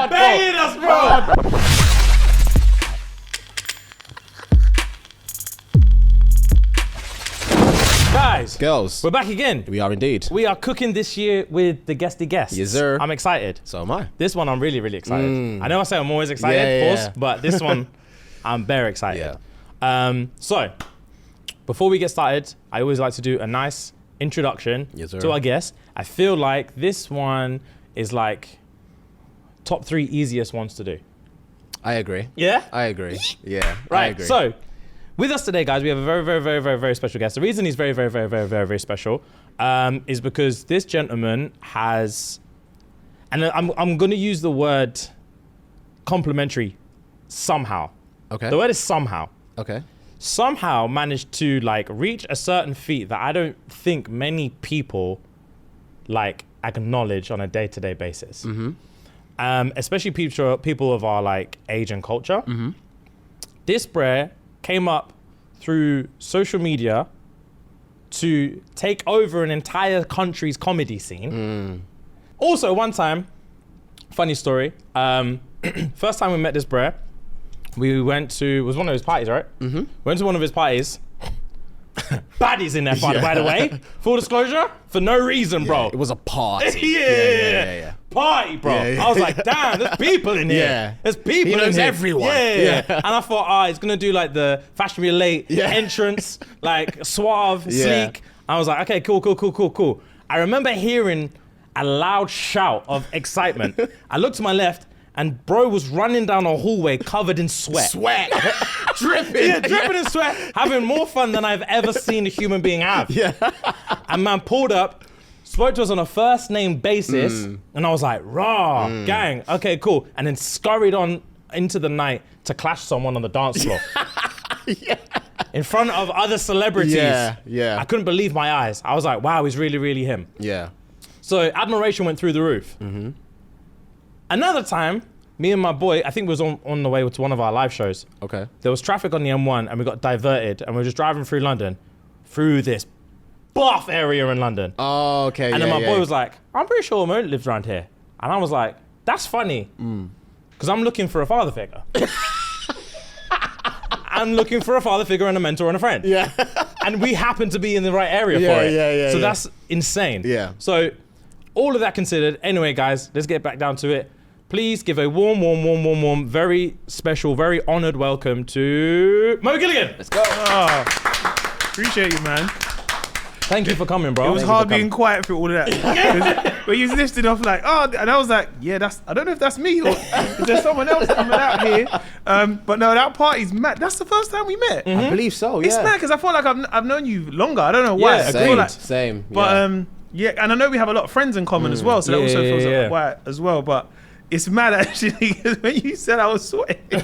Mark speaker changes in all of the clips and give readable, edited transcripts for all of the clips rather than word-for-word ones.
Speaker 1: baited us, bro. Guys,
Speaker 2: girls,
Speaker 1: we're back again.
Speaker 2: We are indeed.
Speaker 1: We are cooking this year with the guesty guests.
Speaker 2: Yes, sir.
Speaker 1: I'm excited.
Speaker 2: So am I.
Speaker 1: This one, I'm really, really excited. I know I say I'm always excited, of course, but this one, I'm very excited. Yeah. So, before we get started, I always like to do a nice introduction to our guests. I feel like this one is like top 3 easiest ones to do.
Speaker 2: I agree.
Speaker 1: Yeah?
Speaker 2: I agree. Yeah.
Speaker 1: Right.
Speaker 2: I agree.
Speaker 1: So, with us today, guys, we have a very, very, very, very, very special guest. The reason he's very, very, very, very, very, very special is because this gentleman has, and I'm going to use the word complimentary somehow.
Speaker 2: Okay.
Speaker 1: The word is somehow.
Speaker 2: Okay.
Speaker 1: Somehow managed to like reach a certain feat that I don't think many people like acknowledge on a day-to-day basis. Especially people of our like age and culture. This brer came up through social media to take over an entire country's comedy scene. Also, one time, funny story, first time we met this brer, we went to, it was one of his parties, right? Went to one of his parties. Baddies in there, by the way. Full disclosure, for no reason, bro.
Speaker 2: It was a party.
Speaker 1: Yeah. Party, bro. I was like, damn, there's people in here. There's people in here. He knows
Speaker 2: everyone.
Speaker 1: Yeah. And I thought, he's gonna do like the fashionably late entrance, like suave, sleek. I was like, okay, cool. I remember hearing a loud shout of excitement. I looked to my left, and bro was running down a hallway covered in sweat. Dripping. Yeah, dripping in sweat. Having more fun than I've ever seen a human being have. And man pulled up, spoke to us on a first name basis, and I was like, raw, gang, okay, cool. And then scurried on into the night to clash someone on the dance floor. In front of other celebrities. I couldn't believe my eyes. I was like, wow, he's really, really him. So admiration went through the roof. Another time, me and my boy, I think we was on the way to one of our live shows. Okay. There was traffic on the M1 and we got diverted and we were just driving through London, through this buff area in London.
Speaker 2: Oh, okay.
Speaker 1: And then my boy was like, I'm pretty sure Mo lives around here. And I was like, that's funny. Because I'm looking for a father figure. I'm looking for a father figure and a mentor and a friend. And we happen to be in the right area for it. So that's insane. So all of that considered, anyway, guys, let's get back down to it. Please give a warm, very special, very honored welcome to Mo Gilligan.
Speaker 2: Let's go.
Speaker 3: Appreciate you, man.
Speaker 1: Thank you for coming, bro.
Speaker 3: It was hard being quiet through all of that. When you listed off like, and I was like, I don't know if that's me or is there someone else coming out here. But no, that party's mad. That's the first time we met.
Speaker 2: I believe so,
Speaker 3: It's mad because I feel like I've known you longer. I don't know why. I feel like,
Speaker 2: same.
Speaker 3: But and I know we have a lot of friends in common as well, so that also feels like why as well. But it's mad actually because when you said I was sweating, I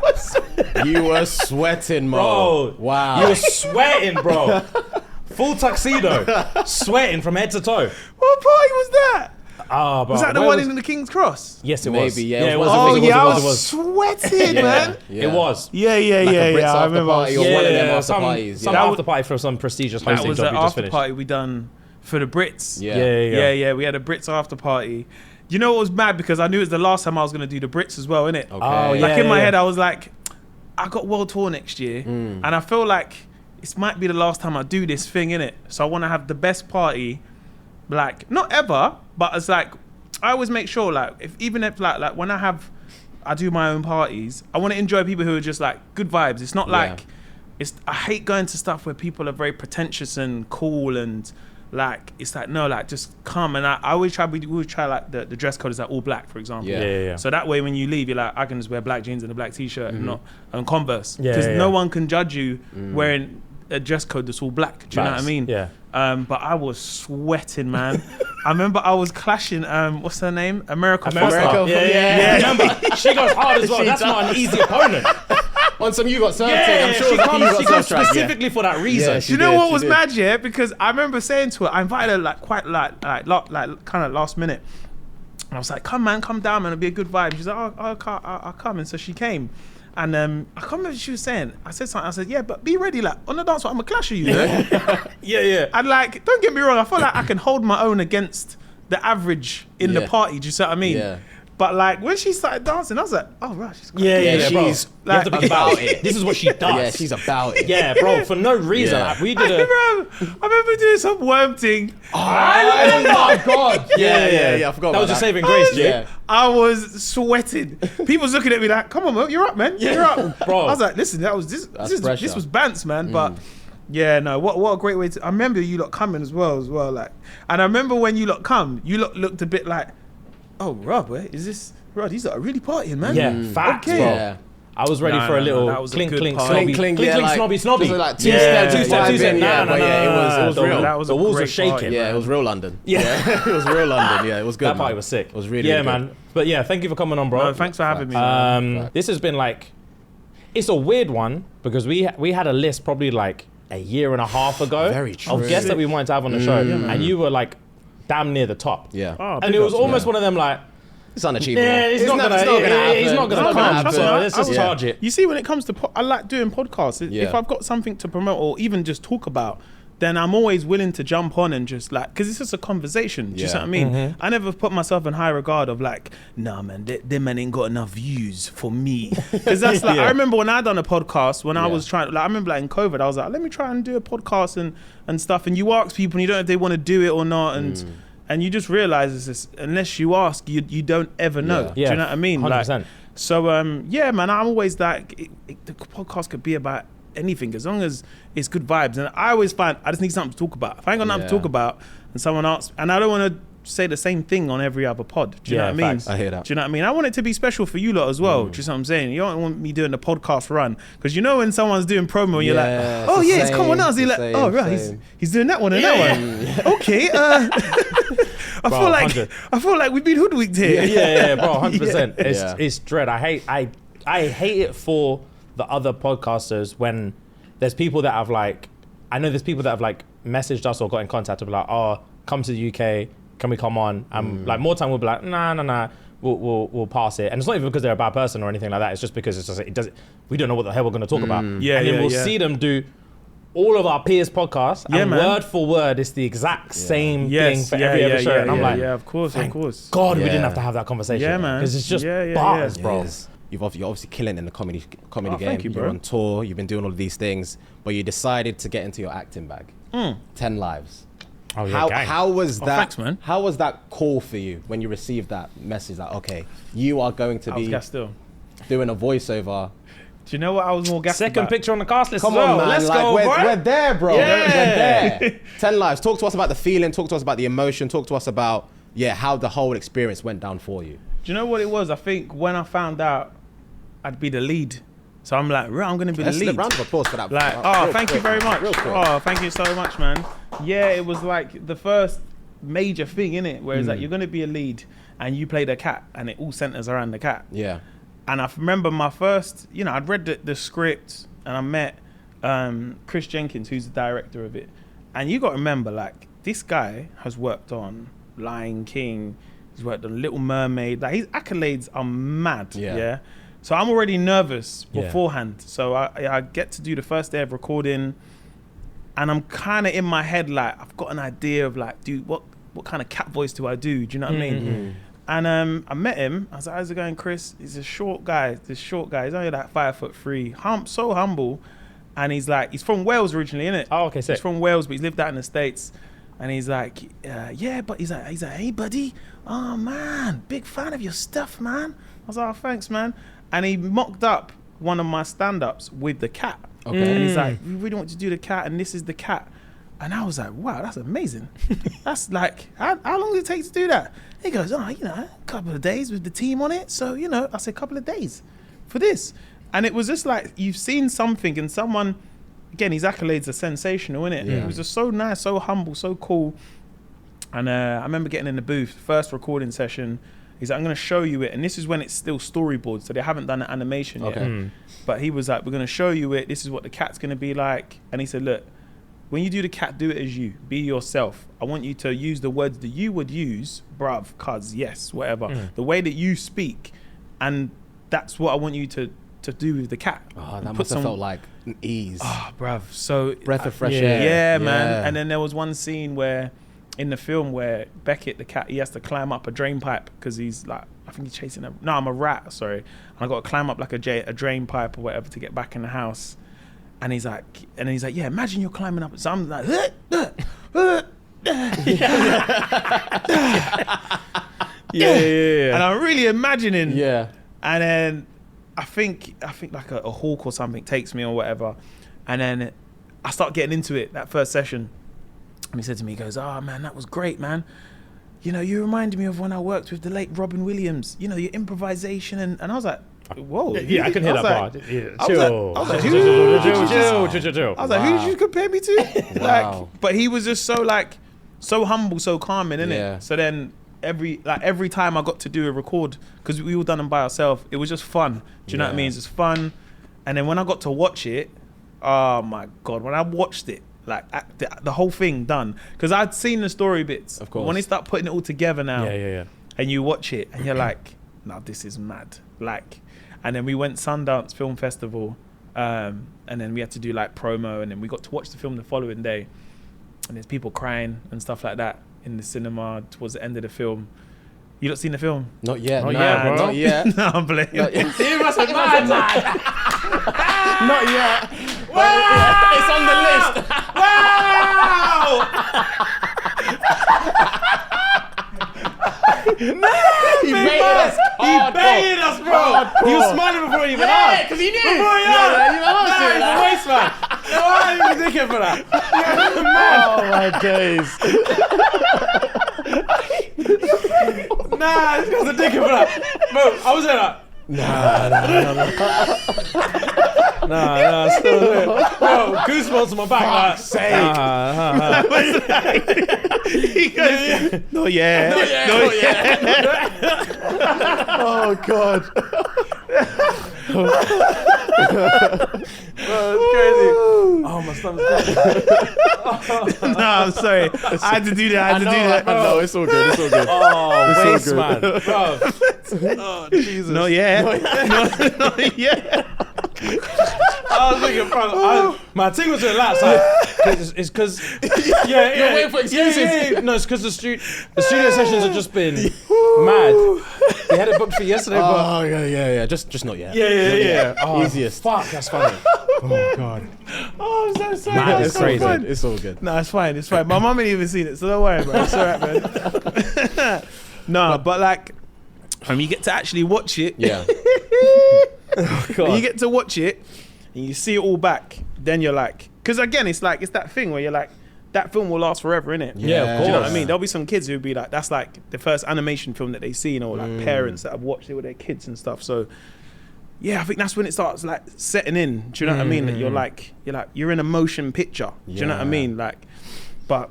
Speaker 3: was sweating.
Speaker 2: You were sweating, Mo.
Speaker 1: Bro.
Speaker 2: Wow.
Speaker 1: You were sweating, bro. Full tuxedo. Sweating from head to toe.
Speaker 3: What party was that?
Speaker 1: Bro.
Speaker 3: Was that the one in the King's Cross?
Speaker 1: Yes, it was.
Speaker 2: Maybe,
Speaker 1: It was.
Speaker 3: I was sweating, man.
Speaker 1: It was.
Speaker 3: Yeah. I remember.
Speaker 2: One of them after parties.
Speaker 1: Some after party for some prestigious hosting job we just finished.
Speaker 3: That was the after party we done for the Brits.
Speaker 1: Yeah.
Speaker 3: We had a Brits after party. You know what was mad? Because I knew it was the last time I was going to do the Brits as well, innit?
Speaker 2: Okay.
Speaker 3: Like in my head, I was like, I got World Tour next year. And I feel like this might be the last time I do this thing, innit? So I want to have the best party, like, not ever, but it's like, I always make sure, like, even if like when I do my own parties, I want to enjoy people who are just like good vibes. It's not like, I hate going to stuff where people are very pretentious and cool and like, it's like, no, like just come. And I always try, we always try like the dress code is like all black, for example. So that way when you leave, you're like, I can just wear black jeans and a black t-shirt and Converse. Because no one can judge you wearing a dress code that's all black. Do you know what I mean? But I was sweating, man. I remember I was clashing, what's her name? America Foster.
Speaker 1: Remember, she goes hard as well. That's not an easy opponent.
Speaker 2: On some You Got Served thing, I'm sure
Speaker 1: she comes specifically for that reason.
Speaker 3: You know what was mad, Because I remember saying to her, I invited her like quite like kind of last minute. And I was like, come man, come down, man, it'll be a good vibe. She's like, I'll come. And so she came. And I can't remember what she was saying. I said something. I said, yeah, but be ready. Like on the dance floor, I'm gonna clash with you.
Speaker 1: Yeah.
Speaker 3: And like, don't get me wrong. I feel like I can hold my own against the average in the party. Do you see what I mean?
Speaker 2: Yeah.
Speaker 3: But like when she started dancing, I was like, oh right, she's
Speaker 1: Yeah,
Speaker 2: Yeah,
Speaker 1: bro.
Speaker 2: she's
Speaker 1: You have to
Speaker 3: like-
Speaker 1: be about it. This is what she does.
Speaker 2: Yeah, she's about it.
Speaker 1: Yeah, bro, for no reason.
Speaker 2: Yeah.
Speaker 1: Like, we
Speaker 3: I
Speaker 1: did a.
Speaker 3: remember doing some worm thing.
Speaker 2: Oh my God. Yeah. I forgot
Speaker 1: That
Speaker 2: about
Speaker 1: was just
Speaker 2: that.
Speaker 1: saving grace, G.
Speaker 2: Yeah.
Speaker 3: I was sweating. People was looking at me like, "Come on, man, you're up, man. You're up,
Speaker 1: Bro.
Speaker 3: I was like, "Listen, this
Speaker 2: pressure.
Speaker 3: was Bants, man." But yeah, no, what a great way to. I remember you lot coming as well, like, and I remember when you lot come, you lot looked a bit like, "Oh, Rob, is this Rod? These lot are really partying, man."
Speaker 1: Yeah, facts,
Speaker 3: Okay.
Speaker 1: bro.
Speaker 2: Yeah.
Speaker 1: I was ready
Speaker 3: No,
Speaker 1: for a
Speaker 3: no,
Speaker 1: little
Speaker 3: that was a
Speaker 1: clink,
Speaker 3: good
Speaker 1: clink,
Speaker 3: party.
Speaker 1: snobby.
Speaker 2: Clink,
Speaker 1: Clink,
Speaker 2: yeah,
Speaker 1: clink,
Speaker 2: like,
Speaker 1: snobby, snobby.
Speaker 2: just like two
Speaker 1: Yeah,
Speaker 2: step,
Speaker 1: two step,
Speaker 2: vibe
Speaker 1: two step.
Speaker 2: in, yeah,
Speaker 1: Nah,
Speaker 2: but
Speaker 1: nah,
Speaker 2: yeah, it was
Speaker 1: nah,
Speaker 2: real.
Speaker 3: That was
Speaker 1: the
Speaker 3: a
Speaker 1: walls were
Speaker 3: great
Speaker 1: shaking.
Speaker 3: party,
Speaker 2: Yeah,
Speaker 3: man.
Speaker 2: it was real London.
Speaker 1: Yeah.
Speaker 2: it was real London. Yeah, it was good.
Speaker 1: That party
Speaker 2: man.
Speaker 1: was sick.
Speaker 2: It was really
Speaker 1: yeah,
Speaker 2: good.
Speaker 1: man. But yeah, thank you for coming on, bro.
Speaker 3: No, thanks for having me. Man.
Speaker 1: This has been like, it's a weird one because we had a list probably like a year and a half ago
Speaker 2: Very true.
Speaker 1: of guests that we wanted to have on the show, and you were like damn near the top.
Speaker 2: Yeah.
Speaker 3: Oh,
Speaker 1: And
Speaker 3: big
Speaker 1: it was
Speaker 3: ups,
Speaker 1: almost
Speaker 3: man.
Speaker 1: one of them like,
Speaker 2: It's unachievable.
Speaker 1: yeah, he's not gonna
Speaker 2: happen.
Speaker 1: he's not gonna
Speaker 2: It's
Speaker 1: come.
Speaker 2: happen.
Speaker 1: So let's just
Speaker 3: I-
Speaker 1: charge it.
Speaker 3: You see, when it comes to, I like doing podcasts. If
Speaker 2: Yeah.
Speaker 3: I've got something to promote or even just talk about, then I'm always willing to jump on and just like, because it's just a conversation. Do you see
Speaker 2: Yeah.
Speaker 3: what I mean? I never put myself in high regard of like, nah, man, them man ain't got enough views for me. Because that's like, I remember when I done a podcast, when I was trying, like, I remember like in COVID, I was like, let me try and do a podcast and stuff. And you ask people and you don't know if they want to do it or not. And you just realize it's this, unless you ask, you don't ever know.
Speaker 2: Yeah.
Speaker 3: Do you know what I mean?
Speaker 1: 100%.
Speaker 3: Like, so yeah, man, I'm always like, the podcast could be about anything as long as it's good vibes. And I always find I just need something to talk about. If I ain't got nothing to
Speaker 2: Yeah.
Speaker 3: talk about, and someone asks, and I don't want to say the same thing on every other pod. Do you know
Speaker 1: Yeah,
Speaker 3: what I mean?
Speaker 1: facts.
Speaker 2: I hear that.
Speaker 3: Do you know what I mean? I want it to be special for you lot as well. Do you know what I'm saying? You don't want me doing the podcast run because you know when someone's doing promo, and you're
Speaker 2: Yeah,
Speaker 3: like, oh
Speaker 2: it's
Speaker 3: yeah,
Speaker 2: the
Speaker 3: it's coming out. So you're like,
Speaker 2: same,
Speaker 3: oh right,
Speaker 2: same.
Speaker 3: he's doing that one and that one. Okay. I
Speaker 1: Bro,
Speaker 3: feel like
Speaker 1: 100.
Speaker 3: I feel like we've been hoodwinked here.
Speaker 1: Yeah, bro, 100%.
Speaker 2: Yeah.
Speaker 1: It's dread. I hate it for the other podcasters when there's people that have like, I know there's people that have like messaged us or got in contact to be like, oh, come to the UK, can we come on? Like more time we'll be like, nah, we'll pass it. And it's not even because they're a bad person or anything like that. It's just because it's just we don't know what the hell we're going to talk about.
Speaker 3: Yeah,
Speaker 1: and then
Speaker 3: yeah,
Speaker 1: we'll
Speaker 3: yeah.
Speaker 1: see them do all of our peers' podcasts,
Speaker 3: Yeah,
Speaker 1: and
Speaker 3: man.
Speaker 1: word for word, it's the exact same
Speaker 3: Yes,
Speaker 1: thing for
Speaker 3: yeah,
Speaker 1: every
Speaker 3: yeah,
Speaker 1: other show.
Speaker 3: yeah,
Speaker 1: and I'm
Speaker 3: yeah,
Speaker 1: like,
Speaker 3: yeah, of course,
Speaker 1: thank
Speaker 3: of course.
Speaker 1: God, we didn't
Speaker 2: Yeah.
Speaker 1: have to have that conversation.
Speaker 3: Yeah, man.
Speaker 1: Because it's just
Speaker 3: Yeah, yeah,
Speaker 1: bars,
Speaker 3: yeah.
Speaker 1: bro.
Speaker 2: Yes. You're obviously killing in the comedy
Speaker 3: Oh,
Speaker 2: game.
Speaker 3: thank you, bro.
Speaker 2: You're on tour. You've been doing all of these things, but you decided to get into your acting bag. 10 Lives.
Speaker 1: Oh, yeah, gang.
Speaker 2: How was that?
Speaker 3: thanks, man.
Speaker 2: How was that call for you when you received that message? That okay, you are going to
Speaker 3: I was
Speaker 2: be
Speaker 3: gassed still.
Speaker 2: doing a voiceover.
Speaker 3: Do you know what I was more gassed
Speaker 1: Second
Speaker 3: about?
Speaker 1: picture on the cast list
Speaker 2: Come
Speaker 1: as well.
Speaker 2: on, man!
Speaker 1: Let's
Speaker 2: like,
Speaker 1: go,
Speaker 2: we're,
Speaker 1: bro.
Speaker 2: we're there, bro.
Speaker 1: Yeah.
Speaker 2: We're there. 10 Lives. Talk to us about the feeling. Talk to us about the emotion. Talk to us about how the whole experience went down for you.
Speaker 3: Do you know what it was? I think when I found out I'd be the lead, so I'm like, right, I'm gonna be
Speaker 2: Let's
Speaker 3: the lead.
Speaker 2: round of applause for that.
Speaker 3: Like,
Speaker 2: Real
Speaker 3: thank you
Speaker 2: quick,
Speaker 3: very
Speaker 2: man.
Speaker 3: much.
Speaker 2: Real quick.
Speaker 3: Oh, thank you so much, man. Yeah, it was like the first major thing, innit? Where it's like you're gonna be a lead and you play the cat, and it all centers around the cat.
Speaker 2: Yeah.
Speaker 3: And I remember my first, I'd read the script and I met Chris Jenkins, who's the director of it. And you got to remember, like, this guy has worked on Lion King, he's worked on Little Mermaid. Like, his accolades are mad.
Speaker 2: Yeah.
Speaker 3: So I'm already nervous
Speaker 1: Yeah.
Speaker 3: beforehand. So I get to do the first day of recording, and I'm kind of in my head, like, I've got an idea of, like, dude, what kind of cat voice do I do? Do you know what I mean? And I met him. I was like, how's it going, Chris? He's a short guy. He's only like 5'3", so humble. And he's from Wales originally, innit?
Speaker 1: Oh, okay, sick.
Speaker 3: He's from Wales, but he's lived out in the States. And he's like, yeah, but he's like, hey, buddy. Oh, man, big fan of your stuff, man. I was like, oh, thanks, man. And he mocked up one of my stand-ups with the cat.
Speaker 2: Okay.
Speaker 3: And he's like, we really want to do the cat, and this is the cat. And I was like, wow, that's amazing. That's like, how long does it take to do that? He goes, a couple of days with the team on it. So, I said, a couple of days for this. And it was just like, you've seen something and someone, again, his accolades are sensational, innit?
Speaker 2: Yeah.
Speaker 3: It was just so nice, so humble, so cool. And I remember getting in the booth, first recording session. He's like, I'm going to show you it. And this is when it's still storyboard, so they haven't done an animation yet.
Speaker 2: Okay.
Speaker 3: But he was like, we're going to show you it. This is what the cat's going to be like. And he said, look, when you do the cat, do it as you. Be yourself. I want you to use the words that you would use, bruv, cuz, yes, whatever. The way that you speak. And that's what I want you to do with the cat.
Speaker 2: Oh, that must have felt like an ease.
Speaker 3: Oh, bruv. So
Speaker 2: Breath of fresh
Speaker 1: yeah.
Speaker 2: air.
Speaker 3: yeah, man. And then there was one scene where in the film where Beckett, the cat, he has to climb up a drain pipe because he's like, I think he's chasing I'm a rat, sorry. And I got to climb up like a drain pipe or whatever to get back in the house. And he's like, yeah, imagine you're climbing up. So I'm like, yeah. And I'm really imagining.
Speaker 2: Yeah.
Speaker 3: And then I think like a hawk or something takes me or whatever. And then I start getting into it that first session. And he said to me, he goes, "Oh man, that was great, man. You know, you reminded me of when I worked with the late Robin Williams. You know, your improvisation." And I was like, whoa.
Speaker 1: Yeah, I can hear that part. Chill.
Speaker 3: I was like, who did you compare me to?
Speaker 2: Wow.
Speaker 3: Like, but he was just so like, so humble, so calming, innit?
Speaker 2: Yeah.
Speaker 3: So then every time I got to do a record, because we all done them by ourselves, it was just fun. Do you know what I mean? It's just fun. And then when I got to watch it, oh my God, when I watched it, like the whole thing done, because I'd seen the story bits.
Speaker 2: Of course.
Speaker 3: When they start putting it all together now,
Speaker 1: Yeah.
Speaker 3: and you watch it and you're like, no, this is mad. Like, and then we went Sundance Film Festival, and then we had to do like promo, and then we got to watch the film the following day, and there's people crying and stuff like that in the cinema towards the end of the film. You not seen the film?
Speaker 2: Not yet.
Speaker 1: Not
Speaker 2: no,
Speaker 1: yet, bro.
Speaker 2: Not yet.
Speaker 3: No, I'm playing.
Speaker 2: Not yet.
Speaker 1: You must have mad, man.
Speaker 2: Not yet.
Speaker 1: Wow!
Speaker 2: It's on the list.
Speaker 3: Wow!
Speaker 2: He baited us.
Speaker 3: He baited us, bro.
Speaker 2: Hardcore.
Speaker 3: He was smiling before he even
Speaker 2: Yeah,
Speaker 3: asked.
Speaker 2: because he knew.
Speaker 3: Before he
Speaker 2: Yeah,
Speaker 3: asked.
Speaker 2: you asked it.
Speaker 3: He's a waste man. No, I ain't even thinking for that.
Speaker 2: Oh my days.
Speaker 3: Nah, this guy's a dickhead for that. Bro, I was there like, Nah, still there. Bro, goosebumps on my back.
Speaker 2: Fuck's sake.
Speaker 3: He goes, not yet. Not yet.
Speaker 2: Oh God.
Speaker 3: It's crazy. Oh, my stomach's crazy. No, I'm sorry. I had to do that. I had to do that.
Speaker 2: No, it's all good. It's all good.
Speaker 1: Oh, waste,
Speaker 2: good.
Speaker 1: man. Bro. Oh, Jesus.
Speaker 3: Not yet. Not yet.
Speaker 1: I was thinking, bro, my thing was relaxed. Like, it's because, yeah,
Speaker 2: You're waiting for excuses.
Speaker 1: Yeah. No, it's because the studio sessions have just been mad. We had it booked for yesterday, but
Speaker 2: Oh yeah. Just not yet.
Speaker 1: yeah. Oh,
Speaker 2: Easiest.
Speaker 1: fuck, that's funny. Oh God.
Speaker 3: Oh, I'm so sorry.
Speaker 1: Man,
Speaker 3: That's
Speaker 2: It's
Speaker 1: it's
Speaker 3: so
Speaker 2: all
Speaker 1: crazy.
Speaker 3: fun.
Speaker 2: good. It's all good.
Speaker 3: No, it's fine. It's fine. My mum ain't even seen it, so don't worry, bro. It's alright, man. No, but like, when you get to actually watch it,
Speaker 2: Yeah.
Speaker 3: when you get to watch it and you see it all back, then you're like, because again, it's like, it's that thing where you're like, that film will last forever, innit?
Speaker 1: Yeah, of
Speaker 3: Do you know what I
Speaker 1: course.
Speaker 3: mean? There'll be some kids who'll be like, that's like the first animation film that they've seen, or like parents that have watched it with their kids and stuff. So yeah, I think that's when it starts like setting in. Do you know what I mean? That you're in a motion picture. Do you know what I
Speaker 2: Yeah.
Speaker 3: mean? Like, but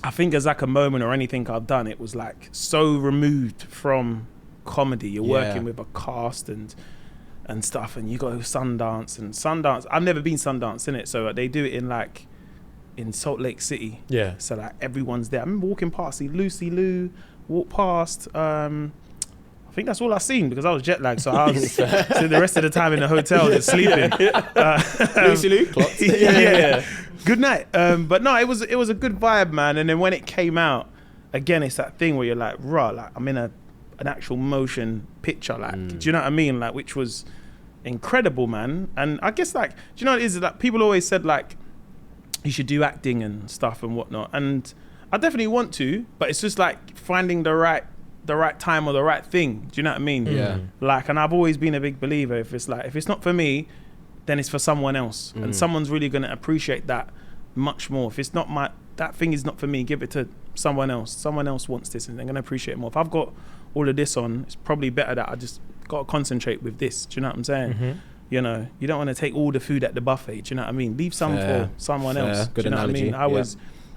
Speaker 3: I think as like a moment or anything I've done, it was like so removed from comedy. You're working with a cast and stuff, and you go Sundance. I've never been Sundance in it, so they do it in Salt Lake City.
Speaker 1: Yeah.
Speaker 3: So like everyone's there. I remember walking past, see Lucy Liu walk past. I think that's all I seen because I was jet lagged, so I was so the rest of the time in the hotel just sleeping.
Speaker 2: Lucy Liu, clocked.
Speaker 3: yeah. Good night. But no, it was a good vibe, man. And then when it came out, again, it's that thing where you're like, rah, like I'm in an actual motion picture, like, do you know what I mean? Like, which was incredible, man. And I guess like, do you know what it is? Like people always said like, you should do acting and stuff and whatnot. And I definitely want to, but it's just like finding the right time or the right thing. Do you know what I mean?
Speaker 2: Yeah.
Speaker 3: Like, and I've always been a big believer, if it's not for me, then it's for someone else. And someone's really going to appreciate that much more. If it's not that thing is not for me, give it to someone else. Someone else wants this and they're going to appreciate it more. If I've got all of this on, it's probably better that I just got to concentrate with this. Do you know what I'm saying? You know, you don't want to take all the food at the buffet. Do you know what I mean? Leave some for someone else.
Speaker 2: Good
Speaker 3: do you know
Speaker 2: analogy.
Speaker 3: what I mean?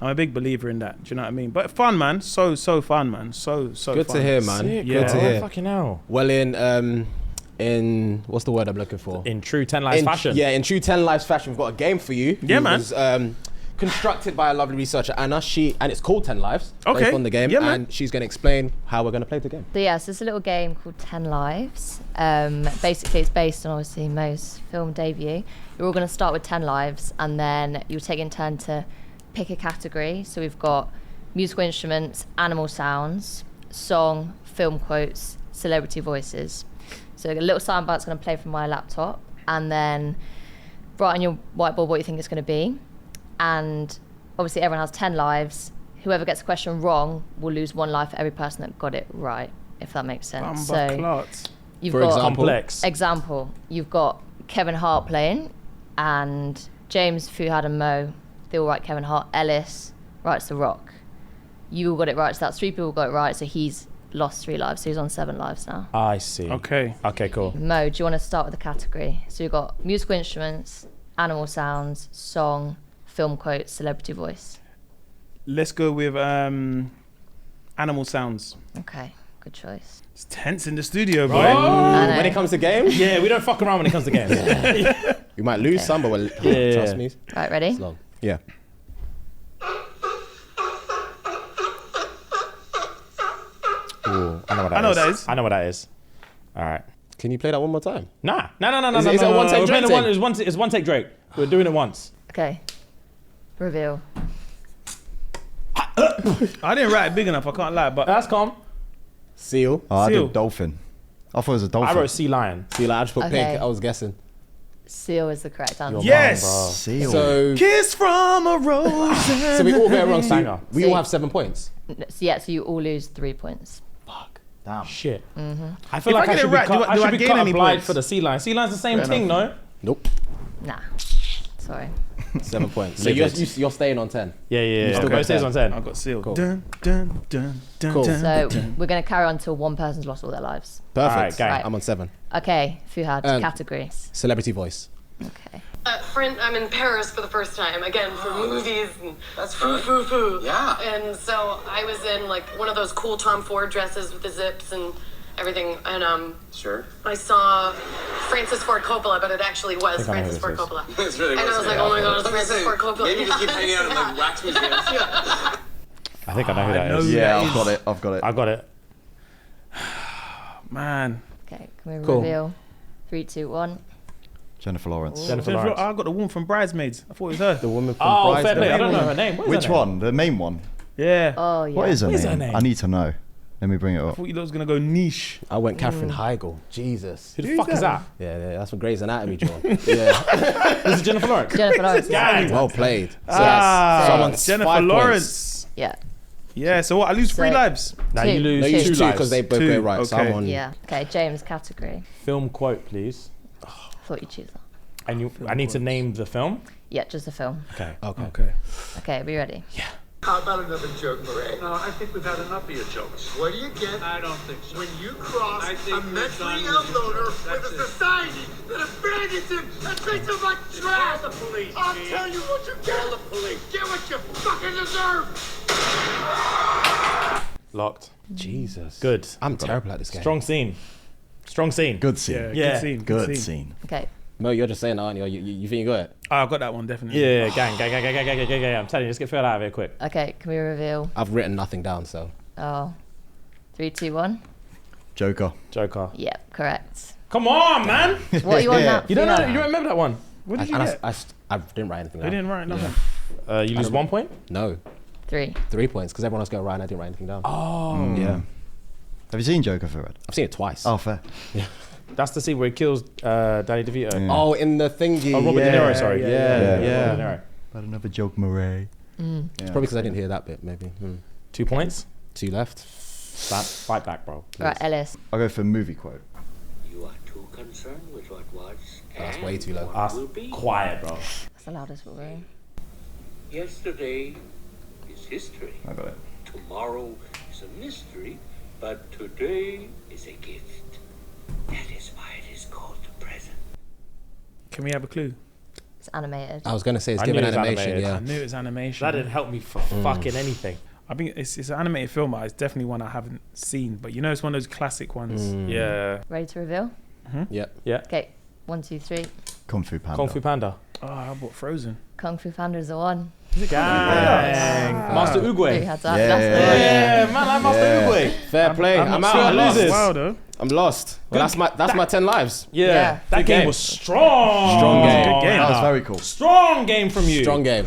Speaker 3: I'm a big believer in that. Do you know what I mean? But fun, man. So fun, man. So
Speaker 2: Good
Speaker 3: fun.
Speaker 2: to hear, man.
Speaker 1: Sick,
Speaker 3: Yeah.
Speaker 2: Good to
Speaker 1: bro.
Speaker 2: hear.
Speaker 1: Fucking hell.
Speaker 2: Well, in what's the word I'm looking for?
Speaker 1: In true 10 Lives fashion.
Speaker 2: Yeah, in true 10 Lives fashion, we've got a game for you.
Speaker 3: Yeah,
Speaker 2: It
Speaker 3: man.
Speaker 2: was constructed by a lovely researcher, Anna. And it's called 10 Lives.
Speaker 3: Okay.
Speaker 2: Based on the game.
Speaker 3: Yeah, man.
Speaker 2: And she's going to explain how we're going to play the game.
Speaker 4: So yeah, so it's a little game called 10 Lives. Basically, it's based on obviously Mo's film debut. You're all going to start with 10 lives, and then you'll take in turn to pick a category. So we've got musical instruments, animal sounds, song, film quotes, celebrity voices. So a little soundbite's going to play from my laptop, and then write on your whiteboard what you think it's going to be. And obviously everyone has 10 lives. Whoever gets a question wrong will lose 1 life for every person that got it right, if that makes sense. So you've
Speaker 2: For
Speaker 4: got
Speaker 2: example?
Speaker 1: Complex.
Speaker 4: example, you've got Kevin Hart playing, and James, Fuhad and Mo, they all write Kevin Hart. Ellis writes The Rock. You all got it right, so that's 3 people got it right, so he's lost 3 lives, so he's on 7 lives now.
Speaker 1: I see.
Speaker 3: Okay.
Speaker 1: Okay, cool.
Speaker 4: Mo, do you want to start with the category? So you've got musical instruments, animal sounds, song, film quotes, celebrity voice.
Speaker 3: Let's go with animal sounds.
Speaker 4: Okay, good choice.
Speaker 3: It's tense in the studio, boy.
Speaker 4: I know.
Speaker 2: When it comes to games,
Speaker 1: Yeah, we don't fuck around when it comes to games.
Speaker 2: we might lose
Speaker 4: Okay.
Speaker 2: some, but
Speaker 1: Yeah.
Speaker 2: trust me,
Speaker 4: Right, ready?
Speaker 2: it's long. Yeah.
Speaker 1: Ooh, I know what that is.
Speaker 3: I know what that is.
Speaker 1: I know what that is. All right.
Speaker 2: Can you play that one more time?
Speaker 1: No.
Speaker 2: Is it a one-take Drake thing?
Speaker 1: It's one take Drake. We're doing it once.
Speaker 4: Okay. Reveal.
Speaker 3: I didn't write it big enough, I can't lie, but
Speaker 1: That's calm.
Speaker 2: Seal.
Speaker 5: Oh, I
Speaker 3: Seal.
Speaker 5: did dolphin. I thought it was a
Speaker 1: I
Speaker 5: dolphin.
Speaker 1: wrote sea lion.
Speaker 2: Seal. I just put
Speaker 4: Okay.
Speaker 2: pink. I was guessing.
Speaker 4: Seal is the correct answer.
Speaker 3: yes!
Speaker 5: Seal.
Speaker 2: So,
Speaker 3: Kiss from a rose.
Speaker 2: so we all get it wrong. So
Speaker 1: Banger.
Speaker 2: we all have 7 points.
Speaker 4: So you all lose 3 points.
Speaker 5: Damn.
Speaker 1: Shit.
Speaker 4: Mm-hmm.
Speaker 1: I feel
Speaker 3: If
Speaker 1: like
Speaker 3: I
Speaker 1: I
Speaker 3: get
Speaker 1: should
Speaker 3: it
Speaker 1: be
Speaker 3: right,
Speaker 1: cut,
Speaker 3: do I
Speaker 1: should be
Speaker 3: gain
Speaker 1: cut
Speaker 3: any
Speaker 1: obliged
Speaker 3: points?
Speaker 1: for the sea lion. Sea lion's the same
Speaker 3: Fair
Speaker 1: thing,
Speaker 3: enough.
Speaker 1: no?
Speaker 2: Nope.
Speaker 4: Nah. Sorry.
Speaker 2: 7 points. So
Speaker 1: Livid.
Speaker 2: you're staying on 10.
Speaker 1: Yeah, yeah, yeah.
Speaker 2: still
Speaker 1: Okay.
Speaker 2: got
Speaker 1: Stays
Speaker 2: 10.
Speaker 1: on 10.
Speaker 3: I got sealed.
Speaker 2: Cool.
Speaker 3: Dun, dun, dun, dun,
Speaker 2: Cool.
Speaker 3: dun,
Speaker 4: So
Speaker 3: dun.
Speaker 4: we're going to carry on until one person's lost all their lives.
Speaker 2: Perfect.
Speaker 1: Alright, gang.
Speaker 4: Right.
Speaker 2: I'm on 7.
Speaker 4: Okay, Fuhad, categories.
Speaker 2: Celebrity voice.
Speaker 4: Okay.
Speaker 6: Friend, I'm in Paris for the first time, again, for movies, and that's foo.
Speaker 7: Yeah.
Speaker 6: And so I was in, like, one of those cool Tom Ford dresses with the zips and everything, and
Speaker 7: Sure.
Speaker 6: I saw Francis Ford Coppola, but it actually was
Speaker 1: I know
Speaker 6: Francis
Speaker 1: who
Speaker 6: Ford
Speaker 1: this is.
Speaker 6: Coppola.
Speaker 7: It's really
Speaker 6: And I was like, oh my god, it's Francis Ford Coppola.
Speaker 7: Maybe just keep hanging out in like wax museums.
Speaker 1: I think I know who that
Speaker 3: know
Speaker 1: is.
Speaker 3: who
Speaker 5: Yeah,
Speaker 3: that
Speaker 5: I've
Speaker 3: is.
Speaker 5: got it. I've got it.
Speaker 1: I got it.
Speaker 3: Man.
Speaker 4: Okay, can we
Speaker 1: Cool.
Speaker 4: reveal? 3, 2, 1.
Speaker 5: Jennifer Lawrence.
Speaker 1: Jennifer Lawrence.
Speaker 3: I got the one from Bridesmaids. I thought it was her.
Speaker 2: The woman from
Speaker 1: Oh,
Speaker 2: Brides.
Speaker 1: fair play. I don't know
Speaker 3: woman.
Speaker 1: her name. What is
Speaker 5: Which
Speaker 1: her name?
Speaker 5: one? The main one.
Speaker 3: Yeah.
Speaker 4: Oh, yeah.
Speaker 5: What is her
Speaker 1: What is her
Speaker 5: name?
Speaker 1: name?
Speaker 5: I need to know. Let me bring it
Speaker 3: I
Speaker 5: up.
Speaker 3: thought you lot was going to go niche.
Speaker 2: I went Catherine Heigl. Jesus.
Speaker 1: Who the fuck is that?
Speaker 2: Yeah, that's from Grey's Anatomy, John. Yeah.
Speaker 1: This is Jennifer Lawrence.
Speaker 4: Jennifer Lawrence.
Speaker 1: Gang.
Speaker 2: Well played. So
Speaker 3: Ah,
Speaker 2: so I'm on
Speaker 3: Jennifer
Speaker 2: 5
Speaker 3: Lawrence.
Speaker 4: Yeah.
Speaker 3: Yeah, so what? I lose 3
Speaker 4: So-
Speaker 3: lives.
Speaker 1: Now
Speaker 4: Two.
Speaker 1: you lose
Speaker 2: No, you
Speaker 1: two
Speaker 2: use 2
Speaker 1: lives.
Speaker 2: because they both
Speaker 3: 2,
Speaker 2: go right. So I'm
Speaker 3: okay.
Speaker 2: on.
Speaker 4: Yeah. Okay, James, category.
Speaker 1: Film quote, please.
Speaker 4: Thought you'd choose that.
Speaker 1: And I need to name the film.
Speaker 4: Yeah, just a film.
Speaker 1: Okay.
Speaker 3: Okay.
Speaker 4: Okay, be ready?
Speaker 7: How about another joke, Murray?
Speaker 8: No, I think we've had enough of your jokes.
Speaker 7: What do you get
Speaker 8: I don't think so.
Speaker 7: when you cross
Speaker 8: I
Speaker 7: a
Speaker 8: think we're
Speaker 7: mentally
Speaker 8: done
Speaker 7: ill
Speaker 8: with you.
Speaker 7: loner
Speaker 8: That's
Speaker 7: with a
Speaker 8: it.
Speaker 7: society that abandons him and treats him like trash?
Speaker 8: Call the police,
Speaker 7: I'll
Speaker 8: Chief.
Speaker 7: tell you what you get.
Speaker 8: Call the police.
Speaker 7: Get what you fucking deserve.
Speaker 1: Locked.
Speaker 2: Jesus.
Speaker 1: Good.
Speaker 2: I'm terrible at this game.
Speaker 1: Strong scene. Strong scene.
Speaker 5: Good scene.
Speaker 3: Yeah,
Speaker 1: Yeah.
Speaker 3: good scene.
Speaker 5: Good scene.
Speaker 4: Okay.
Speaker 2: Mo, you're just saying that, aren't you? You think you got it?
Speaker 3: Oh, I got that one, definitely.
Speaker 1: Yeah, gang. I'm telling you, just get filled out of here quick.
Speaker 4: Okay, can we reveal?
Speaker 2: I've written nothing down, so.
Speaker 4: Oh. 3, 2, 1.
Speaker 5: Joker.
Speaker 1: Joker.
Speaker 4: Yep, correct.
Speaker 1: Come on, man.
Speaker 4: What are you on now?
Speaker 1: You don't know.
Speaker 4: Fuhad?
Speaker 1: You don't remember that one?
Speaker 3: What did you
Speaker 2: And
Speaker 3: get?
Speaker 2: I didn't write anything
Speaker 3: I
Speaker 2: down.
Speaker 3: didn't write nothing.
Speaker 1: You lose 1 point.
Speaker 2: No.
Speaker 4: 3.
Speaker 2: 3 points, because everyone else got it right and I didn't write anything down.
Speaker 1: Oh.
Speaker 2: Yeah.
Speaker 5: Have you seen Joker, Fred?
Speaker 2: I've seen it twice.
Speaker 5: Oh, fair.
Speaker 1: That's the scene where he kills Danny DeVito.
Speaker 5: Yeah.
Speaker 2: Oh, in the thingy.
Speaker 1: Oh, Robert De Niro. Sorry.
Speaker 2: Yeah.
Speaker 1: Robert De Niro.
Speaker 5: Had another joke, Murray.
Speaker 2: Probably because I didn't hear that bit, maybe.
Speaker 1: 2 points.
Speaker 2: 2 left.
Speaker 1: Fight back, bro.
Speaker 4: Right, Ellis.
Speaker 5: I'll go for movie quote.
Speaker 8: You are too concerned with what was.
Speaker 2: That's way too low.
Speaker 1: Us quiet, bro.
Speaker 4: That's the loudest we'll go.
Speaker 8: Yesterday is history.
Speaker 5: I got it.
Speaker 8: Tomorrow is a mystery, but today is a gift. That is why it is called the present.
Speaker 3: Can we have a clue?
Speaker 4: It's animated.
Speaker 2: I was going to say it's
Speaker 1: I
Speaker 2: given
Speaker 1: knew it was
Speaker 2: animation,
Speaker 1: animated.
Speaker 2: yeah.
Speaker 3: I knew it was animation.
Speaker 1: That didn't help me for fucking anything.
Speaker 3: I think it's an animated film, but it's definitely one I haven't seen. But you know, it's one of those classic ones.
Speaker 1: Yeah.
Speaker 4: Ready to reveal?
Speaker 2: Yep.
Speaker 1: Yeah.
Speaker 4: Okay, 1, 2, 3.
Speaker 5: Kung Fu Panda.
Speaker 1: Kung Fu Panda.
Speaker 3: Oh, I bought Frozen.
Speaker 4: Kung Fu Panda is the one.
Speaker 1: Gang. Master
Speaker 4: Who
Speaker 1: Oogway.
Speaker 4: had that?
Speaker 5: Yeah.
Speaker 4: That's the one.
Speaker 1: Yeah, man, I'm Master Oogway.
Speaker 2: Fair play. I'm
Speaker 3: not
Speaker 2: out.
Speaker 3: sure
Speaker 2: I
Speaker 3: I
Speaker 2: lose
Speaker 3: lost.
Speaker 2: this.
Speaker 3: Wow, though.
Speaker 2: I'm lost. Well, that's my 10 lives.
Speaker 1: Yeah. That
Speaker 2: Good
Speaker 1: game
Speaker 2: game.
Speaker 1: was strong.
Speaker 2: Strong game.
Speaker 3: Good game.
Speaker 5: That was very cool.
Speaker 1: Strong game from you.
Speaker 2: Strong game.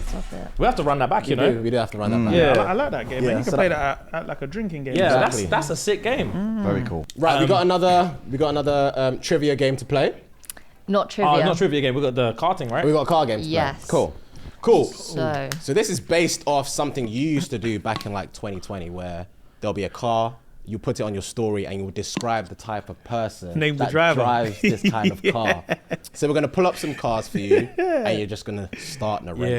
Speaker 1: We have to run that back, you know.
Speaker 2: We do have to run that back.
Speaker 1: Yeah.
Speaker 3: I like that game, man. You can play that at like a drinking game.
Speaker 1: Yeah,
Speaker 2: Exactly.
Speaker 1: that's a sick game.
Speaker 5: Very cool.
Speaker 2: Right, we got another trivia game to play.
Speaker 4: Not trivia.
Speaker 1: Oh, not trivia game. We got the karting, right?
Speaker 2: We got a car game to play.
Speaker 4: Yes.
Speaker 2: Cool.
Speaker 4: So
Speaker 2: So this is based off something you used to do back in like 2020, where there'll be a car, you put it on your story, and you will describe the type of person
Speaker 3: Name the
Speaker 2: that
Speaker 3: driver.
Speaker 2: drives this kind of car. So we're gonna pull up some cars for you, and you're just gonna start narrating.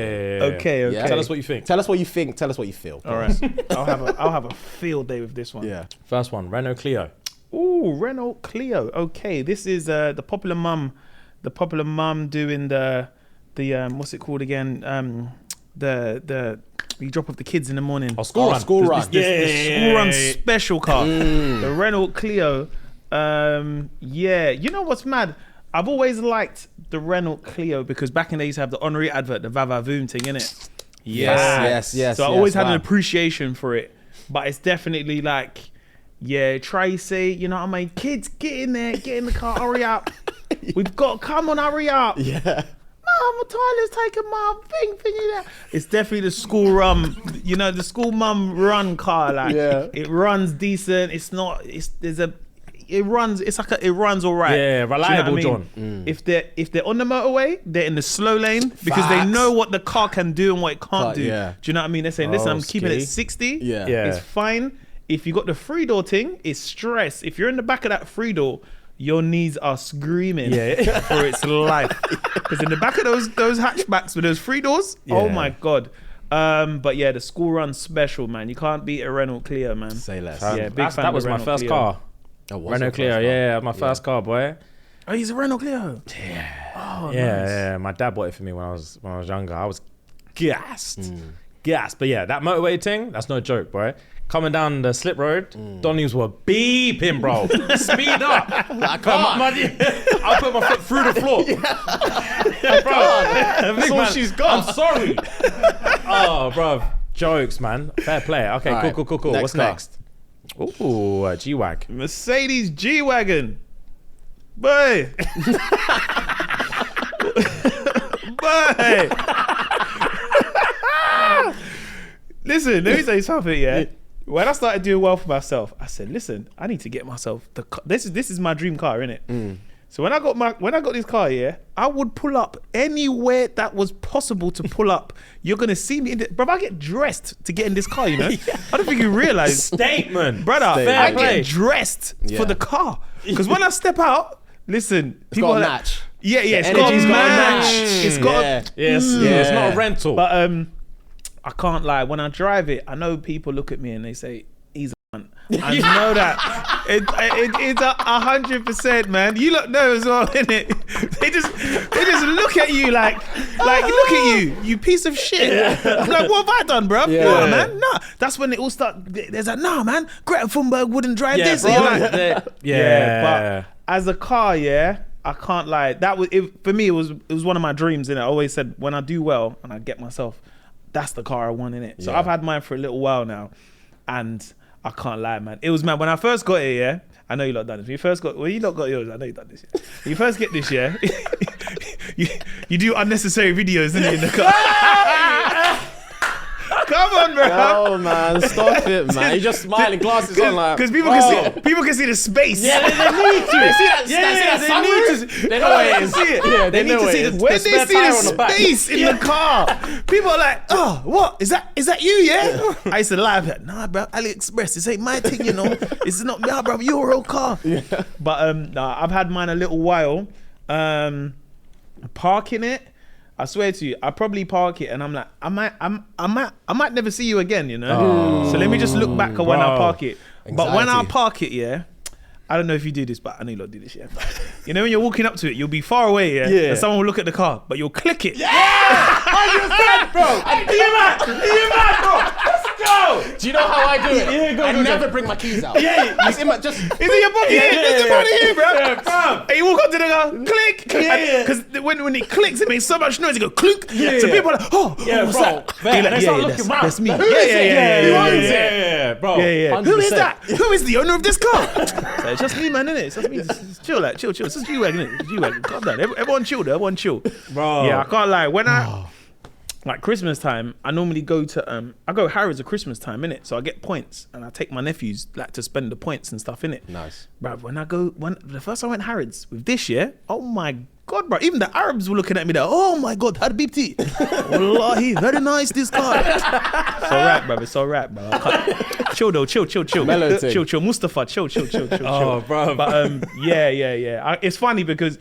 Speaker 1: Yeah.
Speaker 3: Okay.
Speaker 2: Yeah.
Speaker 1: Tell us what you think.
Speaker 2: Tell us what you think. Tell us what you feel.
Speaker 3: All right. I'll have a field day with this one.
Speaker 2: Yeah.
Speaker 1: First one, Renault Clio.
Speaker 3: Ooh, Renault Clio. Okay, this is the popular mum doing the what's it called again? The you drop off the kids in the morning.
Speaker 1: Oh, school run.
Speaker 2: School run.
Speaker 3: The school run special car. The Renault Clio. Yeah, you know what's mad? I've always liked the Renault Clio because back in the day, you used to have the Henri advert, the Vavavoom thing, innit?
Speaker 2: Yes.
Speaker 3: So I always had an appreciation for it. But it's definitely like, yeah, Tracy, you know what I mean? Kids, get in there, get in the car, hurry up. We've got, come on, hurry up.
Speaker 2: Yeah.
Speaker 3: Mum, Tyler's taking my thingy there. It's definitely the school run, you know, the school mum run car. Like, it runs decent. It runs all right.
Speaker 1: Yeah, reliable,
Speaker 3: Do you know what I
Speaker 1: John.
Speaker 3: mean? If they're on the motorway, they're in the slow lane because they know what the car can do and what it can't do.
Speaker 2: Yeah.
Speaker 3: Do you know what I mean? They're saying, listen, I'm keeping it
Speaker 1: ski.
Speaker 3: 60.
Speaker 2: Yeah.
Speaker 3: It's fine. If you got the 3-door thing, it's stress. If you're in the back of that 3-door, your knees are screaming for its life. Because in the back of those hatchbacks with those 3 doors, oh my God. But yeah, the school run special, man. You can't beat a Renault Clio, man.
Speaker 2: Say less.
Speaker 3: Yeah, big fan
Speaker 1: That
Speaker 3: of
Speaker 1: was
Speaker 3: the
Speaker 1: my
Speaker 3: Renault
Speaker 1: first
Speaker 3: Clio.
Speaker 1: car.
Speaker 2: Oh, what's
Speaker 1: Renault
Speaker 2: your
Speaker 1: Clio,
Speaker 2: first car?
Speaker 1: yeah, my first car, boy.
Speaker 3: Oh, he's a Renault Clio.
Speaker 1: Yeah. My dad bought it for me when I was younger. I was gassed. But yeah, that motorway thing, that's no joke, boy. Coming down the slip road, Donnies were beeping, bro. Speed up. I'll put my foot through the floor. Bro,
Speaker 2: That's all she's got.
Speaker 1: I'm sorry. Oh, bro. Jokes, man. Fair play. Okay,
Speaker 2: All right,
Speaker 1: cool.
Speaker 2: next
Speaker 1: What's
Speaker 2: car.
Speaker 1: next? Ooh, a G-Wag.
Speaker 3: Mercedes G-Wagon. Boy. Boy. Listen, let me tell you something, yeah? When I started doing well for myself, I said, listen, I need to get myself the car. This is my dream car, innit? So when I got this car, yeah, I would pull up anywhere that was possible to pull up. You're gonna see me in the, bro. I get dressed to get in this car, you know. I don't think you realize,
Speaker 1: Statement.
Speaker 3: brother.
Speaker 1: Fair
Speaker 3: I
Speaker 1: play.
Speaker 3: get dressed for the car because when I step out, listen,
Speaker 2: It's got a
Speaker 3: are like,
Speaker 2: match.
Speaker 3: Yeah, it's got a
Speaker 2: energy's got a
Speaker 3: match.
Speaker 2: match.
Speaker 3: It's got
Speaker 2: Yeah.
Speaker 1: Yes, it's not a rental.
Speaker 3: but I can't lie. When I drive it, I know people look at me and they say, "He's a cunt." I know that. It's 100%, man. You lot know as well, innit? They just look at you like look at you piece of shit. I'm like, what have I done, bro?
Speaker 2: Yeah.
Speaker 3: Nah, man, nah. That's when it all start. There's like, nah, man. Greta Thunberg wouldn't drive this.
Speaker 1: bro.
Speaker 3: And you're like,
Speaker 1: Yeah.
Speaker 3: but as a car, yeah, I can't lie. That was for me. It was one of my dreams, innit? I always said when I do well and I get myself, that's the car I want, innit? So
Speaker 2: Yeah.
Speaker 3: I've had mine for a little while now, and I can't lie, man. It was mad when I first got it. Yeah, I know you lot done this. When you first got, well, you lot got yours. I know you done this. Yeah. When you first get this, yeah, you do unnecessary videos, innit, in the car. Come on, bro.
Speaker 2: Oh man, stop it, man. You're just smiling, glasses on, like.
Speaker 3: Because people can see the space.
Speaker 1: Yeah, they need to.
Speaker 2: They see that.
Speaker 1: they need to.
Speaker 2: They know what it is.
Speaker 3: See it.
Speaker 2: Yeah,
Speaker 1: They need
Speaker 2: know
Speaker 1: to
Speaker 2: what
Speaker 1: see
Speaker 2: it
Speaker 1: the
Speaker 2: is.
Speaker 3: When they
Speaker 1: spare
Speaker 3: see
Speaker 1: tire
Speaker 3: the
Speaker 1: on the back.
Speaker 3: space in the car, people are like, "Oh, what is that? Is that you? Yeah." I used to lie, like, "Nah, bro, AliExpress. This ain't my thing, you know. It's not me, bro. Your real car." Yeah. But nah, I've had mine a little while. Parking it, I swear to you, I probably park it, and I'm like, I might never see you again, you know. So let me just look back at when I park it. But when I
Speaker 2: Anxiety.
Speaker 3: park it, yeah. I don't know if you do this, but I know you lot do this, yeah. You know when you're walking up to it, you'll be far away, yeah? And someone will look at the car, but you'll click it.
Speaker 1: Are you mad, bro? Let's go.
Speaker 2: Do you know how I do it?
Speaker 1: Yeah, go,
Speaker 2: I
Speaker 1: go,
Speaker 2: never
Speaker 1: go.
Speaker 2: bring my keys out. Yeah, it's in my just.
Speaker 3: Is it your pocket? It's your pocket here, bro.
Speaker 1: Yeah, bro.
Speaker 3: And you walk up to the guy, click.
Speaker 1: Yeah.
Speaker 3: Because when it clicks, it makes so much noise. It goes clunk.
Speaker 1: Yeah,
Speaker 3: So
Speaker 1: yeah.
Speaker 3: people are like, oh,
Speaker 1: Yeah,
Speaker 3: what's
Speaker 1: bro.
Speaker 3: that?
Speaker 1: Man,
Speaker 3: You're
Speaker 1: they
Speaker 3: like,
Speaker 1: start
Speaker 3: yeah,
Speaker 1: looking
Speaker 3: that's me.
Speaker 1: round.
Speaker 3: Yeah,
Speaker 1: Yeah, bro.
Speaker 3: Yeah. Who is
Speaker 1: 100%.
Speaker 3: that? Who is the owner of this car? So it's just me, man, innit? It's just me. Just chill, like, chill. It's just G-Wagon, innit? It's G-Wagon. Calm down. Everyone chill, though. Everyone chill.
Speaker 1: Bro.
Speaker 3: Yeah, I can't lie. When like Christmas time, I normally go to I go Harrods at Christmas time, innit? So I get points and I take my nephews like to spend the points and stuff, innit?
Speaker 2: Nice.
Speaker 3: Bruv, when the first time I went Harrods with this year, oh my God, bro. Even the Arabs were looking at me there. Oh my God, Habibti. Wallahi, very nice this car. It's alright, bro. It's alright, bro. Chill though, chill.
Speaker 2: Mellow thing.
Speaker 3: Chill. Mustafa, chill.
Speaker 1: Oh, bro.
Speaker 3: But yeah. It's funny because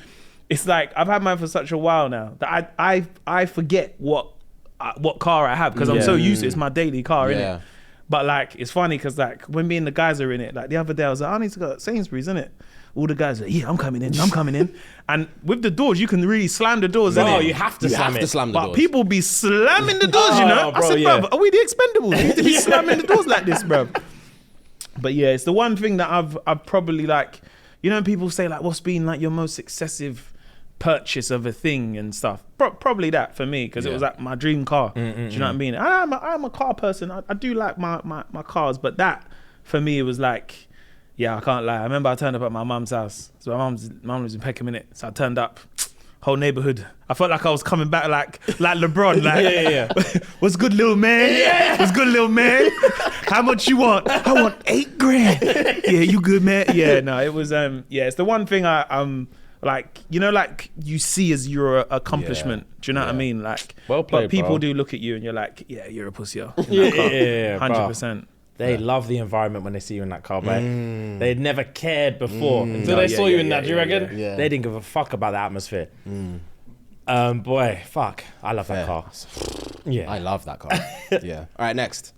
Speaker 3: it's like I've had mine for such a while now that I forget what car I have because I'm so used to it. It's my daily car, innit? But like it's funny because like when me and the guys are in it, like the other day I was like, I need to go to Sainsbury's, innit? All the guys are like, yeah, I'm coming in. And with the doors, you can really slam the doors,
Speaker 1: No,
Speaker 3: innit?
Speaker 1: you have to
Speaker 2: You
Speaker 1: slam
Speaker 2: have
Speaker 1: it.
Speaker 2: to slam the
Speaker 3: But
Speaker 2: doors.
Speaker 3: people be slamming the doors, you know?
Speaker 1: Oh,
Speaker 3: I said,
Speaker 1: bro,
Speaker 3: bruv, are we the Expendables? You need to be slamming the doors like this, bruv. But yeah, it's the one thing that I've probably like, you know, when people say like, what's been like your most excessive purchase of a thing and stuff? Probably that for me, because it was like my dream car. Do you know what I mean? I'm a car person. I do like my cars, but that for me, it was like, yeah, I can't lie. I remember I turned up at my mum's house. So my mum was in Peckham, innit? So I turned up, whole neighborhood. I felt like I was coming back like LeBron. Like,
Speaker 1: Yeah.
Speaker 3: What's good, little man? Yeah. What's good, little man? How much you want? I want $8,000. Yeah, you good, man? Yeah, no, it was it's the one thing I'm like, you know, like you see as your accomplishment. Do you know what I mean? Like,
Speaker 1: Well played,
Speaker 3: but people
Speaker 1: bro.
Speaker 3: do look at you and you're like, yeah, you're a pussy.
Speaker 1: Yeah,
Speaker 3: 100%.
Speaker 1: They love the environment when they see you in that car, mate. They never cared before until
Speaker 3: No,
Speaker 1: they saw you in
Speaker 3: yeah,
Speaker 1: that. Do you reckon?
Speaker 2: yeah.
Speaker 1: They didn't give a fuck about the atmosphere. Boy, fuck, I love that car. Yeah,
Speaker 2: I love that car. Yeah. All right, next.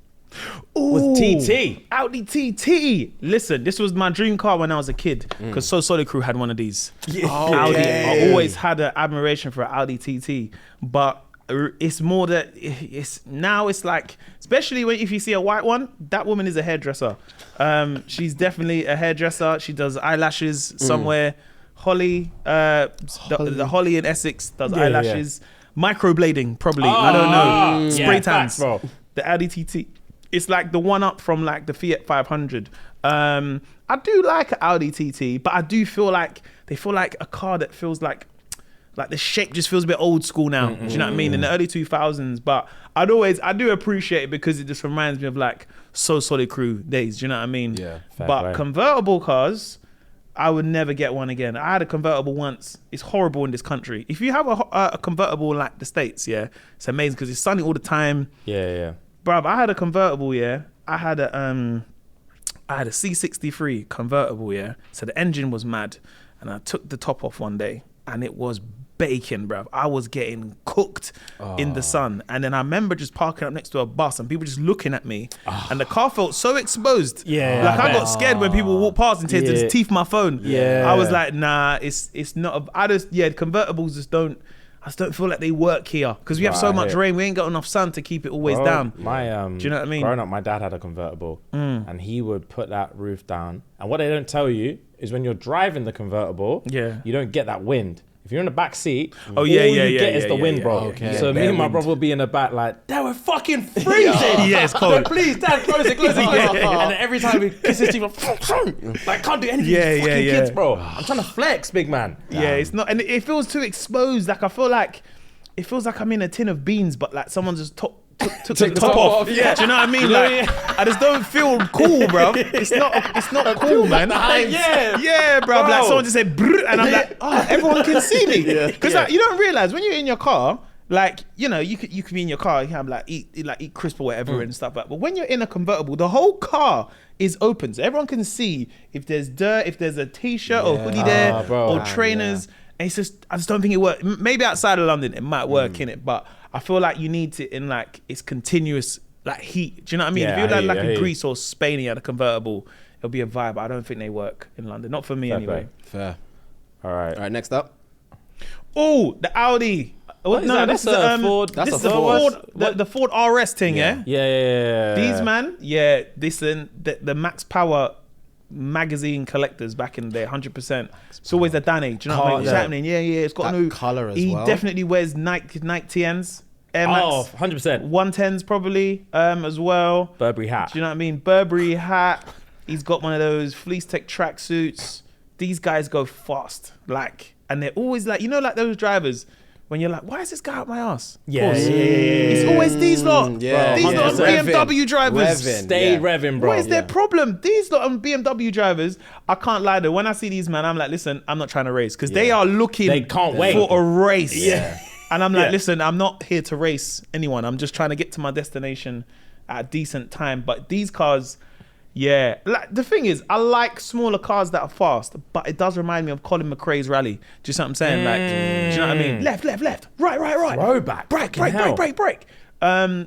Speaker 1: with TT.
Speaker 3: Audi TT. Listen, this was my dream car when I was a kid because So Solid Crew had one of these. Audi. I always had an admiration for an Audi TT, but it's more that it's like, especially if you see a white one, that woman is a hairdresser. She's definitely a hairdresser. She does eyelashes somewhere. Holly, the Holly in Essex does eyelashes. Microblading, probably. I don't know. Spray tans.
Speaker 1: facts, bro.
Speaker 3: The Audi TT. It's like the one up from like the Fiat 500. I do like an Audi TT, but I do feel like they feel like a car that feels like the shape just feels a bit old school now. Do you know what I mean? In the early 2000s, but I do appreciate it because it just reminds me of like So Solid Crew days. Do you know what I mean?
Speaker 2: Yeah.
Speaker 1: Fair
Speaker 3: But
Speaker 1: play.
Speaker 3: convertible cars, I would never get one again. I had a convertible once. It's horrible in this country. If you have a convertible in like the States, yeah, it's amazing because it's sunny all the time.
Speaker 1: Yeah.
Speaker 3: Bruv, I had a convertible, yeah. I had a C63 convertible, yeah. So the engine was mad, and I took the top off one day, and it was baking, bruv. I was getting cooked in the sun, and then I remember just parking up next to a bus, and people just looking at me, and the car felt so exposed.
Speaker 1: Yeah,
Speaker 3: like
Speaker 1: I
Speaker 3: I got
Speaker 1: bet.
Speaker 3: scared when people walk past and
Speaker 1: Yeah.
Speaker 3: just teeth my phone.
Speaker 1: Yeah.
Speaker 3: I was like, nah, it's not. Convertibles just don't. I just don't feel like they work here because we have so
Speaker 1: Right.
Speaker 3: much rain. We ain't got enough sun to keep it always down.
Speaker 1: My
Speaker 3: Do you know what I mean?
Speaker 1: Growing up, my dad had a convertible, and he would put that roof down. And what they don't tell you is when you're driving the convertible, you don't get that wind. If you're in the back seat, all you get is the wind, bro.
Speaker 2: Okay.
Speaker 1: So me
Speaker 2: Bare
Speaker 1: and my
Speaker 2: wind.
Speaker 1: brother will be in the back like, "Dad, we're fucking freezing."
Speaker 3: Yeah, it's cold.
Speaker 1: Please, Dad, close it. And then every time we kiss his teeth, like can't do anything.
Speaker 3: Yeah,
Speaker 1: These fucking
Speaker 3: yeah.
Speaker 1: kids, bro. I'm trying to flex, big man.
Speaker 3: Yeah, it's not, and it feels too exposed. Like I feel like it feels like I'm in a tin of beans, but like someone just took the top off.
Speaker 1: Yeah.
Speaker 3: Do you know what I mean? Like I just don't feel cool, bro. It's not cool, man. Yeah, bro. Like someone just said, "Brr," and I'm like, oh, everyone can see me. Because like, you don't realize when you're in your car, like, you know, you could be in your car, you can have like eat crisp or whatever and stuff like that. But when you're in a convertible, the whole car is open, so everyone can see if there's dirt, if there's a t-shirt or hoodie there,
Speaker 1: bro.
Speaker 3: or trainers. And it's just, I just don't think it works. Maybe outside of London it might work in it, but I feel like you need to in like it's continuous like heat. Do you know what I mean?
Speaker 1: Yeah,
Speaker 3: if you're
Speaker 1: I hear
Speaker 3: like
Speaker 1: you.
Speaker 3: in Greece or Spain, you had a convertible, it'll be a vibe. I don't think they work in London. Not for me
Speaker 1: Fair
Speaker 3: anyway.
Speaker 2: Fair.
Speaker 1: All right.
Speaker 2: All right, next up.
Speaker 3: Oh, the Audi. Well,
Speaker 1: is
Speaker 3: no,
Speaker 1: that?
Speaker 3: this
Speaker 1: That's
Speaker 3: is
Speaker 1: a Ford.
Speaker 2: That's
Speaker 3: this
Speaker 2: a
Speaker 3: is the
Speaker 2: Ford.
Speaker 3: Ford, the Ford RS thing, yeah.
Speaker 1: Yeah.
Speaker 3: These man, yeah, this and the Max Power magazine collectors back in the day, 100%. It's always the Danny. Do you know what I mean? What's
Speaker 1: Yeah.
Speaker 3: happening? Yeah. It's got
Speaker 2: That
Speaker 3: new
Speaker 2: colour as
Speaker 3: he
Speaker 2: well.
Speaker 3: definitely wears Nike TNs, Air Max.
Speaker 1: Oh, 100%.
Speaker 3: 110s probably as well.
Speaker 1: Burberry hat.
Speaker 3: Do you know what I mean? Burberry hat. He's got one of those Fleece Tech tracksuits. These guys go fast, like, and they're always like, you know, like those drivers when you're like, why is this guy up my ass?
Speaker 1: Yeah.
Speaker 3: It's always these lot.
Speaker 2: Yeah.
Speaker 3: These lot are
Speaker 1: 100%.
Speaker 3: BMW drivers.
Speaker 2: Revving.
Speaker 1: Stay
Speaker 2: Yeah.
Speaker 1: revving, bro.
Speaker 3: What is their problem? These lot on BMW drivers, I can't lie though. When I see these man, I'm like, listen, I'm not trying to race because they are looking
Speaker 1: They can't wait.
Speaker 3: for a race.
Speaker 1: Yeah.
Speaker 3: And I'm like,
Speaker 1: Yeah.
Speaker 3: listen, I'm not here to race anyone. I'm just trying to get to my destination at a decent time. But these cars, yeah. Like, the thing is, I like smaller cars that are fast, but it does remind me of Colin McRae's rally. Do you see what I'm saying? Like, do you know what I mean? Left, right.
Speaker 1: Throwback.
Speaker 3: Brake.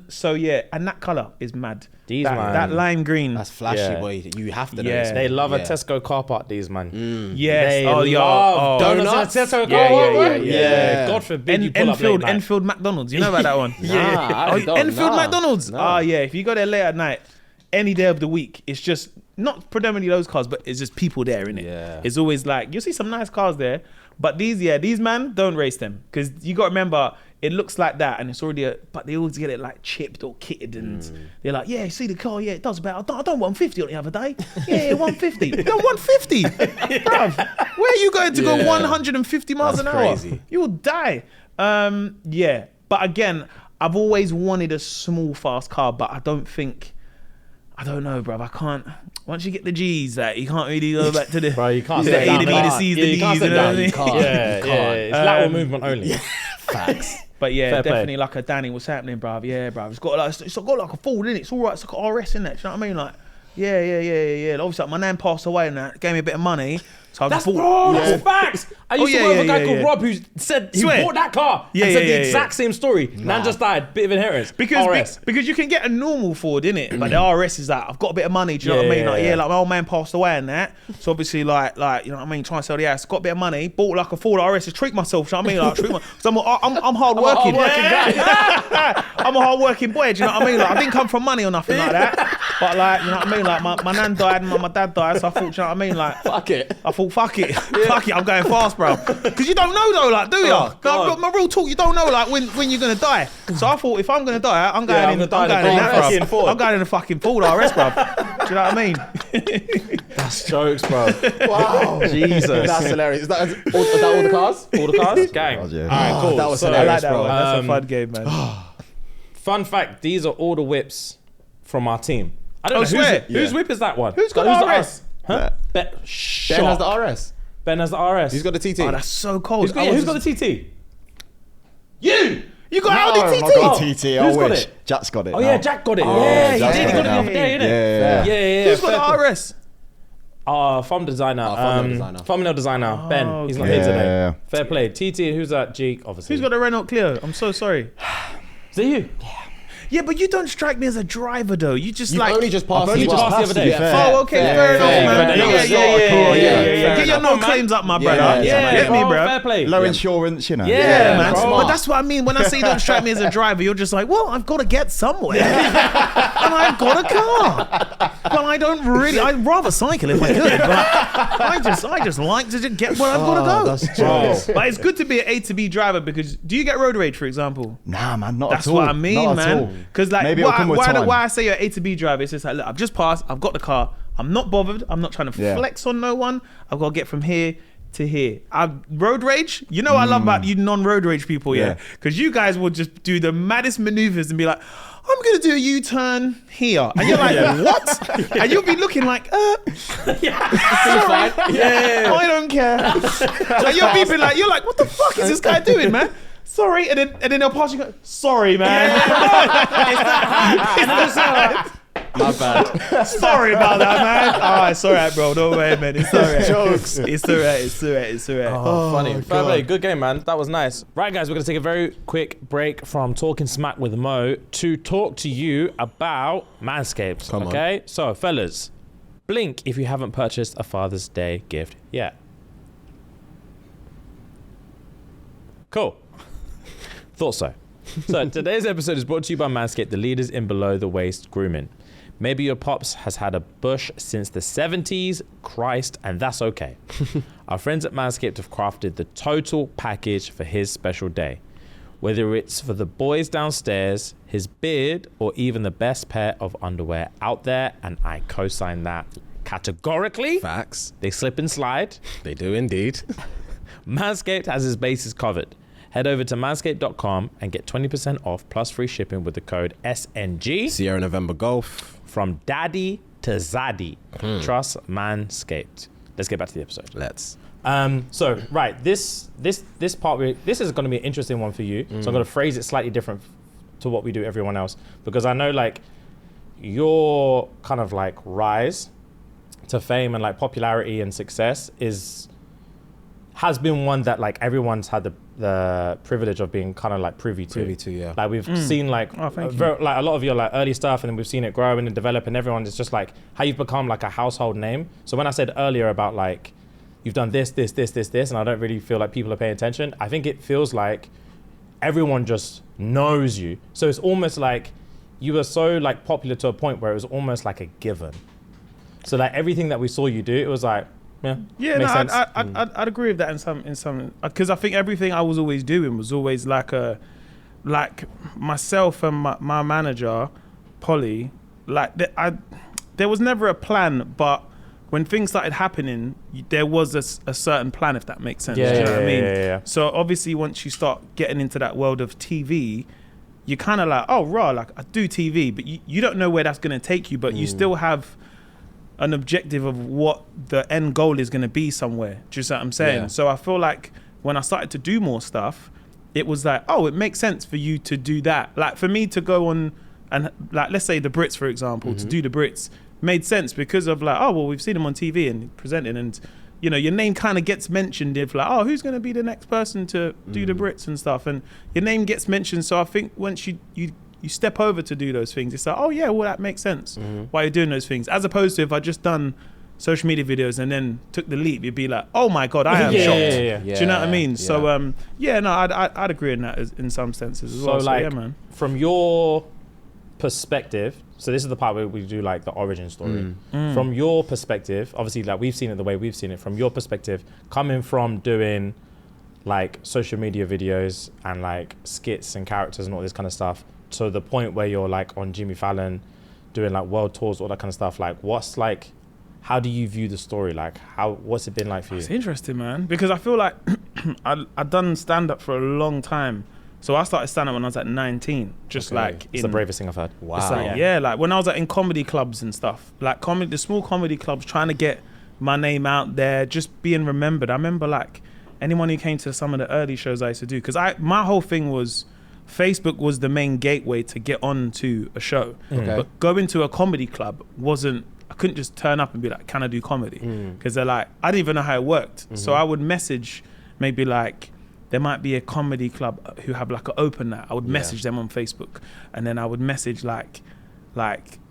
Speaker 3: So yeah, and that color is mad.
Speaker 1: These,
Speaker 3: that,
Speaker 1: man.
Speaker 3: that lime green.
Speaker 2: That's flashy,
Speaker 1: Yeah.
Speaker 2: boy. You have to know.
Speaker 3: Yeah.
Speaker 2: this,
Speaker 1: They
Speaker 2: man.
Speaker 1: love a
Speaker 2: Yeah.
Speaker 1: Tesco car park, these man.
Speaker 3: Yes.
Speaker 1: They
Speaker 3: Oh, yeah.
Speaker 1: love
Speaker 3: Oh.
Speaker 1: donuts at Tesco
Speaker 3: Yeah,
Speaker 1: car park,
Speaker 3: yeah,
Speaker 1: bro.
Speaker 3: yeah.
Speaker 1: God forbid you pull up late night.
Speaker 3: Enfield McDonald's. You know about that one?
Speaker 2: Nah, I don't.
Speaker 3: Enfield
Speaker 2: Nah.
Speaker 3: McDonald's.
Speaker 2: Nah.
Speaker 3: Oh yeah. If you go there late at night, any day of the week, it's just not predominantly those cars, but it's just people there, innit?
Speaker 2: Yeah.
Speaker 3: It's always like you'll see some nice cars there, but these man don't race them because you got to remember it looks like that and it's already but they always get it like chipped or kitted and they're like, yeah, see the car, yeah, it does about. I done 150 on the other day. Yeah, 150. You done 150, bruv. Where are you going to go
Speaker 2: Yeah.
Speaker 3: 150 miles
Speaker 2: That's
Speaker 3: an hour?
Speaker 2: crazy.
Speaker 3: You will die. Yeah, but again, I've always wanted a small, fast car, but I don't know, bruv. I can't. Once you get the G's, like, you can't really go back to the.
Speaker 1: Bro, you can't
Speaker 3: the
Speaker 1: step
Speaker 3: A
Speaker 1: down
Speaker 3: to B,
Speaker 1: the
Speaker 3: the
Speaker 1: car.
Speaker 3: C's,
Speaker 1: Yeah,
Speaker 3: the
Speaker 1: you
Speaker 3: D's.
Speaker 1: can't
Speaker 3: You
Speaker 1: step
Speaker 3: know
Speaker 1: down.
Speaker 3: what I mean?
Speaker 2: You can't.
Speaker 1: Yeah,
Speaker 2: You
Speaker 1: yeah,
Speaker 2: can't.
Speaker 1: it's lateral movement only.
Speaker 2: Facts.
Speaker 3: But yeah,
Speaker 1: Fair play.
Speaker 3: definitely like a Danny. What's happening, bruv? Yeah, bruv. It's got like a Ford in it. It's all right. It's like an RS in it. Do you know what I mean? Like, yeah. Obviously, like, my nan passed away and that gave me a bit of money, so I
Speaker 1: That's
Speaker 3: bought.
Speaker 1: that's facts. I used to
Speaker 3: yeah,
Speaker 1: work with a
Speaker 3: yeah,
Speaker 1: guy called
Speaker 3: yeah.
Speaker 1: Rob who said he
Speaker 3: Swear.
Speaker 1: bought that car
Speaker 3: Yeah,
Speaker 1: and said
Speaker 3: yeah,
Speaker 1: the
Speaker 3: yeah,
Speaker 1: exact same story. Nan just died, bit of inheritance.
Speaker 3: Because you can get a normal Ford in it, but the RS is like, I've got a bit of money. Do you know what I mean? Like,
Speaker 1: Yeah.
Speaker 3: like my old man passed away and that. So obviously, like you know what I mean, trying to sell the house. Got a bit of money, bought like a Ford RS to treat myself. Do you know what I mean? Like treat my. So I'm hard working. I'm a hard working boy. Do you know what I mean? Like I didn't come from money or nothing like that. But like, you know what I mean? Like my nan died and my dad died, so I thought, do you know what I mean? Like
Speaker 2: Fuck it.
Speaker 3: I thought, fuck it, I'm going fast, bro. Because you don't know though, like, do ya?
Speaker 1: God.
Speaker 3: My real talk, you don't know, like, when you're gonna die. So I thought, if I'm gonna die, I'm going
Speaker 1: I'm
Speaker 3: in.
Speaker 1: gonna die
Speaker 3: I'm
Speaker 1: in
Speaker 3: going in
Speaker 1: a
Speaker 3: that,
Speaker 1: fucking
Speaker 3: bro.
Speaker 1: Ford.
Speaker 3: I'm going in a fucking Ford RS, bro. Do you know what I mean?
Speaker 1: That's jokes, bro.
Speaker 2: Wow.
Speaker 1: Jesus.
Speaker 2: That's hilarious. Is that all the cars?
Speaker 1: All the cars? Gang.
Speaker 5: Cars, yeah.
Speaker 1: All right, cool.
Speaker 2: That was
Speaker 1: So,
Speaker 3: I like
Speaker 2: hilarious,
Speaker 3: that
Speaker 2: bro.
Speaker 3: one. That's a fun game, man.
Speaker 1: Fun fact, these are all the whips from our team. I don't
Speaker 3: Oh,
Speaker 1: know
Speaker 3: swear?
Speaker 1: whose whip is that one?
Speaker 3: Who's got
Speaker 1: the
Speaker 3: the RS?
Speaker 1: Huh? Ben
Speaker 2: Ben has the RS.
Speaker 1: Ben has the RS.
Speaker 2: He's got the TT.
Speaker 3: Oh, that's so cold.
Speaker 1: Who's got the TT? You!
Speaker 3: You got
Speaker 5: No,
Speaker 3: Audi
Speaker 5: I've
Speaker 3: TT?
Speaker 5: got a TT. I
Speaker 1: Who's got
Speaker 5: wish.
Speaker 1: it?
Speaker 5: Jack's got it.
Speaker 1: Oh yeah,
Speaker 5: now.
Speaker 1: Jack got it.
Speaker 5: Oh,
Speaker 1: yeah,
Speaker 5: Jack's
Speaker 1: he did. He
Speaker 5: got
Speaker 1: got it
Speaker 5: it
Speaker 1: the other day, innit?
Speaker 5: Yeah.
Speaker 1: Yeah.
Speaker 3: Who's
Speaker 1: Fair
Speaker 3: got the
Speaker 1: play.
Speaker 3: RS?
Speaker 1: Thumbnail designer.
Speaker 2: thumbnail designer.
Speaker 1: Thumbnail designer. Ben. He's not
Speaker 5: okay.
Speaker 1: here today.
Speaker 5: Yeah.
Speaker 1: Fair play. TT, who's that? Jake, obviously.
Speaker 3: Who's got the Renault Clio? I'm so sorry.
Speaker 1: Is it you?
Speaker 3: Yeah, but you don't strike me as a driver, though. You just
Speaker 2: You've
Speaker 3: like.
Speaker 2: only just passed.
Speaker 1: only
Speaker 2: as
Speaker 1: just
Speaker 2: well.
Speaker 1: passed the other day.
Speaker 2: Yeah,
Speaker 3: Oh, okay,
Speaker 2: fair,
Speaker 3: fair enough,
Speaker 2: fair,
Speaker 3: man.
Speaker 2: fair.
Speaker 3: Yeah,
Speaker 2: Yeah,
Speaker 3: yeah.
Speaker 2: fair
Speaker 3: Get your
Speaker 2: enough.
Speaker 3: no
Speaker 1: man.
Speaker 3: claims up, my
Speaker 2: Yeah,
Speaker 3: brother.
Speaker 2: yeah,
Speaker 3: Get me, bro.
Speaker 1: Fair play.
Speaker 5: Low insurance, you know.
Speaker 1: Yeah,
Speaker 3: Man,
Speaker 1: bro.
Speaker 3: but that's what I mean when I say you don't strike me as a driver. You're just like, well, I've got to get somewhere, and I've got a car. But I don't really. I'd rather cycle if I could. But I just like to just get where I've got to go.
Speaker 2: That's jokes.
Speaker 3: But it's good to be an A to B driver because do you get road rage, for example?
Speaker 5: Nah, man, not
Speaker 3: That's
Speaker 5: at all.
Speaker 3: what I mean,
Speaker 5: Not at all.
Speaker 3: man. Because like,
Speaker 5: Maybe it'll come with time.
Speaker 3: why I say you're an A to B driver, it's just like, look, I've just passed, I've got the car, I'm not bothered, I'm not trying to
Speaker 5: Yeah.
Speaker 3: flex on no one, I've got to get from here to here. Road rage, you know what I love about you non-road rage people, yeah?
Speaker 5: Yeah.
Speaker 3: Because you guys will just do the maddest maneuvers and be like, I'm gonna do a U-turn here, and you're like, what? And you'll be looking like, sorry, I don't care. And you're beeping like, you're like, what the fuck is this guy doing, man? Sorry, and then they'll pass you. Go, sorry, man.
Speaker 2: My bad.
Speaker 3: Sorry about that, man. Oh, it's alright, bro. Don't worry, man. It's alright.
Speaker 5: Jokes.
Speaker 3: It's alright. It's alright. It's alright.
Speaker 1: Oh, funny. Fair play. Good game, man. That was nice. Right, guys, we're going to take a very quick break from Talking Smack with Mo to talk to you about Manscaped.
Speaker 2: Come on.
Speaker 1: Okay? So, fellas, blink if you haven't purchased a Father's Day gift yet. Cool. Thought so. So today's episode is brought to you by Manscaped, the leaders in below the waist grooming. Maybe your pops has had a bush since the 70s, Christ, and that's okay. Our friends at Manscaped have crafted the total package for his special day. Whether it's for the boys downstairs, his beard, or even the best pair of underwear out there, and I co-sign that categorically.
Speaker 2: Facts.
Speaker 1: They slip and slide.
Speaker 2: They do indeed.
Speaker 1: Manscaped has his bases covered. Head over to manscaped.com and get 20% off plus free shipping with the code SNG.
Speaker 2: Sierra November Golf.
Speaker 1: From daddy to zaddy. Trust Manscaped. Let's get back to the episode.
Speaker 2: Let's.
Speaker 1: So right, this part, this is going to be an interesting one for you. So I'm going to phrase it slightly different to what we do everyone else, because I know like your kind of like rise to fame and like popularity and success has been one that like everyone's had the privilege of being kind of like privy to.
Speaker 2: Yeah.
Speaker 1: Like we've seen like like a lot of your like early stuff, and then we've seen it grow and develop, and everyone is just like how you've become like a household name. So when I said earlier about like you've done this, and I don't really feel like people are paying attention, I think it feels like everyone just knows you. So it's almost like you were so like popular to a point where it was almost like a given. So like everything that we saw you do, it was like, yeah, makes sense.
Speaker 3: I'd agree with that in some, because I think everything I was always doing was always like myself and my manager, Polly, like there was never a plan, but when things started happening, there was a certain plan, if that makes sense. Do you know what I mean?
Speaker 1: Yeah.
Speaker 3: So obviously once you start getting into that world of TV, you're kind of like, oh, raw, like I do TV, but you don't know where that's going to take you, but you still have an objective of what the end goal is going to be somewhere. Do you see what I'm saying?
Speaker 2: Yeah.
Speaker 3: So I feel like when I started to do more stuff, it was like, oh, it makes sense for you to do that. Like for me to go on and like, let's say the Brits, for example, to do the Brits made sense because of like, oh, well, we've seen him on TV and presenting, and you know, your name kind of gets mentioned if like, oh, who's going to be the next person to do the Brits and stuff, and your name gets mentioned. So I think once you step over to do those things, it's like, oh yeah, well, that makes sense why you're doing those things, as opposed to if I just done social media videos and then took the leap, you'd be like, oh my God, I am shocked. Do you know what I mean? So I'd agree in that in some senses as well. So
Speaker 1: like,
Speaker 3: yeah, man.
Speaker 1: From your perspective, so this is the part where we do like the origin story. From your perspective, obviously like we've seen it the way we've seen it, from your perspective, coming from doing like social media videos and like skits and characters and all this kind of stuff, to the point where you're like on Jimmy Fallon doing like world tours, all that kind of stuff, like what's like, how do you view the story? Like what's it been like for you?
Speaker 3: It's interesting, man, because I feel like I've done stand-up for a long time. So I started stand-up when I was at 19, just like
Speaker 1: it's the bravest thing I've heard.
Speaker 2: Wow.
Speaker 3: It's like, like when I was like in comedy clubs and stuff, like the small comedy clubs, trying to get my name out there, just being remembered. I remember like anyone who came to some of the early shows I used to do, because my whole thing was Facebook was the main gateway to get onto a show. But going to a comedy club I couldn't just turn up and be like, can I do comedy? Because they're like, I didn't even know how it worked. So I would message maybe like, there might be a comedy club who have like an open night. I would message them on Facebook, and then I would message like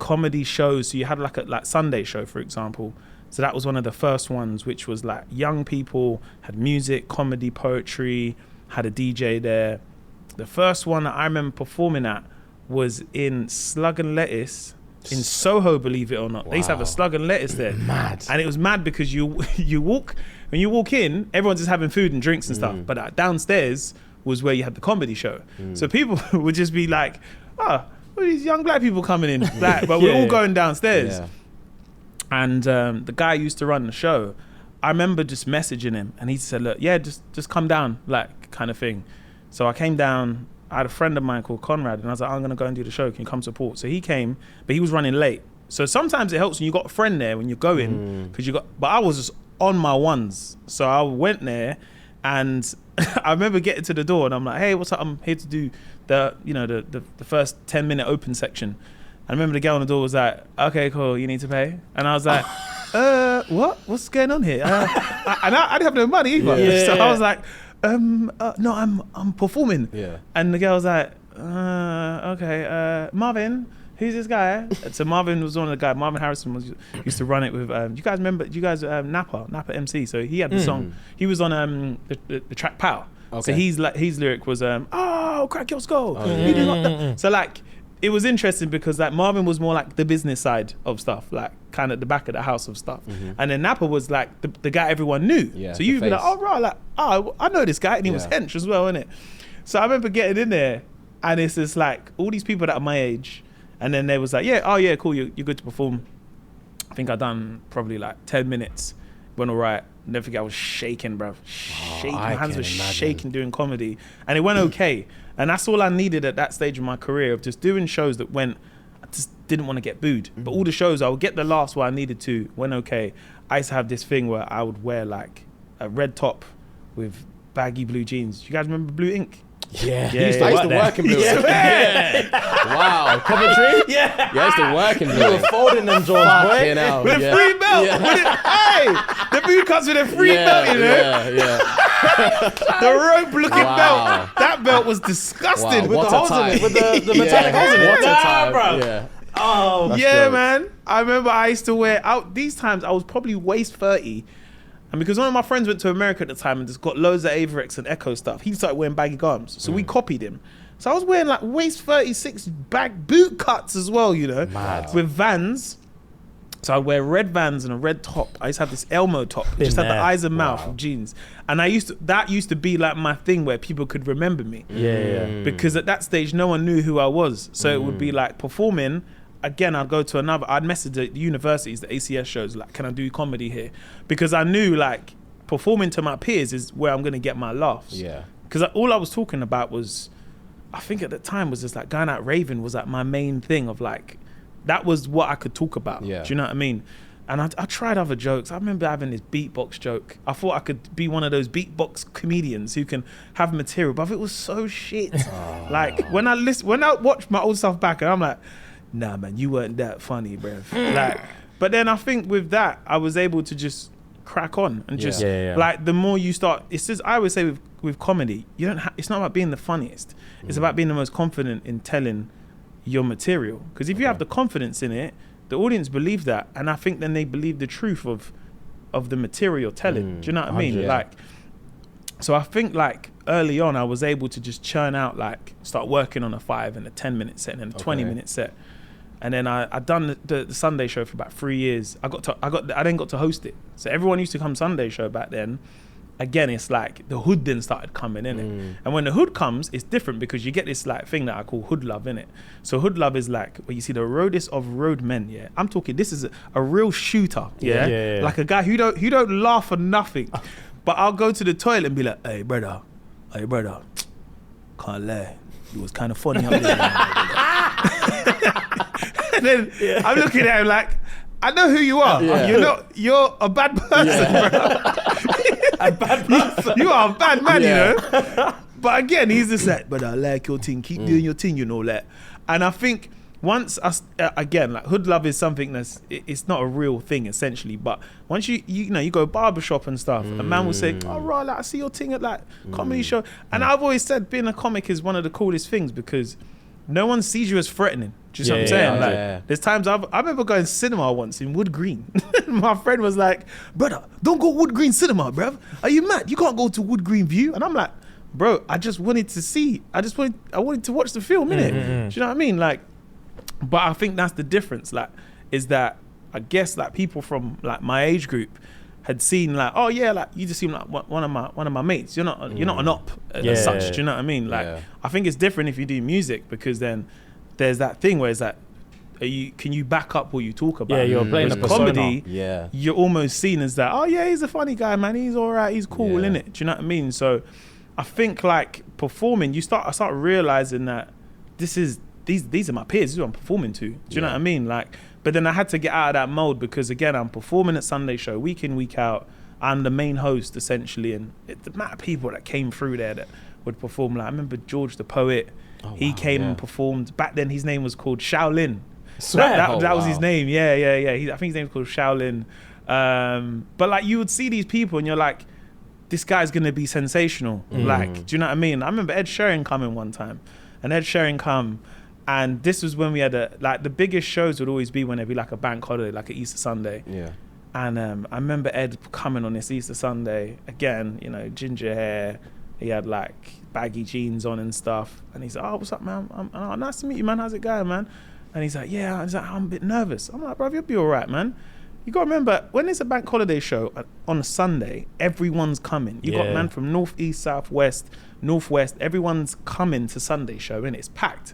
Speaker 3: comedy shows. So you had like Sunday show, for example. So that was one of the first ones, which was like young people, had music, comedy, poetry, had a DJ there. The first one that I remember performing at was in Slug and Lettuce in Soho, believe it or not. Wow. They used to have a Slug and Lettuce there.
Speaker 1: Mad.
Speaker 3: And it was mad because when you walk in, everyone's just having food and drinks and stuff. But downstairs was where you had the comedy show. So people would just be like, oh, what are these young black people coming in? Like, but we're all going downstairs. And the guy who used to run the show, I remember just messaging him, and he said, look, yeah, just come down, like, kind of thing. So I came down. I had a friend of mine called Conrad, and I was like, I'm going to go and do the show. Can you come support? So he came, but he was running late. So sometimes it helps when you got a friend there when you're going, but I was just on my ones. So I went there, and I remember getting to the door, and I'm like, hey, what's up? I'm here to do the first 10-minute open section. I remember the girl on the door was like, okay, cool, you need to pay. And I was like, what? What's going on here? I didn't have no money either. So I was like, no, I'm performing. And the girl was like, okay, Marvin, who's this guy? So Marvin was one of the guys. Marvin Harrison used to run it with. You guys remember? You guys Napa MC. So he had the song. He was on the track Pow. So his lyric was oh, crack your skull. You do not that. So like it was interesting because like Marvin was more like the business side of stuff, like kind of the back of the house of stuff, and then Napa was like the guy everyone knew. So you'd be like, oh right, like I know this guy, and he was hench as well, innit? So I remember getting in there, and it's just like all these people that are my age, and then they was like, yeah, oh yeah, cool, you're good to perform. I think I done probably like 10 minutes, went all right. Never forget, I was shaking, bruv. Shaking. My hands were shaking doing comedy. And it went okay. And that's all I needed at that stage of my career, of just doing shows that went, I just didn't want to get booed. But all the shows, I would get the laughs where I needed to, went okay. I used to have this thing where I would wear like a red top with baggy blue jeans. You guys remember Blue Ink?
Speaker 2: Yeah, I used to work in Blue. Wow, Coventry? Yeah. I used to work in Blue.
Speaker 1: You were folding them Johns, boy.
Speaker 3: With a free belt. Hey, the boot comes with a free belt, you know? The rope looking belt. That belt was disgusting.
Speaker 2: Wow,
Speaker 3: with the holes in it.
Speaker 1: With the metallic holes in it.
Speaker 2: What a time,
Speaker 1: bro.
Speaker 2: Yeah.
Speaker 3: Oh,
Speaker 5: That's
Speaker 3: yeah,
Speaker 5: jokes.
Speaker 3: man. I remember I used to wear out these times. I was probably waist 30. And because one of my friends went to America at the time and just got loads of Averex and Echo stuff, he started wearing baggy garments. So we copied him. So I was wearing like waist 36 bag boot cuts as well, you know, with Vans. So I'd wear red Vans and a red top. I used to have this Elmo top. It just had the eyes and mouth of jeans. And that used to be like my thing where people could remember me. Because at that stage, no one knew who I was. So it would be like performing. Again, I'd message the universities, the ACS shows, like, can I do comedy here? Because I knew like performing to my peers is where I'm going to get my laughs.
Speaker 2: Yeah.
Speaker 3: Because all I was talking about was, I think at the time was just like going out raving was like my main thing of like, that was what I could talk about.
Speaker 2: Yeah.
Speaker 3: Do you know what I mean? And I tried other jokes. I remember having this beatbox joke. I thought I could be one of those beatbox comedians who can have material, but it was so shit. Like when I watch my old stuff back, and I'm like, nah, man, you weren't that funny, bruv. Like, but then I think with that, I was able to just crack on and just like the more you start. It's just I always say with comedy, you don't. It's not about being the funniest. It's about being the most confident in telling your material. Because if you have the confidence in it, the audience believe that, and I think then they believe the truth of the material telling. Do you know what I mean? Like, so I think like early on, I was able to just churn out like start working on a 5 and a 10-minute set and a 20-minute set. And then I done the Sunday show for about 3 years. I then got to host it. So everyone used to come Sunday show back then. Again, it's like the hood then started coming in it. And when the hood comes, it's different because you get this like thing that I call hood love in it. So hood love is like where you see the roadest of road men. Yeah, I'm talking. This is a real shooter. Yeah? Like a guy who don't laugh for nothing. But I'll go to the toilet and be like, hey brother, can't lie, it was kind of funny up there. And then I'm looking at him like, I know who you are. You're a bad person, bro. A bad person. You are a bad man, you know. But again, he's just like, but I like your thing. Keep doing your thing, you know that. And I think once again, like hood love is something it's not a real thing essentially. But once you go barbershop and stuff, a man will say, "Oh, right, like, I see your thing at like comedy show." And I've always said being a comic is one of the coolest things because no one sees you as threatening. Do you see what I'm saying? Like, there's times I remember going cinema once in Wood Green. My friend was like, "Brother, don't go Wood Green Cinema, bruv. Are you mad? You can't go to Wood Green View." And I'm like, "Bro, I just wanted to see. I wanted to watch the film, innit?" Do you know what I mean? Like, but I think that's the difference. Like, is that I guess like people from like my age group had seen like, oh yeah, like you just seem like one of my mates. You're not an op as such. Do you know what I mean? Like, I think it's different if you do music because then there's that thing where it's like, can you back up what you talk about?
Speaker 1: Yeah, you're playing a
Speaker 3: comedy.
Speaker 2: Yeah,
Speaker 3: you're almost seen as that. Oh yeah, he's a funny guy, man. He's all right. He's cool, innit? Do you know what I mean? So, I think like performing, I start realizing that these are my peers. This is who I'm performing to. Do you know what I mean? Like, but then I had to get out of that mode because again, I'm performing at Sunday show week in, week out. I'm the main host essentially, and the amount of people that came through there that would perform. Like I remember George the Poet. He came and performed. Back then, his name was called Shaolin. That was his name. Yeah. I think his name was called Shaolin. But like you would see these people and you're like, this guy's gonna be sensational. Like, do you know what I mean? I remember Ed Sheeran coming one time, and Ed Sheeran come, and this was when we had the biggest shows would always be when there'd be like a bank holiday, like an Easter Sunday. Yeah. And I remember Ed coming on this Easter Sunday again, you know, ginger hair, He had like baggy jeans on and stuff. And he's like, oh, what's up, man? Nice to meet you, man. How's it going, man? And he's like, yeah. He's like, I'm a bit nervous. I'm like, bro, you'll be all right, man. You got to remember, when it's a bank holiday show on a Sunday, everyone's coming. You got man from north, east, south, west, northwest. Everyone's coming to Sunday show, and it's packed.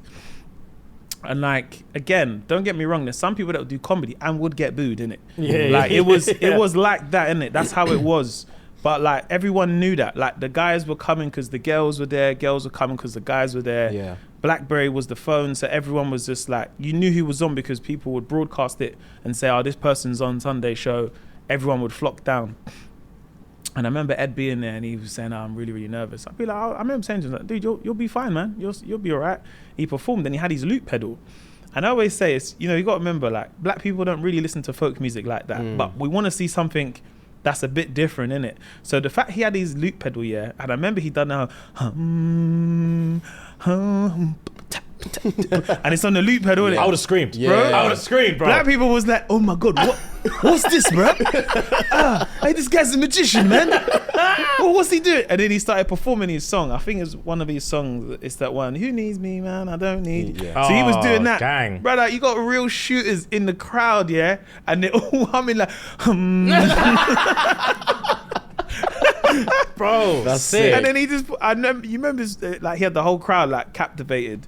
Speaker 3: And like, again, don't get me wrong. There's some people that would do comedy and would get booed, innit? It was like that, innit? That's how it was. But like, everyone knew that. Like, the guys were coming because the girls were there. Girls were coming because the guys were there.
Speaker 2: Yeah.
Speaker 3: BlackBerry was the phone, so everyone was just like, you knew who was on because people would broadcast it and say, oh, this person's on Sunday show. Everyone would flock down. And I remember Ed being there, and he was saying, oh, I'm really, really nervous. I'd be like, I remember saying to him, like, dude, you'll be fine, man. You'll be all right. He performed, and he had his loop pedal. And I always say, it's, you know, you got to remember, like, black people don't really listen to folk music like that. But we want to see something that's a bit different, innit? So the fact he had his loop pedal, and I remember he done now, and it's on the loop pedal, innit?
Speaker 1: I would have screamed.
Speaker 2: Yeah.
Speaker 3: Bro,
Speaker 1: I would have screamed, bro.
Speaker 3: Black people was like, oh my God, what's this, bro? Hey, this guy's a magician, man. Well, what's he doing? And then he started performing his song. I think it's one of his songs. It's that one, who needs me, man? I don't need you. So he was doing that.
Speaker 1: Gang.
Speaker 3: Brother, you got real shooters in the crowd, yeah? And they're all humming like,
Speaker 1: Bro,
Speaker 2: That's
Speaker 1: sick.
Speaker 3: And then he just, you remember, like, he had the whole crowd like captivated.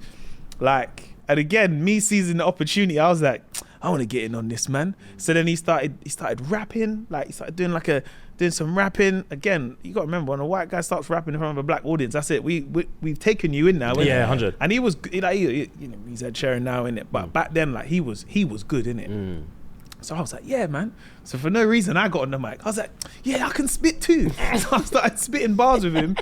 Speaker 3: Like, and again, me seizing the opportunity, I was like, I want to get in on this, man. So then he started rapping, like he started doing some rapping. Again, you got to remember, when a white guy starts rapping in front of a black audience, that's it. We've taken you in now.
Speaker 1: Yeah,
Speaker 3: innit?
Speaker 1: 100.
Speaker 3: And he was, like, you know, he's Ed Sheeran now, innit? But back then, like, he was good, innit? So I was like, yeah, man. So for no reason, I got on the mic. I was like, yeah, I can spit too. So I started spitting bars with him.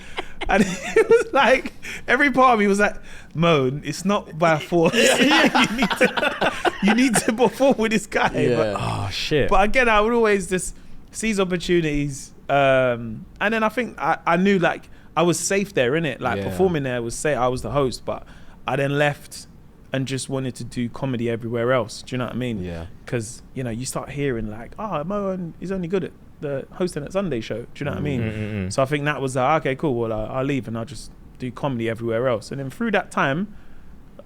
Speaker 3: And it was like, every part of me was like, Mo, it's not by force. you need to perform with this guy.
Speaker 2: Yeah.
Speaker 1: Oh, shit.
Speaker 3: But again, I would always just seize opportunities. And then I think I knew, like, I was safe there, innit? Like, performing there was safe. I was the host, but I then left and just wanted to do comedy everywhere else. Do you know what I mean?
Speaker 2: Yeah.
Speaker 3: Because, you know, you start hearing like, oh, Mo, he's only good at the hosting at Sunday show. Do you know what I mean? So I think that was okay, cool. Well, I'll leave and I'll just do comedy everywhere else. And then through that time,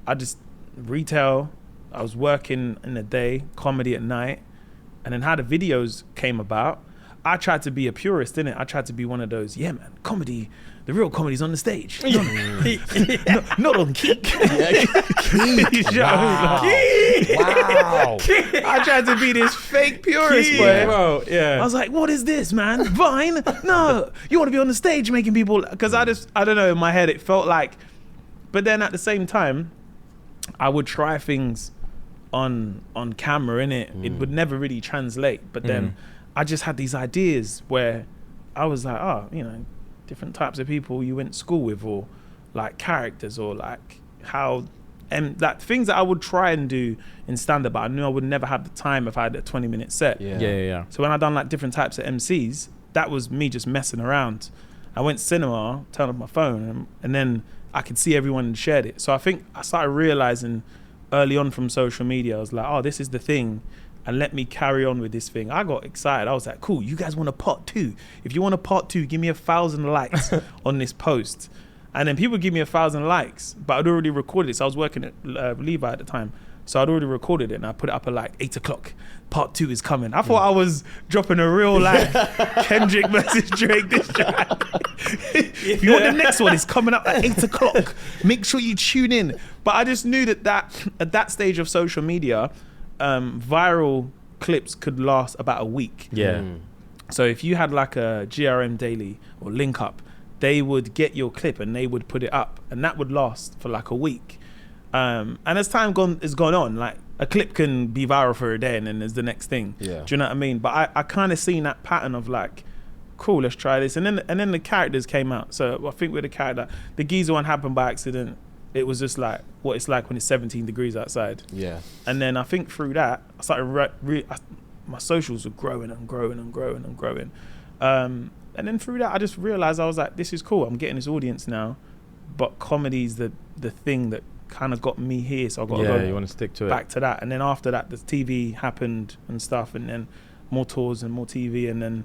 Speaker 3: I just retail. I was working in the day, comedy at night. And then how the videos came about, I tried to be a purist, innit? I tried to be one of those, yeah, man, comedy. The real comedy's on the stage. Not on Keek.
Speaker 2: Wow.
Speaker 3: I tried to be this fake purist, boy.
Speaker 1: Bro, yeah.
Speaker 3: I was like, what is this, man? Vine? No. You want to be on the stage making people... Because I don't know, in my head, it felt like... But then at the same time, I would try things on camera, innit? It would never really translate. But then I just had these ideas where I was like, oh, you know, different types of people you went to school with, or like characters, or like how, and like things that I would try and do in stand-up, but I knew I would never have the time if I had a 20-minute set.
Speaker 1: Yeah.
Speaker 3: So when I done like different types of MCs, that was me just messing around. I went cinema, turned off my phone, and then I could see everyone and shared it. So I think I started realizing early on from social media, I was like, oh, this is the thing, and let me carry on with this thing. I got excited. I was like, cool, you guys want a part 2? If you want a part 2, give me 1,000 likes on this post. And then people give me 1,000 likes, but I'd already recorded it. So I was working at Levi at the time. So I'd already recorded it, and I put it up at like 8 o'clock. Part 2 is coming. I thought I was dropping a real like Kendrick versus Drake diss track. If you want the next one, it's coming up at 8 o'clock. Make sure you tune in. But I just knew that at that stage of social media, viral clips could last about a week.
Speaker 1: Yeah.
Speaker 3: So if you had like a GRM Daily or Link Up, they would get your clip and they would put it up, and that would last for like a week. And as time has gone on, like a clip can be viral for a day and then there's the next thing.
Speaker 2: Yeah.
Speaker 3: Do you know what I mean? But I kind of seen that pattern of like, cool, let's try this. And then the characters came out. So I think with the character, the geezer one happened by accident. It was just like what it's like when it's 17 degrees outside.
Speaker 2: Yeah.
Speaker 3: And then I think through that, I started my socials were growing and growing and growing and growing. And then through that, I just realized, I was like, this is cool. I'm getting this audience now, but comedy's the thing that kind of got me here. So I got to go
Speaker 1: you want to stick to
Speaker 3: back to that. And then after that, the TV happened and stuff, and then more tours and more TV. And then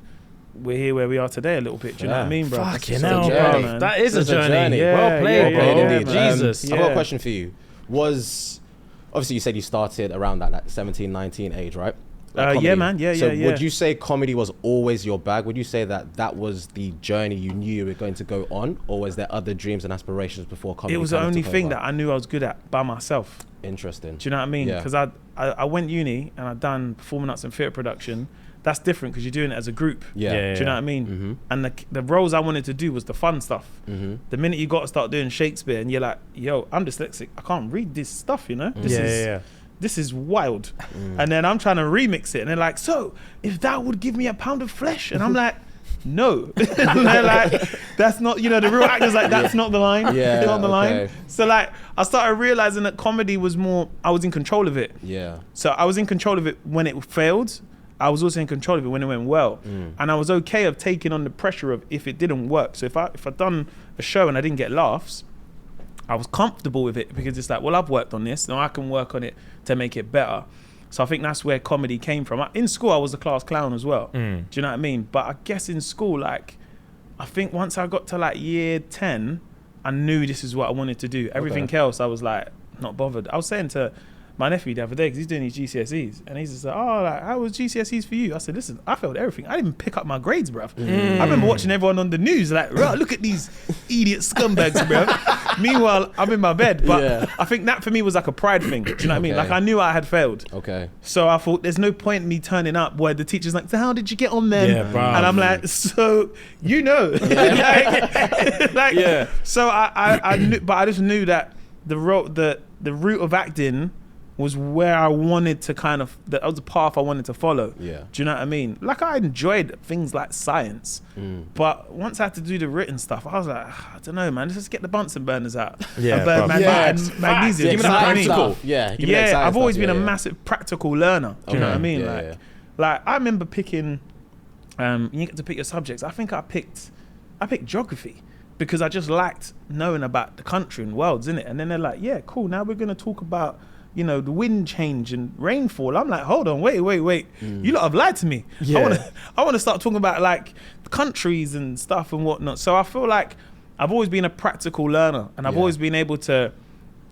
Speaker 3: we're here where we are today a little bit. Do you know what I mean, bro?
Speaker 1: Fucking
Speaker 2: a
Speaker 1: hell,
Speaker 2: journey.
Speaker 1: bro. That is a
Speaker 2: It's a
Speaker 1: journey.
Speaker 2: journey.
Speaker 1: Well played, bro.
Speaker 2: Indeed.
Speaker 1: Jesus.
Speaker 2: I've got a question for you. Obviously you said you started around that 17, 19 age, right?
Speaker 3: Yeah, man. Yeah,
Speaker 2: so
Speaker 3: yeah.
Speaker 2: would you say comedy was always your bag? Would you say that was the journey you knew you were going to go on? Or was there other dreams and aspirations before comedy?
Speaker 3: It was the only thing that I knew I was good at by myself.
Speaker 2: Interesting.
Speaker 3: Do you know what I mean?
Speaker 2: Yeah.
Speaker 3: Because I went uni and I done performing arts and theatre production. That's different because you're doing it as a group.
Speaker 2: Yeah.
Speaker 3: Do you know what I mean? And the roles I wanted to do was the fun stuff. The minute you got to start doing Shakespeare and you're like, yo, I'm dyslexic. I can't read this stuff, you know? This is wild. And then I'm trying to remix it. And they're like, so if that would give me a pound of flesh. And I'm like, no. And they're like, that's not, you know, the real actor's like, that's not the line.
Speaker 2: Yeah,
Speaker 3: Not the line.
Speaker 2: okay.
Speaker 3: So like, I started realizing that comedy was more, I was in control of it.
Speaker 2: Yeah.
Speaker 3: So I was in control of it when it failed. I was also in control of it when it went well. And I was okay of taking on the pressure of if it didn't work. So if I'd done a show and I didn't get laughs, I was comfortable with it because it's like, well, I've worked on this, now I can work on it to make it better. So I think that's where comedy came from. In school, I was a class clown as well. Do you know what I mean? But I guess in school, like, I think once I got to like year 10, I knew this is what I wanted to do. Everything else, I was like, not bothered. I was saying to my nephew the other day, because he's doing his GCSEs, and he's just like, oh, like, how was GCSEs for you? I said, listen, I failed everything. I didn't even pick up my grades, bruv. I remember watching everyone on the news, like, look at these idiot scumbags, bruv. Meanwhile, I'm in my bed. But I think that for me was like a pride thing. Do you know what I mean? Like, I knew I had failed.
Speaker 2: Okay.
Speaker 3: So I thought, there's no point in me turning up where the teacher's like, so how did you get on then?
Speaker 1: Yeah, bruv.
Speaker 3: And I'm like, so, you know. So I knew, but I just knew that the route of acting was where I wanted to that was the path I wanted to follow.
Speaker 2: Yeah.
Speaker 3: Do you know what I mean? Like, I enjoyed things like science, but once I had to do the written stuff, I was like, I don't know, man, let's just get the Bunsen burners out.
Speaker 1: Yeah,
Speaker 3: and burn
Speaker 1: bruv.
Speaker 3: magnesium.
Speaker 2: Give me
Speaker 3: You know what I mean?
Speaker 2: practical. Yeah. Give me the exciting
Speaker 3: I've always
Speaker 2: stuff.
Speaker 3: been a
Speaker 2: Yeah.
Speaker 3: massive practical learner. Do you know what I mean?
Speaker 2: Yeah,
Speaker 3: Like I remember picking, you get to pick your subjects. I think I picked geography because I just liked knowing about the country and worlds, innit? And then they're like, yeah, cool, now we're going to talk about, you know, the wind change and rainfall. I'm like, hold on, wait. You lot have lied to me.
Speaker 1: Yeah.
Speaker 3: I want to start talking about like countries and stuff and whatnot. So I feel like I've always been a practical learner, and I've always been able to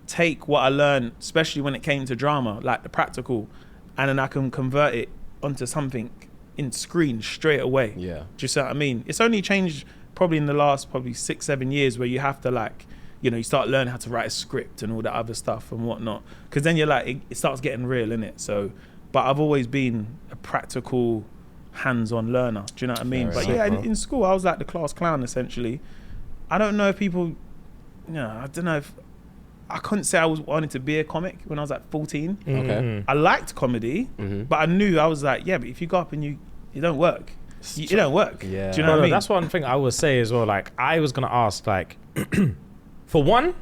Speaker 3: take what I learned, especially when it came to drama, like the practical, and then I can convert it onto something in screen straight away.
Speaker 2: Yeah.
Speaker 3: Do you see what I mean? It's only changed probably in the last 6-7 years where you have to like, you know, you start learning how to write a script and all that other stuff and whatnot. Because then you're like, it starts getting real, innit? So, but I've always been a practical, hands-on learner. Do you know what I mean?
Speaker 2: Very
Speaker 3: But yeah,
Speaker 2: sick, bro.
Speaker 3: in school, I was like the class clown, essentially. I don't know if people, you know, I don't know if, I couldn't say I wanted to be a comic when I was like 14.
Speaker 2: Okay.
Speaker 3: I liked comedy, but I knew, I was like, yeah, but if you go up and you don't work, you don't work.
Speaker 2: Yeah.
Speaker 3: Do you know what I mean?
Speaker 1: That's one thing I would say as well. Like, I was going to ask, like, for one,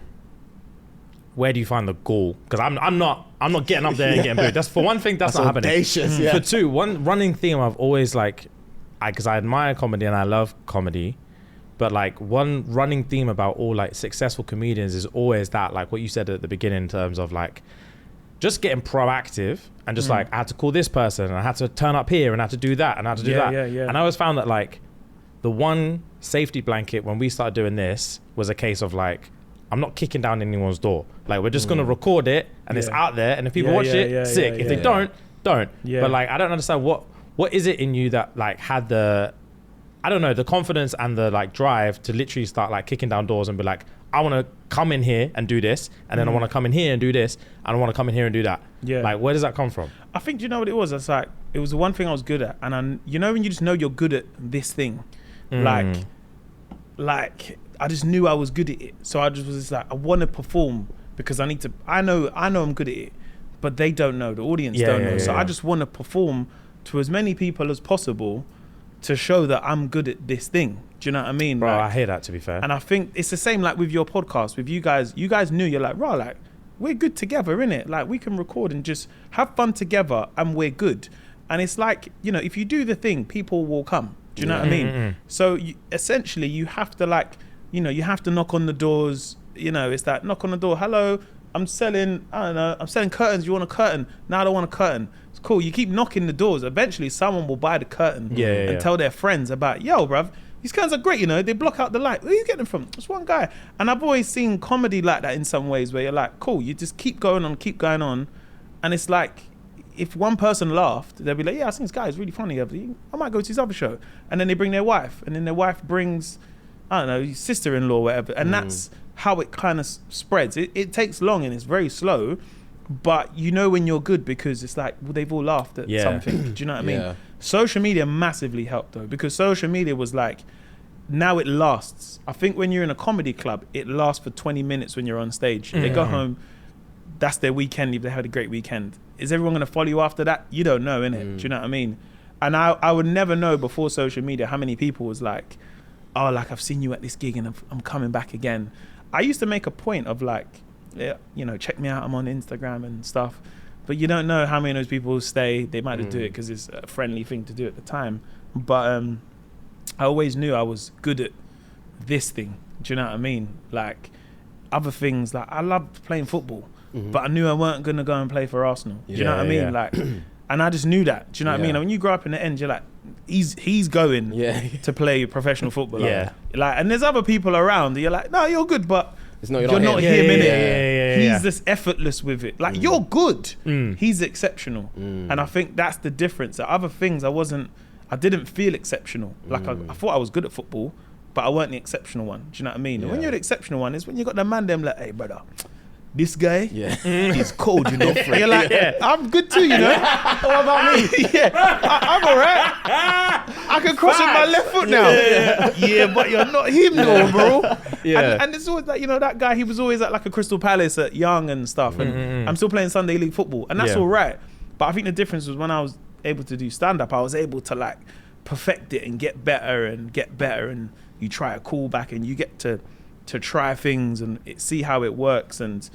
Speaker 1: where do you find the gall? Because I'm not getting up there and getting booed. That's for one thing. That's not happening.
Speaker 2: Audacious, yeah.
Speaker 1: For two, one running theme I've always like, because I admire comedy and I love comedy, but like one running theme about all like successful comedians is always that, like what you said at the beginning in terms of like just getting proactive and just like I had to call this person and I had to turn up here and I had to do that and I had to do that.
Speaker 3: Yeah.
Speaker 1: And I always found that like the one safety blanket when we started doing this was a case of like, I'm not kicking down anyone's door. Like, we're just going to record it and it's out there. And if people watch it, sick. If they don't.
Speaker 3: Yeah.
Speaker 1: But like, I don't understand what is it in you that like had the, I don't know, the confidence and the like drive to literally start like kicking down doors and be like, I want to come in here and do this. And then I want to come in here and do this. And I want to come in here and do that.
Speaker 3: Yeah.
Speaker 1: Like, where does that come from?
Speaker 3: I think, do you know what it was? It's like, it was the one thing I was good at. And you know when you just know you're good at this thing? Like, I just knew I was good at it. So I just was just like, I want to perform because I know I'm good at it, but they don't know, the audience don't know. So I just want to perform to as many people as possible to show that I'm good at this thing. Do you know what I mean?
Speaker 1: Bro,
Speaker 3: like,
Speaker 1: I hear that, to be fair.
Speaker 3: and I think it's the same like with your podcast, with you guys knew, you're like, right, like, we're good together, innit? Like, we can record and just have fun together and we're good. And it's like, you know, if you do the thing, people will come. Do you know what I mean? So essentially you have to like, you know, you have to knock on the doors, you know, it's that knock on the door, hello, I'm selling, I don't know, I'm selling curtains. You want a curtain? No, I don't want a curtain. It's cool. You keep knocking the doors. Eventually, someone will buy the curtain and tell their friends about, yo, bruv, these curtains are great, you know, they block out the light. Where are you getting them from? It's one guy. And I've always seen comedy like that in some ways where you're like, cool, you just keep going on. And it's like, if one person laughed, they'll be like, yeah, I think this guy is really funny. I might go to his other show. And then they bring their wife. And then their wife brings, I don't know, his sister-in-law or whatever. And that's how it kind of spreads. It takes long and it's very slow. But you know when you're good because it's like, well, they've all laughed at something. Do you know what I mean? Social media massively helped though, because social media was like, now it lasts. I think when you're in a comedy club, it lasts for 20 minutes when you're on stage. They go home, that's their weekend if they had a great weekend. Is everyone going to follow you after that? You don't know, innit? Do you know what I mean? And I would never know before social media how many people was like, oh, like I've seen you at this gig and I'm coming back again. I used to make a point of like, yeah, you know, check me out, I'm on Instagram and stuff. But you don't know how many of those people stay. They might just do it because it's a friendly thing to do at the time. But I always knew I was good at this thing. Do you know what I mean? Like other things, like I loved playing football, but I knew I weren't going to go and play for Arsenal. Do you know what I mean? Like, and I just knew that. Do you know what I mean? And when you grow up in the end, you're like, he's going to play professional football. Like, and there's other people around that you're like, no, you're good, but you're not him, innit? He's just effortless with it. Like, you're good. He's exceptional. And I think that's the difference. That other things I didn't feel exceptional. Like, I thought I was good at football, but I weren't the exceptional one. Do you know what I mean? And when you're the exceptional one, is when you got the man them like, hey, brother, this guy is cold, you know. You're like, I'm good too, you know. What about me? I'm all right. I can cross with my left foot now. Yeah, but you're not him though, bro. And it's always like, you know, that guy, he was always at like a Crystal Palace at Young and stuff. And I'm still playing Sunday League football. And that's all right. But I think the difference was when I was able to do stand-up, I was able to like perfect it and get better. And you try a callback and you get to try things and see how it works. And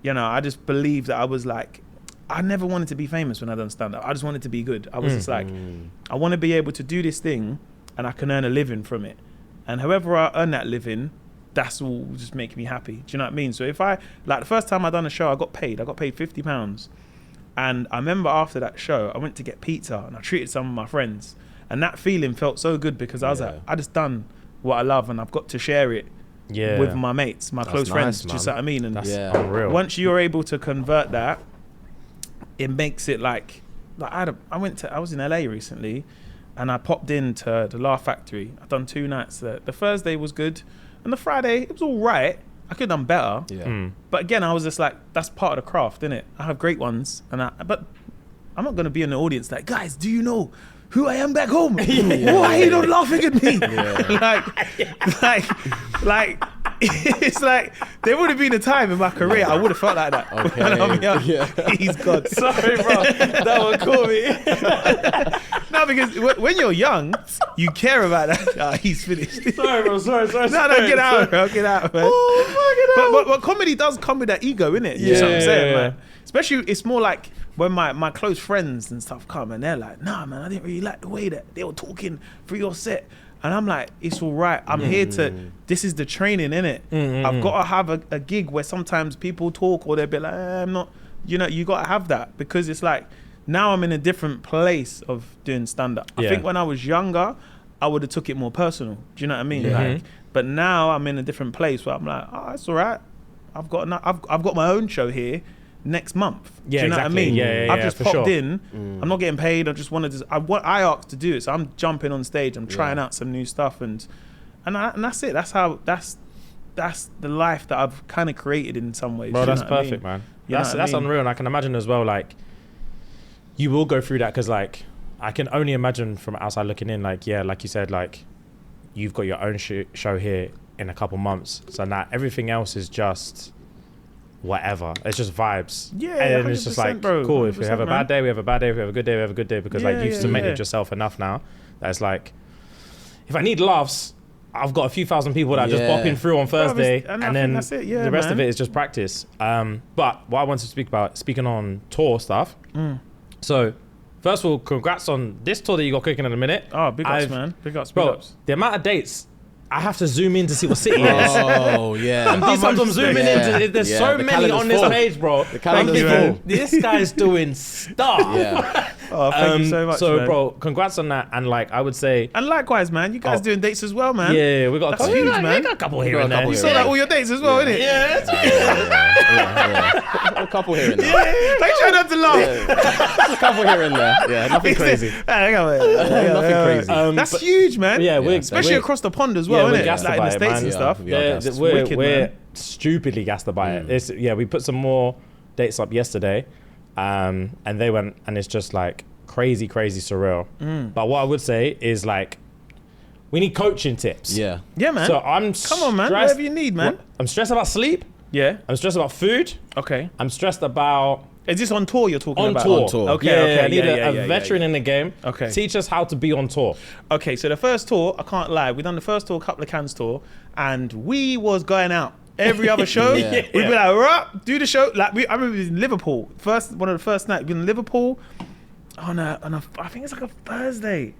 Speaker 3: you know, I just believe that I was like, I never wanted to be famous when I done stand-up. I just wanted to be good. I was just like, I want to be able to do this thing and I can earn a living from it. And however I earn that living, that's all just make me happy. Do you know what I mean? So if I, like the first time I done a show, I got paid £50. And I remember after that show, I went to get pizza and I treated some of my friends. And that feeling felt so good because I was like, I just done what I love and I've got to share it with my mates, my close friends. Do you see what I mean? And
Speaker 1: that's unreal.
Speaker 3: Once you're able to convert that, it makes it like I was in LA recently and I popped into the Laugh Factory. I've done 2 nights there. The Thursday was good and the Friday, it was all right. I could have done better. But again, I was just like, that's part of the craft, innit? I have great ones, but I'm not going to be in the audience like, guys, do you know who I am back home? Why are you not laughing at me? Like, it's like, there would have been a time in my career I would have felt like that.
Speaker 2: Okay.
Speaker 3: When I'm young. He's God.
Speaker 1: Sorry, bro. That one caught me.
Speaker 3: No, because when you're young, you care about that. He's finished.
Speaker 1: Sorry, bro. Sorry.
Speaker 3: No, get out, bro. Get out, man. But comedy does come with that ego, innit? You know what I'm saying, man? Especially, it's more like when my close friends and stuff come and they're like, nah, man, I didn't really like the way that they were talking through your set. And I'm like, it's all right. I'm here this is the training, innit? I've got to have a gig where sometimes people talk or they'll be like, I'm not, you know, you got to have that because it's like, now I'm in a different place of doing stand-up. I think when I was younger, I would have took it more personal. Do you know what I mean? Like, but now I'm in a different place where I'm like, oh, it's all right. I've got my own show here next month. Do you know what I mean? I've just popped in. I'm not getting paid. I just wanted to. I asked to do it, so I'm jumping on stage. I'm trying out some new stuff, and that's it. That's the life that I've kind of created in some ways.
Speaker 1: Bro, that's perfect, man. That's unreal. And I can imagine as well, like, you will go through that because, like, I can only imagine from outside looking in, like, yeah, like you said, like, you've got your own show here in a couple months, so now everything else is just whatever. It's just vibes. Yeah, and it's just like, bro, cool. If we have a bad day, we have a bad day. If we have a good day, we have a good day. Because like you've cemented yourself enough now that it's like, if I need laughs, I've got a few thousand people that are just bopping through on Thursday, and then that's it. The rest of it is just practice. But what I wanted to speak about, speaking on tour stuff. So first of all, congrats on this tour that you got cooking in a minute.
Speaker 3: Oh, big ups, man. Big ups, big ups.
Speaker 1: The amount of dates I have to zoom in to see what city it is.
Speaker 2: Oh yeah.
Speaker 1: And these times I'm zooming into, there's
Speaker 2: Yeah,
Speaker 1: so
Speaker 2: the
Speaker 1: many on this
Speaker 2: calendar's full.
Speaker 1: page, bro.
Speaker 2: The calendar's
Speaker 1: I'm thinking,
Speaker 2: full.
Speaker 1: this guy's doing stuff.
Speaker 2: Yeah.
Speaker 3: Oh, thank you so much,
Speaker 1: So,
Speaker 3: man.
Speaker 1: bro, congrats on that. And like, I would say,
Speaker 3: And likewise, man, you guys
Speaker 1: Oh.
Speaker 3: doing dates as well, man.
Speaker 1: yeah, we got a
Speaker 3: That's
Speaker 1: couple.
Speaker 3: huge,
Speaker 1: we got
Speaker 3: man.
Speaker 1: a couple
Speaker 2: We
Speaker 1: here
Speaker 2: got
Speaker 1: and
Speaker 2: a
Speaker 1: there.
Speaker 2: couple
Speaker 3: You
Speaker 2: here.
Speaker 3: saw that all your dates as well, innit?
Speaker 1: Yeah,
Speaker 2: A couple here and there.
Speaker 3: Like, try not to laugh.
Speaker 2: A couple here and there. Yeah, nothing crazy. Nothing crazy.
Speaker 3: That's huge, man.
Speaker 1: yeah, we're
Speaker 3: Especially
Speaker 1: we're-
Speaker 3: across the pond as well,
Speaker 1: we're
Speaker 3: innit?
Speaker 1: gassed
Speaker 3: Like in the
Speaker 1: about it,
Speaker 3: States
Speaker 1: man.
Speaker 3: and
Speaker 2: Yeah,
Speaker 3: stuff.
Speaker 2: we are
Speaker 1: Yeah,
Speaker 2: gassed.
Speaker 1: we're
Speaker 3: wicked,
Speaker 1: we're
Speaker 3: man.
Speaker 1: stupidly gassed about it. It's, yeah, we put some more dates up yesterday, and they went, and it's just like crazy surreal. But what I would say is like, we need coaching tips.
Speaker 2: Yeah.
Speaker 3: Yeah, man.
Speaker 1: So I'm
Speaker 3: Come on, man.
Speaker 1: stressed-
Speaker 3: Whatever you need, man.
Speaker 1: I'm stressed about sleep.
Speaker 3: Yeah.
Speaker 1: I'm stressed about food.
Speaker 3: Okay.
Speaker 1: I'm stressed about
Speaker 3: Is this on tour you're talking
Speaker 1: on
Speaker 3: about?
Speaker 1: tour.
Speaker 2: On tour.
Speaker 3: Okay,
Speaker 1: Yeah,
Speaker 3: okay.
Speaker 1: I need
Speaker 3: yeah,
Speaker 1: a veteran in the game.
Speaker 3: Okay.
Speaker 1: Teach us how to be on tour.
Speaker 3: Okay, so the first tour, I can't lie, we done the first tour, Couple of Cans tour, and we was going out. Every other show,
Speaker 2: Yeah.
Speaker 3: we'd be like, right, do the show. Like I remember in Liverpool, one of the first nights, we were in Liverpool on a, I think it's like a Thursday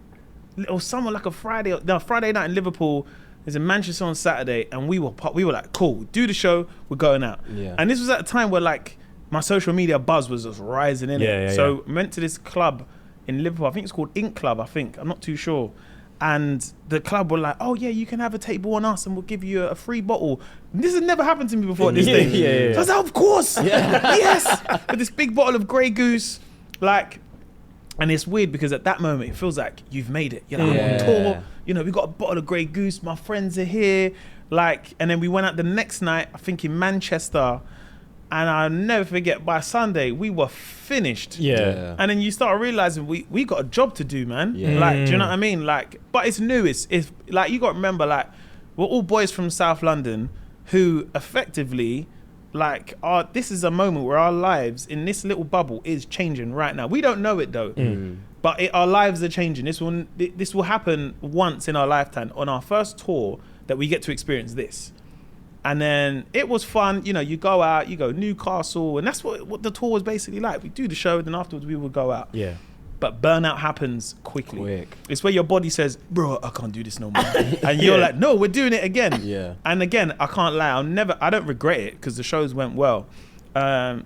Speaker 3: or somewhere like a Friday. No, Friday night in Liverpool. There's in Manchester on Saturday, and we were like, cool, do the show, we're going out.
Speaker 2: Yeah.
Speaker 3: And this was at a time where like my social media buzz was just rising in
Speaker 1: Yeah,
Speaker 3: it.
Speaker 1: yeah,
Speaker 3: So went to this club in Liverpool. I think it's called Ink Club. I'm not too sure. And the club were like, "Oh yeah, you can have a table on us, and we'll give you a free bottle." This has never happened to me before at this
Speaker 1: Yeah,
Speaker 3: stage.
Speaker 1: yeah.
Speaker 3: So I was like, "Of course, yes." With this big bottle of Grey Goose, like, and it's weird because at that moment it feels like you've made it. You're like, I'm on
Speaker 2: Yeah.
Speaker 3: tour. You know, we got a bottle of Grey Goose. My friends are here. Like, and then we went out the next night. I think in Manchester. And I'll never forget, by Sunday, we were finished.
Speaker 1: Yeah.
Speaker 3: And then you start realizing we got a job to do, man.
Speaker 2: Yeah.
Speaker 3: Like, do you know what I mean? Like, but it's new. It's like, you got to remember, like, we're all boys from South London who effectively, like, this is a moment where our lives in this little bubble is changing right now. We don't know it though, but our lives are changing. This will happen once in our lifetime on our first tour that we get to experience this. And then it was fun, you know, you go out, you go Newcastle, and that's what the tour was basically like. We do the show, then afterwards we would go out.
Speaker 1: Yeah.
Speaker 3: But burnout happens quickly.
Speaker 2: Quick.
Speaker 3: It's where your body says, bro, I can't do this no more. And you're like, no, we're doing it again.
Speaker 2: Yeah.
Speaker 3: And again, I can't lie, I don't regret it because the shows went well.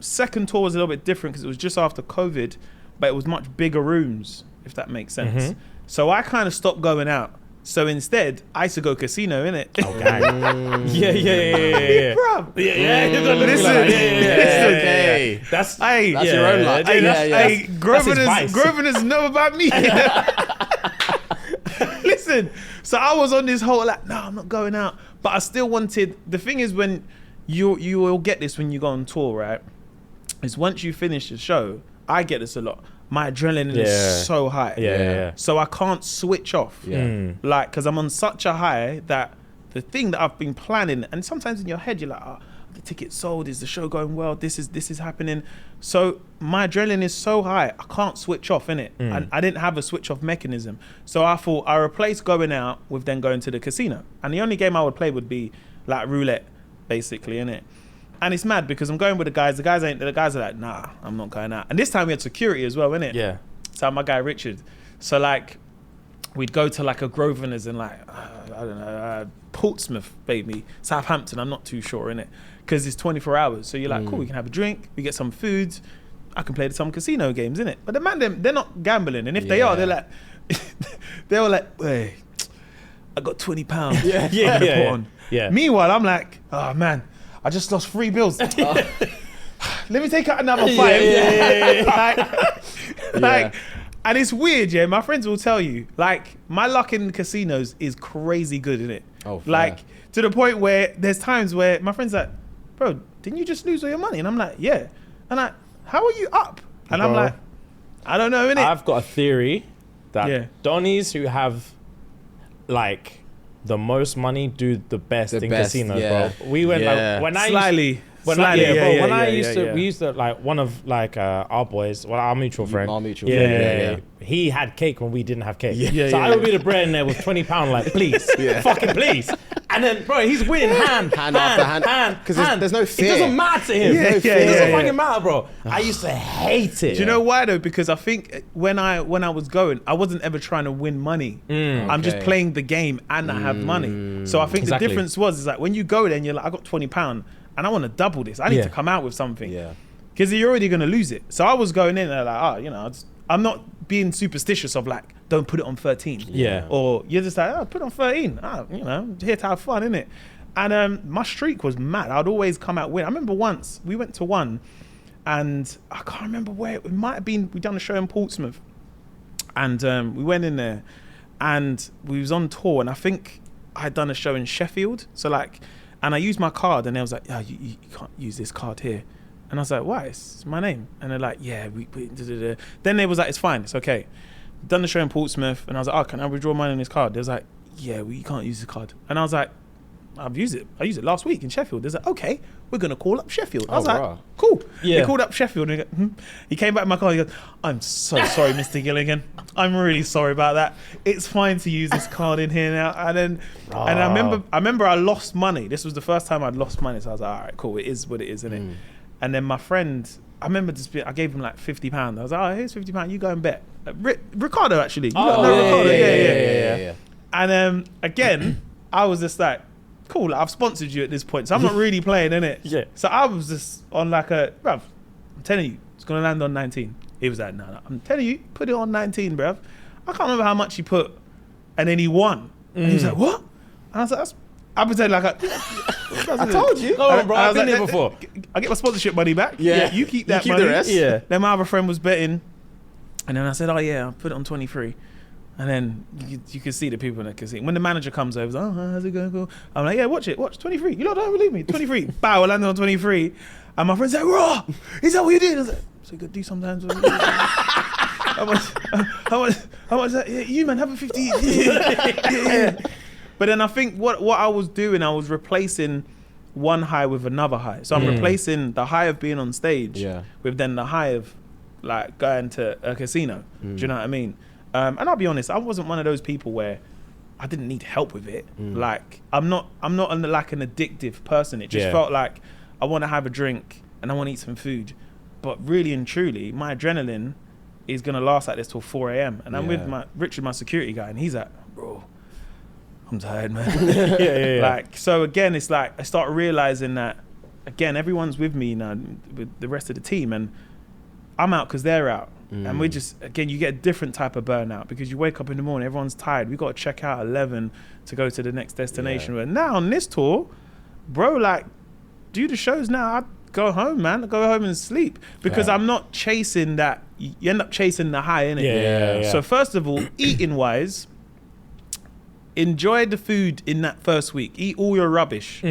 Speaker 3: Second tour was a little bit different because it was just after COVID, but it was much bigger rooms, if that makes sense. So I kind of stopped going out. So instead, I used to go casino, innit?
Speaker 1: Okay. Yeah.
Speaker 3: Bruv.
Speaker 1: Yeah.
Speaker 3: Listen.
Speaker 2: Okay.
Speaker 1: That's
Speaker 3: Hey,
Speaker 2: That's your own luck.
Speaker 3: Hey,
Speaker 2: Yeah, yeah.
Speaker 3: hey,
Speaker 1: vice.
Speaker 3: Groveners know about me. Listen, so I was on this whole like, no, I'm not going out. But I still wanted, the thing is when you will get this when you go on tour, right? Is once you finish the show, I get this a lot. My adrenaline
Speaker 1: Yeah.
Speaker 3: is so high.
Speaker 1: Yeah.
Speaker 3: So I can't switch off.
Speaker 2: Yeah.
Speaker 3: Like, because I'm on such a high that the thing that I've been planning, and sometimes in your head you're like, oh, the ticket sold, is the show going well, this is happening. So my adrenaline is so high, I can't switch off, innit? And I didn't have a switch off mechanism. So I thought I replaced going out with then going to the casino. And the only game I would play would be like roulette, basically, innit? And it's mad because I'm going with the guys are like, nah, I'm not going out. And this time we had security as well, innit?
Speaker 1: Yeah.
Speaker 3: So my guy Richard. So like, we'd go to like a Grosvenor's in like, I don't know, Portsmouth, maybe, Southampton, I'm not too sure, innit? Because it's 24 hours. So you're like, cool, we can have a drink, we get some food, I can play some casino games, innit? But the man, they're not gambling. And if they are, they're like, they were like, hey, I got £20.
Speaker 1: Yeah.
Speaker 3: Meanwhile, I'm like, oh man, I just lost 3 bills. Let me take out another 5. Like, and it's weird, yeah. My friends will tell you, like, my luck in casinos is crazy good, isn't it?
Speaker 2: Oh, fair.
Speaker 3: like to the point where there's times where my friends are like, bro, didn't you just lose all your money? And I'm like, yeah. And like, how are you up? And I'm
Speaker 1: Bro.
Speaker 3: like, I don't know, innit?
Speaker 1: I've got a theory that
Speaker 3: Yeah.
Speaker 1: Donnies who have like the most money do the best
Speaker 2: The
Speaker 1: in
Speaker 2: best,
Speaker 1: casinos,
Speaker 2: yeah.
Speaker 1: bro. We went
Speaker 2: Yeah.
Speaker 1: like when I
Speaker 3: Slightly.
Speaker 1: When
Speaker 3: Slightly,
Speaker 1: I,
Speaker 3: yeah,
Speaker 1: when
Speaker 3: yeah,
Speaker 1: I
Speaker 3: yeah,
Speaker 1: used to,
Speaker 3: yeah.
Speaker 1: we used to like one of like our boys, well, our mutual friend.
Speaker 2: Our mutual friend, yeah.
Speaker 1: He had cake when we didn't have cake.
Speaker 3: Yeah,
Speaker 1: so
Speaker 3: yeah.
Speaker 1: I would be the bread in there with £20, like, please, fucking please. And And then, bro, he's winning hand
Speaker 2: after hand. 'Cause there's no fear.
Speaker 1: It doesn't matter to him.
Speaker 3: Yeah,
Speaker 1: It
Speaker 3: yeah,
Speaker 1: doesn't
Speaker 3: yeah.
Speaker 1: fucking matter, bro. I used to hate it.
Speaker 3: Do you know why though? Because I think when I was going, I wasn't ever trying to win money. I'm just
Speaker 2: Okay.
Speaker 3: playing the game and I have money. So I think
Speaker 1: Exactly.
Speaker 3: the difference is like when you go there and you're like, I got £20 and I want to double this. I need
Speaker 1: Yeah.
Speaker 3: to come out with something.
Speaker 2: Yeah.
Speaker 3: Because you're already going to lose it. So I was going in and like, I'm not being superstitious of like, don't put it on 13.
Speaker 1: Yeah.
Speaker 3: Or you're just like, put it on 13. Here to have fun, innit? And my streak was mad. I'd always come out win. I remember once we went to one and I can't remember where it might have been. We done a show in Portsmouth and we went in there and we was on tour and I think I had done a show in Sheffield. So like, and I used my card and they was like, you can't use this card here. And I was like, why? It's my name. And they're like, yeah, we Then they was like, it's fine, it's okay. Done the show in Portsmouth and I was like, oh, can I withdraw mine on this card? They was like, yeah, you can't use the card. And I was like, I've used it. I used it last week in Sheffield. They're like, okay, we're going to call up Sheffield. I was like,
Speaker 2: wow.
Speaker 3: cool.
Speaker 1: Yeah.
Speaker 3: They called up Sheffield and he came back in my car. He goes, I'm so sorry, Mr. Gilligan. I'm really sorry about that. It's fine to use this card in here now. And then, and I remember I lost money. This was the first time I'd lost money. So I was like, all right, cool. It is what it is, isn't it? And then my friend, I remember I gave him like £50. I was like, oh, here's £50. You go and bet. Ricardo, actually. Ricardo.
Speaker 2: Yeah.
Speaker 3: And again, I was just like, cool, I've sponsored you at this point, so I'm not really playing, innit?
Speaker 1: Yeah.
Speaker 3: So I was just on like bruv, I'm telling you, it's going to land on 19. He was like, no, I'm telling you, put it on 19, bruv. I can't remember how much he put, and then he won. And he was like, what? And I was like, I pretend like I told you.
Speaker 1: Go on, bro.
Speaker 3: I
Speaker 1: I've
Speaker 3: was
Speaker 1: been
Speaker 3: like,
Speaker 1: here before.
Speaker 3: I get my sponsorship money back.
Speaker 2: Yeah.
Speaker 3: You keep that
Speaker 2: You keep
Speaker 3: money.
Speaker 2: the rest.
Speaker 1: Yeah.
Speaker 3: Then my other friend was betting, and then I said, oh yeah, I'll put it on 23. And then you can see the people in the casino. When the manager comes over, he's like, oh, how's it going? Cool. I'm like, yeah, watch 23. You lot don't believe me. 23. Bow, I landed on 23. And my friend's like, raw, is that what you did? I was like, so you could do sometimes. How much is that? Yeah, you man, have a 50. Yeah. But then I think what I was doing, I was replacing one high with another high. So I'm replacing the high of being on stage with then the high of like going to a casino. Do you know what I mean? And I'll be honest, I wasn't one of those people where I didn't need help with it. Like I'm not like an addictive person. It just felt like I want to have a drink and I want to eat some food. But really and truly, my adrenaline is gonna last like this till 4 a.m. And I'm with Richard, my security guy, and he's like, bro, I'm tired, man. Like, so again, it's like I start realizing that again, everyone's with me now with the rest of the team, and I'm out because they're out. And we're just, again, you get a different type of burnout because you wake up in the morning, everyone's tired. We got to check out 11 to go to the next destination. But now on this tour, bro, like, do the shows now. I go home, man. I go home and sleep because I'm not chasing that. You end up chasing the high, innit?
Speaker 1: Yeah.
Speaker 3: So first of all, eating wise, enjoy the food in that first week. Eat all your rubbish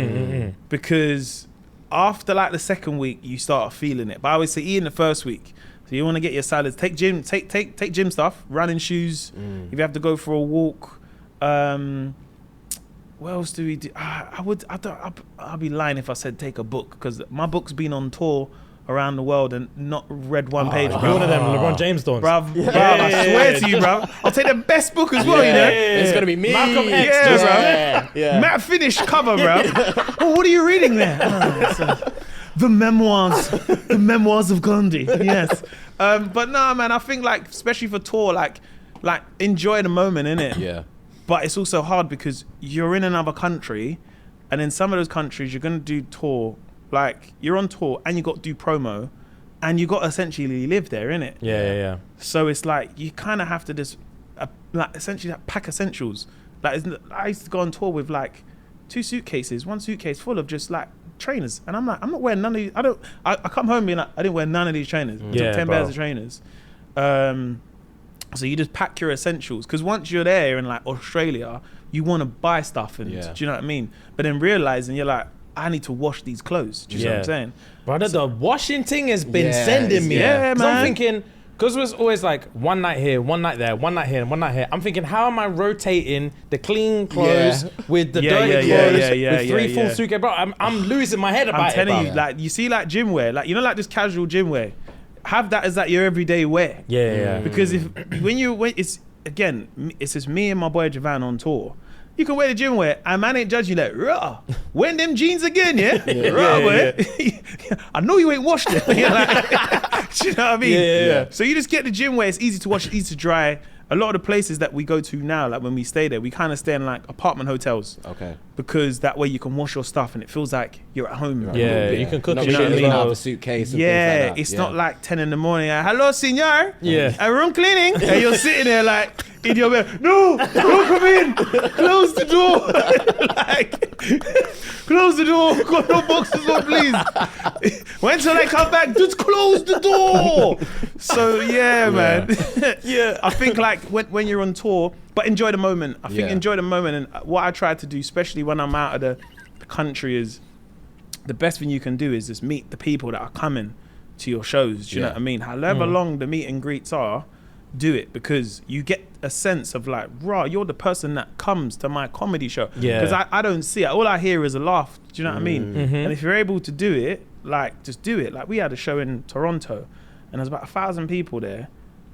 Speaker 3: because after like the second week, you start feeling it. But I always say eat in the first week. So you want to get your salads. Take gym stuff, running shoes. If you have to go for a walk, what else do we do? I'll be lying if I said take a book because my book's been on tour around the world and not read one page, bro.
Speaker 1: One of them LeBron James dons.
Speaker 3: Bruv, I swear to you, bro. I'll take the best book as well, you know.
Speaker 2: It's gonna be me.
Speaker 1: Malcolm X,
Speaker 3: Yeah,
Speaker 1: just-
Speaker 3: bro. Matte finish cover, bro. Oh, what are you reading there? The memoirs of Gandhi. Yes. But no, man, I think like, especially for tour, like enjoy the moment, innit?
Speaker 2: Yeah.
Speaker 3: But it's also hard because you're in another country, and in some of those countries you're gonna do tour. Like you're on tour and you got to do promo, and you got to essentially live there, innit?
Speaker 1: Yeah.
Speaker 3: So it's like you kind of have to just like essentially like, pack essentials. Like I used to go on tour with like 2 suitcases, 1 suitcase full of just like trainers, and I'm like, I'm not wearing none of these. I come home being like, I didn't wear none of these trainers. I took 10 pairs of trainers. So you just pack your essentials because once you're there in like Australia, you want to buy stuff and do you know what I mean? But then realizing you're like, I need to wash these clothes. Do you know what I'm saying?
Speaker 1: Brother, the washing thing has been sending me.
Speaker 3: Yeah,
Speaker 1: 'Cause
Speaker 3: man.
Speaker 1: I'm thinking, because it was always like one night here, one night there, one night here, and one night here. I'm thinking, how am I rotating the clean clothes with the dirty clothes with 3 full suitcases? Bro, I'm losing my head about
Speaker 3: I'm telling
Speaker 1: it,
Speaker 3: you, like you see like gym wear, like you know like just casual gym wear. Have that as like your everyday wear.
Speaker 1: Yeah.
Speaker 3: Because when it's again, it's just me and my boy Javan on tour. You can wear the gym wear, and man ain't judging you like, raw. Wearing them jeans again, yeah? Raw, boy. I know you ain't washed it. You're like, do you know what I mean?
Speaker 1: Yeah.
Speaker 3: So you just get the gym wear. It's easy to wash, easy to dry. A lot of the places that we go to now, like when we stay there, we kind of stay in like apartment hotels.
Speaker 2: Okay.
Speaker 3: Because that way you can wash your stuff and it feels like you're at home.
Speaker 1: Yeah, you can cook
Speaker 2: Not
Speaker 1: your shit
Speaker 2: really
Speaker 1: as
Speaker 2: out of
Speaker 1: well.
Speaker 2: a suitcase and
Speaker 3: Yeah,
Speaker 2: things like that.
Speaker 3: it's not like 10 in the morning. Hello, senor.
Speaker 1: Yeah.
Speaker 3: A room cleaning. And you're sitting there like in your bed. No, don't come in. Close the door. Like, close the door. Got no boxes on, please. When till I come back, just close the door. So yeah, man. Yeah, I think like when you're on tour, but enjoy the moment. I think enjoy the moment. And what I try to do, especially when I'm out of the country, is the best thing you can do is just meet the people that are coming to your shows. Do you know what I mean? However long the meet and greets are, do it, because you get a sense of like, raw, you're the person that comes to my comedy show.
Speaker 1: Yeah.
Speaker 3: Because I don't see it. All I hear is a laugh. Do you know what I mean? And if you're able to do it, like, just do it. Like, we had a show in Toronto, and there's about 1,000 people there.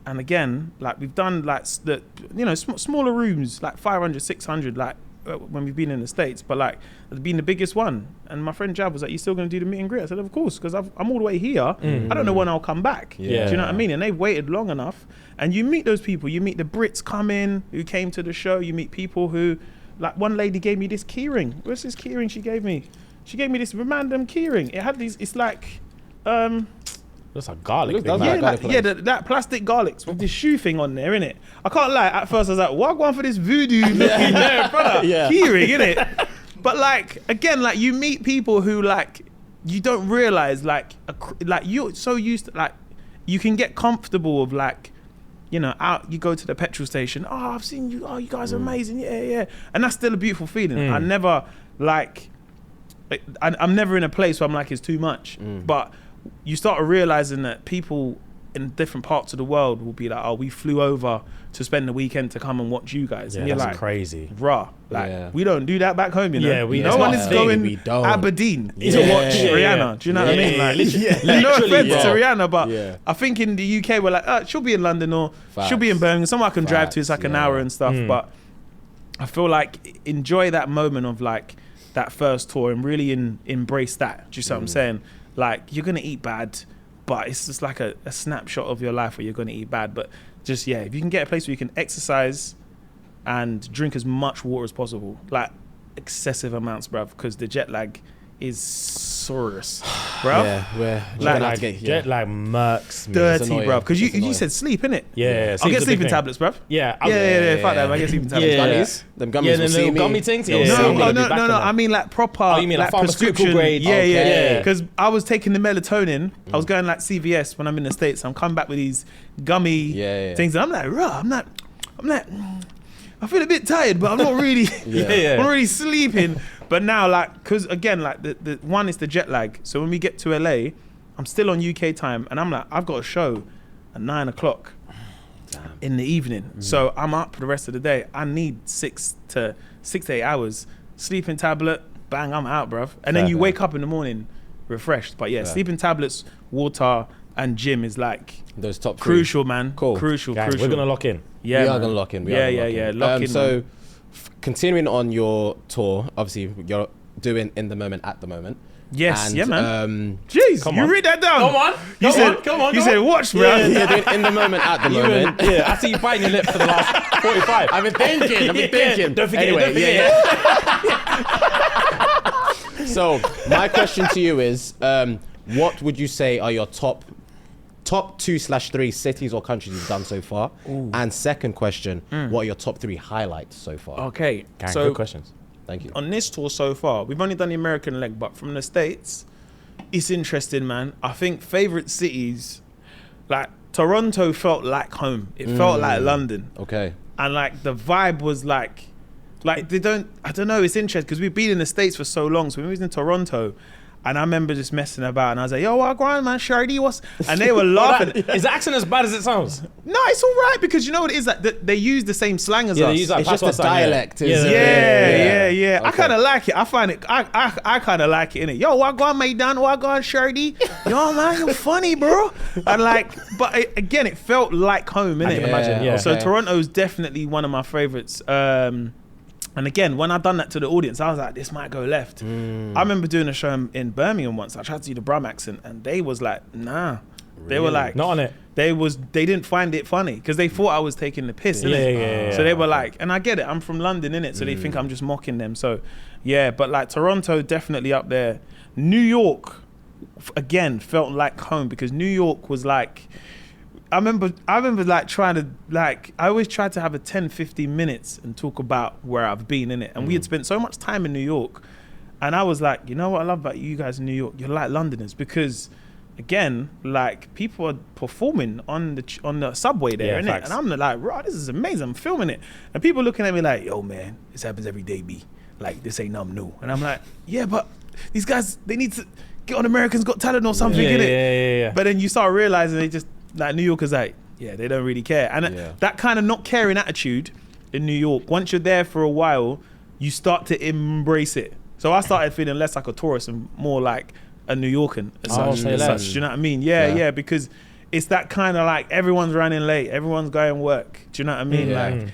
Speaker 3: And again, like, we've done like smaller rooms, like 500, 600, like when we've been in the States, but like it's been the biggest one. And my friend Jab was like, "You still gonna do the meet and greet?" I said, "Of course, because I'm all the way here. I don't know when I'll come back."
Speaker 1: Yeah.
Speaker 3: Do you know what I mean? And they've waited long enough. And you meet those people. You meet the Brits come in who came to the show. You meet people who, like, one lady gave me this keyring. What's this keyring she gave me? She gave me this random keyring. It had these. It's like.
Speaker 1: That's a garlic thing.
Speaker 2: does
Speaker 3: Yeah,
Speaker 2: garlic
Speaker 3: that plastic garlics with this shoe thing on there, innit? I can't lie, at first I was like, what going for this voodoo brother? Keyring, innit? But like, again, like, you meet people who, like, you don't realize, like you're so used to, like, you can get comfortable of, like, you know, out, you go to the petrol station, oh, I've seen you, oh, you guys are amazing, yeah. And that's still a beautiful feeling. I never, like, I'm never in a place where I'm like, it's too much. But you start realizing that people in different parts of the world will be like, oh, we flew over to spend the weekend to come and watch you guys.
Speaker 1: Yeah,
Speaker 3: and you're
Speaker 1: that's
Speaker 3: like,
Speaker 1: crazy.
Speaker 3: Bruh, like, we don't do that back home, you know?
Speaker 1: Yeah, we
Speaker 3: no
Speaker 1: don't.
Speaker 3: one is
Speaker 2: We
Speaker 3: going
Speaker 2: don't.
Speaker 3: Aberdeen to
Speaker 1: Yeah.
Speaker 3: watch
Speaker 1: Yeah.
Speaker 3: Rihanna. Do you know what I mean? Like,
Speaker 1: literally,
Speaker 3: no offense
Speaker 1: bro.
Speaker 3: to Rihanna, but
Speaker 2: Yeah.
Speaker 3: I think in the UK we're like, oh, she'll be in London or she'll be in
Speaker 2: Facts.
Speaker 3: Birmingham. Somewhere I can drive to. It's
Speaker 2: Facts,
Speaker 3: like an
Speaker 2: yeah.
Speaker 3: hour and stuff. But I feel like enjoy that moment of like that first tour and really embrace that. Do you see what I'm saying? Like, you're gonna eat bad, but it's just like a snapshot of your life where you're gonna eat bad. But just, yeah, if you can get a place where you can exercise and drink as much water as possible, like excessive amounts, bruv, because the jet lag is sorus, bruv.
Speaker 2: Yeah, we're
Speaker 3: Like,
Speaker 2: gonna have to get
Speaker 1: Jet lag murks me.
Speaker 3: Dirty,
Speaker 2: annoying.
Speaker 3: bruv. Because
Speaker 2: It's
Speaker 3: you
Speaker 2: annoying.
Speaker 3: said sleep, innit?
Speaker 1: Yeah,
Speaker 3: I'll get
Speaker 1: sleep's a big
Speaker 3: sleeping
Speaker 1: thing.
Speaker 3: tablets, bruv.
Speaker 1: Yeah,
Speaker 3: Yeah, fuck that, man. I get sleeping tablets.
Speaker 1: Yeah.
Speaker 2: Gummies? Them gummies
Speaker 1: Yeah,
Speaker 2: will see me.
Speaker 1: gummy things.
Speaker 2: They'll
Speaker 1: Yeah.
Speaker 2: see
Speaker 3: No,
Speaker 2: me.
Speaker 1: gonna be
Speaker 3: no,
Speaker 1: back
Speaker 3: no,
Speaker 1: in
Speaker 3: no.
Speaker 1: that.
Speaker 3: I mean like proper,
Speaker 1: Oh, you mean like pharmaceutical
Speaker 3: prescription
Speaker 1: grade?
Speaker 3: Yeah,
Speaker 1: Okay.
Speaker 3: yeah. Because I was taking the melatonin. I was going like CVS when I'm in the States. I'm coming back with these gummy things, and I'm like, "Rah, I'm not. I feel a bit tired, but I'm not really.
Speaker 1: Yeah.
Speaker 3: I'm not really sleeping. But now, like, because again, like the one is the jet lag. So when we get to LA, I'm still on UK time, and I'm like, I've got a show at 9 o'clock in the evening. So I'm up for the rest of the day. I need 6 to 8 hours. Sleeping tablet, bang, I'm out, bruv. And then you wake up in the morning refreshed. But yeah, sleeping tablets, water, and gym is like
Speaker 2: Those top three.
Speaker 3: crucial, man.
Speaker 2: Cool.
Speaker 3: Crucial.
Speaker 1: Guys, we're gonna lock in.
Speaker 3: Yeah,
Speaker 2: we are
Speaker 3: man.
Speaker 2: gonna lock in.
Speaker 3: Lock in.
Speaker 2: So,
Speaker 3: man.
Speaker 2: continuing on your tour, obviously you're doing In the Moment at the moment.
Speaker 3: Yes,
Speaker 2: And,
Speaker 3: yeah, man. Jeez,
Speaker 1: Come
Speaker 3: you
Speaker 1: on.
Speaker 3: read that down.
Speaker 1: Come on.
Speaker 3: You
Speaker 1: Come
Speaker 3: said,
Speaker 1: on. Come on.
Speaker 3: You
Speaker 1: come
Speaker 3: said,
Speaker 1: on.
Speaker 3: watch, bro.
Speaker 2: You're doing In the Moment at the moment.
Speaker 1: Yeah, I see you biting your lip for the last 45.
Speaker 2: I've been thinking.
Speaker 1: Don't forget
Speaker 2: Anyway,
Speaker 1: it.
Speaker 2: So my question to you is, what would you say are your top 2/3 cities or countries you've done so far? And second question, what are your top 3 highlights so far?
Speaker 3: Okay,
Speaker 1: Gang,
Speaker 3: so
Speaker 1: good questions.
Speaker 2: Thank you.
Speaker 3: on this tour so far, we've only done the American leg, but from the States, it's interesting, man. I think favorite cities, like Toronto felt like home. It felt like London.
Speaker 2: Okay.
Speaker 3: And like the vibe was like they don't, I don't know, it's interesting because we've been in the States for so long. So when we was in Toronto, and I remember just messing about, and I was like, yo, what going on, man, Shardy, what's... And they were laughing.
Speaker 1: Is the accent as bad as it sounds?
Speaker 3: No, it's all right, because you know what it is? Like, they use the same slang as
Speaker 1: Yeah,
Speaker 3: us.
Speaker 1: they use that
Speaker 2: It's just
Speaker 1: patois
Speaker 2: the
Speaker 1: slang, yeah.
Speaker 2: dialect.
Speaker 3: Yeah. I
Speaker 2: Okay.
Speaker 3: kind of like it. I find it, I kind of like it, innit? Yo, what going, Maidan? What going, Shardy? Yo, man, you're funny, bro. And like, but again, it felt like home, innit?
Speaker 2: can imagine,
Speaker 1: yeah.
Speaker 3: So
Speaker 2: Okay.
Speaker 3: Toronto's definitely one of my favorites. And again, when I done that to the audience, I was like, this might go left. I remember doing a show in Birmingham once. I tried to do the Brum accent, and they was like, nah. They were like,
Speaker 1: not on it.
Speaker 3: They didn't find it funny because they thought I was taking the piss.
Speaker 1: Yeah.
Speaker 3: So they were like, and I get it. I'm from London, innit? So they think I'm just mocking them. So yeah, but like Toronto definitely up there. New York, again, felt like home because New York was like. I remember like trying to like I always tried to have a 10-15 minutes and talk about where I've been in it, and we had spent so much time in New York, and I was like, you know what I love about you guys in New York, you're like Londoners, because again, like people are performing on the subway there, innit? And I'm like, right, this is amazing, I'm filming it, and people looking at me like, yo man, this happens every day, B, like this ain't nothing new, and I'm like, yeah, but these guys, they need to get on Americans Got Talent or something, innit?
Speaker 1: Yeah.
Speaker 3: But then you start realizing they just like New Yorkers, like, yeah, they don't really care. And that kind of not caring attitude in New York, once you're there for a while, you start to embrace it. So I started feeling less like a tourist and more like a New Yorker as such. Do you know what I mean? Yeah, because it's that kind of like everyone's running late, everyone's going work. Do you know what I mean? Like,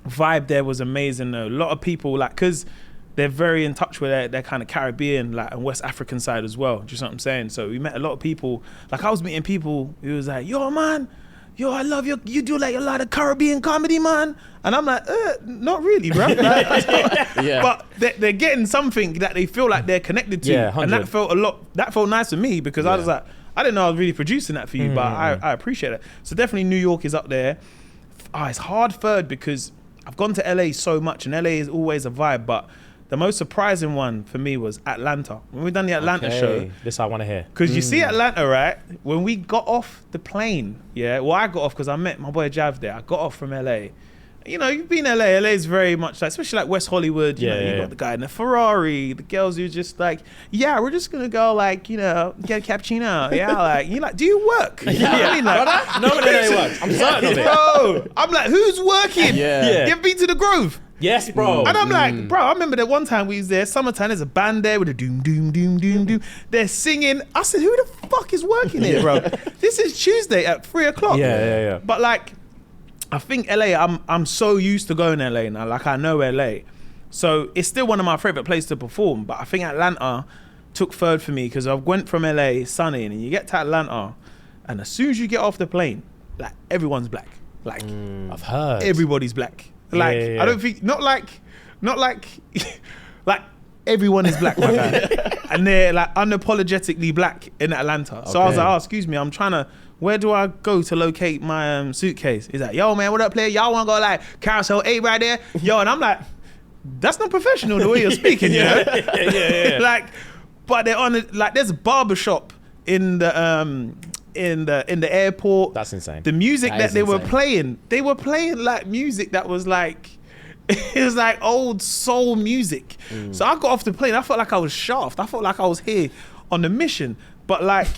Speaker 3: vibe there was amazing though. A lot of people, like, because they're very in touch with their kind of Caribbean, like, and West African side as well. Do you know what I'm saying? So we met a lot of people. Like I was meeting people who was like, yo man, I love you. You do like a lot of Caribbean comedy, man. And I'm like, not really, bro. Like, but they're getting something that they feel like they're connected to. Yeah, and that felt nice for me because I was like, I didn't know I was really producing that for you, but I appreciate it. So definitely New York is up there. It's hard third because I've gone to LA so much, and LA is always a vibe, but the most surprising one for me was Atlanta. When we done the Atlanta show.
Speaker 1: This I want to hear.
Speaker 3: Because you see Atlanta, right? When we got off the plane, I got off because I met my boy Jav there. I got off from LA. You know, you've been in LA. LA is very much like, especially like West Hollywood. You know, you got the guy in the Ferrari, the girls who just like, we're just going to go like, you know, get a cappuccino. Like, you're like, do you work? I mean, like,
Speaker 1: nobody works. I'm certain of it.
Speaker 3: Bro, I'm like, who's working? Get me to the Grove.
Speaker 1: Yes, bro.
Speaker 3: And I'm like, bro, I remember that one time we was there, summertime, there's a band there with a doom, doom, doom, doom, doom. They're singing. I said, who the fuck is working here, bro? This is Tuesday at 3:00.
Speaker 1: Yeah.
Speaker 3: But like, I think LA, I'm so used to going to LA now. Like, I know LA. So it's still one of my favorite places to perform. But I think Atlanta took third for me because I went from LA, sunny, and you get to Atlanta, and as soon as you get off the plane, like, everyone's black. Like,
Speaker 1: I've heard.
Speaker 3: Everybody's black. Like, I don't think, not like, like everyone is black, my guy. And they're like unapologetically black in Atlanta. So I was like, oh, excuse me, where do I go to locate my suitcase? He's like, yo, man, what up, player? Y'all want to go like Carousel 8 right there? Yo, and I'm like, that's not professional the way you're speaking, you know? Yeah. Like, but they're on it, like, there's a barbershop in the airport.
Speaker 1: That's insane.
Speaker 3: The music that they were playing like music that was like, it was like old soul music. So I got off the plane, I felt like I was shaft. I felt like I was here on a mission. But like,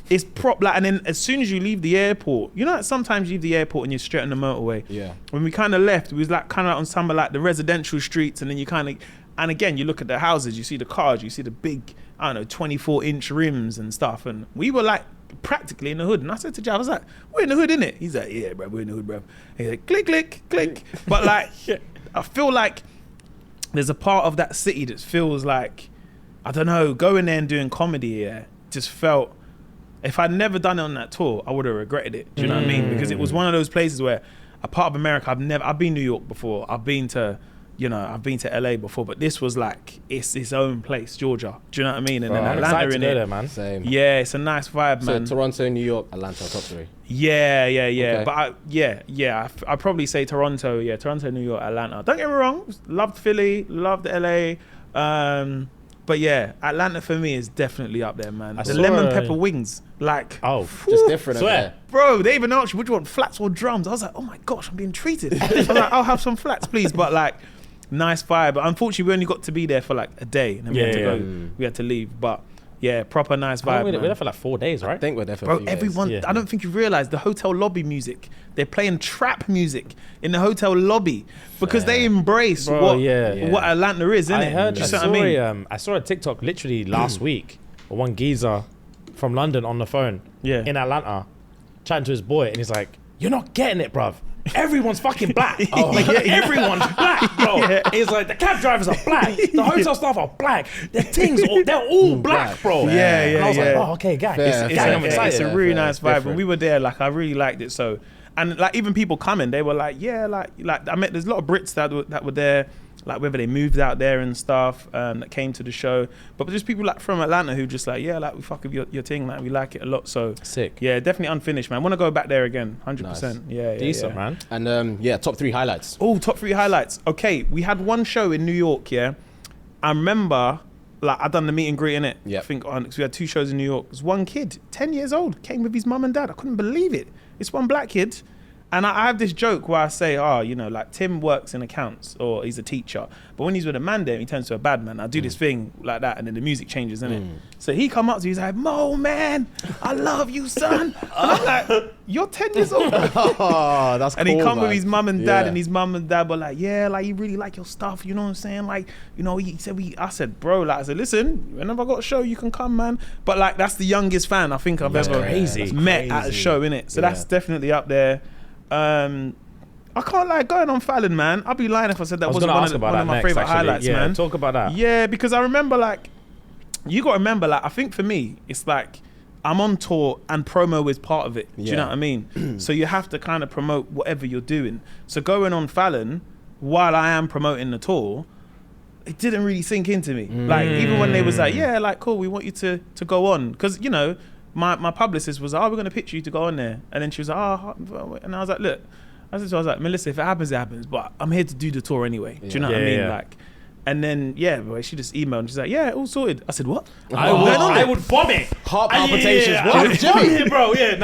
Speaker 3: it's like, and then as soon as you leave the airport, you know, sometimes you leave the airport and you're straight on the motorway. Yeah. When we kind of left, we was like kind of on some of like the residential streets, and then you kind of, and again, you look at the houses, you see the cars, you see the big, I don't know, 24-inch rims and stuff, and we were like practically in the hood. And I said to Jav, I was like, we're in the hood, innit? He's like, yeah, bro, we're in the hood, bro. He's like, click, click, click. But like, I feel like there's a part of that city that feels like, I don't know, going there and doing comedy, just felt, if I'd never done it on that tour, I would have regretted it. Do you know what I mean? Because it was one of those places where, a part of America, I've been New York before, I've been to LA before, but this was like, it's its own place, Georgia. Do you know what I mean? And then Atlanta in it.
Speaker 1: There, man.
Speaker 2: Same.
Speaker 3: Yeah, it's a nice vibe, man.
Speaker 2: So Toronto, New York, Atlanta, top three.
Speaker 3: Yeah.
Speaker 2: Okay.
Speaker 3: But I'd probably say Toronto. Yeah, Toronto, New York, Atlanta. Don't get me wrong, loved Philly, loved LA. But yeah, Atlanta for me is definitely up there, man. The lemon pepper wings, like,
Speaker 2: just different.
Speaker 1: Swear.
Speaker 3: Bro, they even asked you, would you want flats or drums? I was like, oh my gosh, I'm being treated. I was like, I'll have some flats, please. But like, nice vibe. But unfortunately, we only got to be there for like a day, and then we had to go. We had to leave. But yeah, proper nice vibe.
Speaker 1: We're there for like 4 days, right?
Speaker 2: I think we're there for a few
Speaker 3: everyone.
Speaker 2: days.
Speaker 3: I don't think you realize the hotel lobby music. They're playing trap music in the hotel lobby because they embrace what Atlanta is, innit?
Speaker 1: I heard. I saw a TikTok literally last week. One geezer from London on the phone in Atlanta, chatting to his boy, and he's like, "You're not getting it, bruv. everyone's fucking black. Everyone's black, bro. It's like the cab drivers are black, the hotel staff are black, they're all black, bro. And I was like, oh, okay, gang. I'm excited.
Speaker 3: It's a really nice vibe. When we were there, like I really liked it. So, and like even people coming, they were like, yeah, like I met there's a lot of Brits that were there. Like whether they moved out there and stuff that came to the show, but just people like from Atlanta who just like, yeah, like we fuck with your thing, like we like it a lot. So
Speaker 1: sick.
Speaker 3: Yeah, definitely unfinished, man. I want to go back there again, 100%. Yeah,
Speaker 1: decent, man.
Speaker 2: And top 3 highlights.
Speaker 3: Oh, top 3 highlights. Okay, we had one show in New York. Yeah, I remember like I done the meet and greet in it.
Speaker 2: Yeah,
Speaker 3: I think cause we had 2 shows in New York. There's one kid, 10 years old, came with his mum and dad. I couldn't believe it. It's one black kid. And I have this joke where I say, like Tim works in accounts or he's a teacher, but when he's with a man there, he turns to a bad man. I do this thing like that and then the music changes, innit? So he come up to me, he's like, Mo, man, I love you, son. And I'm like, you're 10 years old.
Speaker 2: Oh, that's
Speaker 3: and
Speaker 2: cool,
Speaker 3: he come
Speaker 2: man.
Speaker 3: with his mum and dad and his mum and dad were like, yeah, like he really like your stuff, you know what I'm saying? Like, you know, he said, I said, bro, like I said, listen, whenever I got a show, you can come, man. But like, that's the youngest fan I think I've ever met at a show, innit? So that's definitely up there. I can't lie, going on Fallon, man. I'd be lying if I said that wasn't one of my favorite highlights, man.
Speaker 1: Talk about that.
Speaker 3: Yeah, because I remember like, you got to remember like, I think for me, it's like, I'm on tour and promo is part of it. Do you know what I mean? So you have to kind of promote whatever you're doing. So going on Fallon, while I am promoting the tour, it didn't really sink into me. Like even when they was like, yeah, like cool, we want you to go on. Because, you know, my publicist was like, oh, we're going to pitch you to go on there. And then she was like, oh, and I was like, look, I was like, Melissa, if it happens, it happens. But I'm here to do the tour anyway. Do you know what I mean?
Speaker 1: Yeah.
Speaker 3: Like, and then, boy, she just emailed and she's like, yeah, all sorted. I said, what?
Speaker 1: I would vomit.
Speaker 2: Heart palpitations.
Speaker 1: I would vomit, bro. Yeah,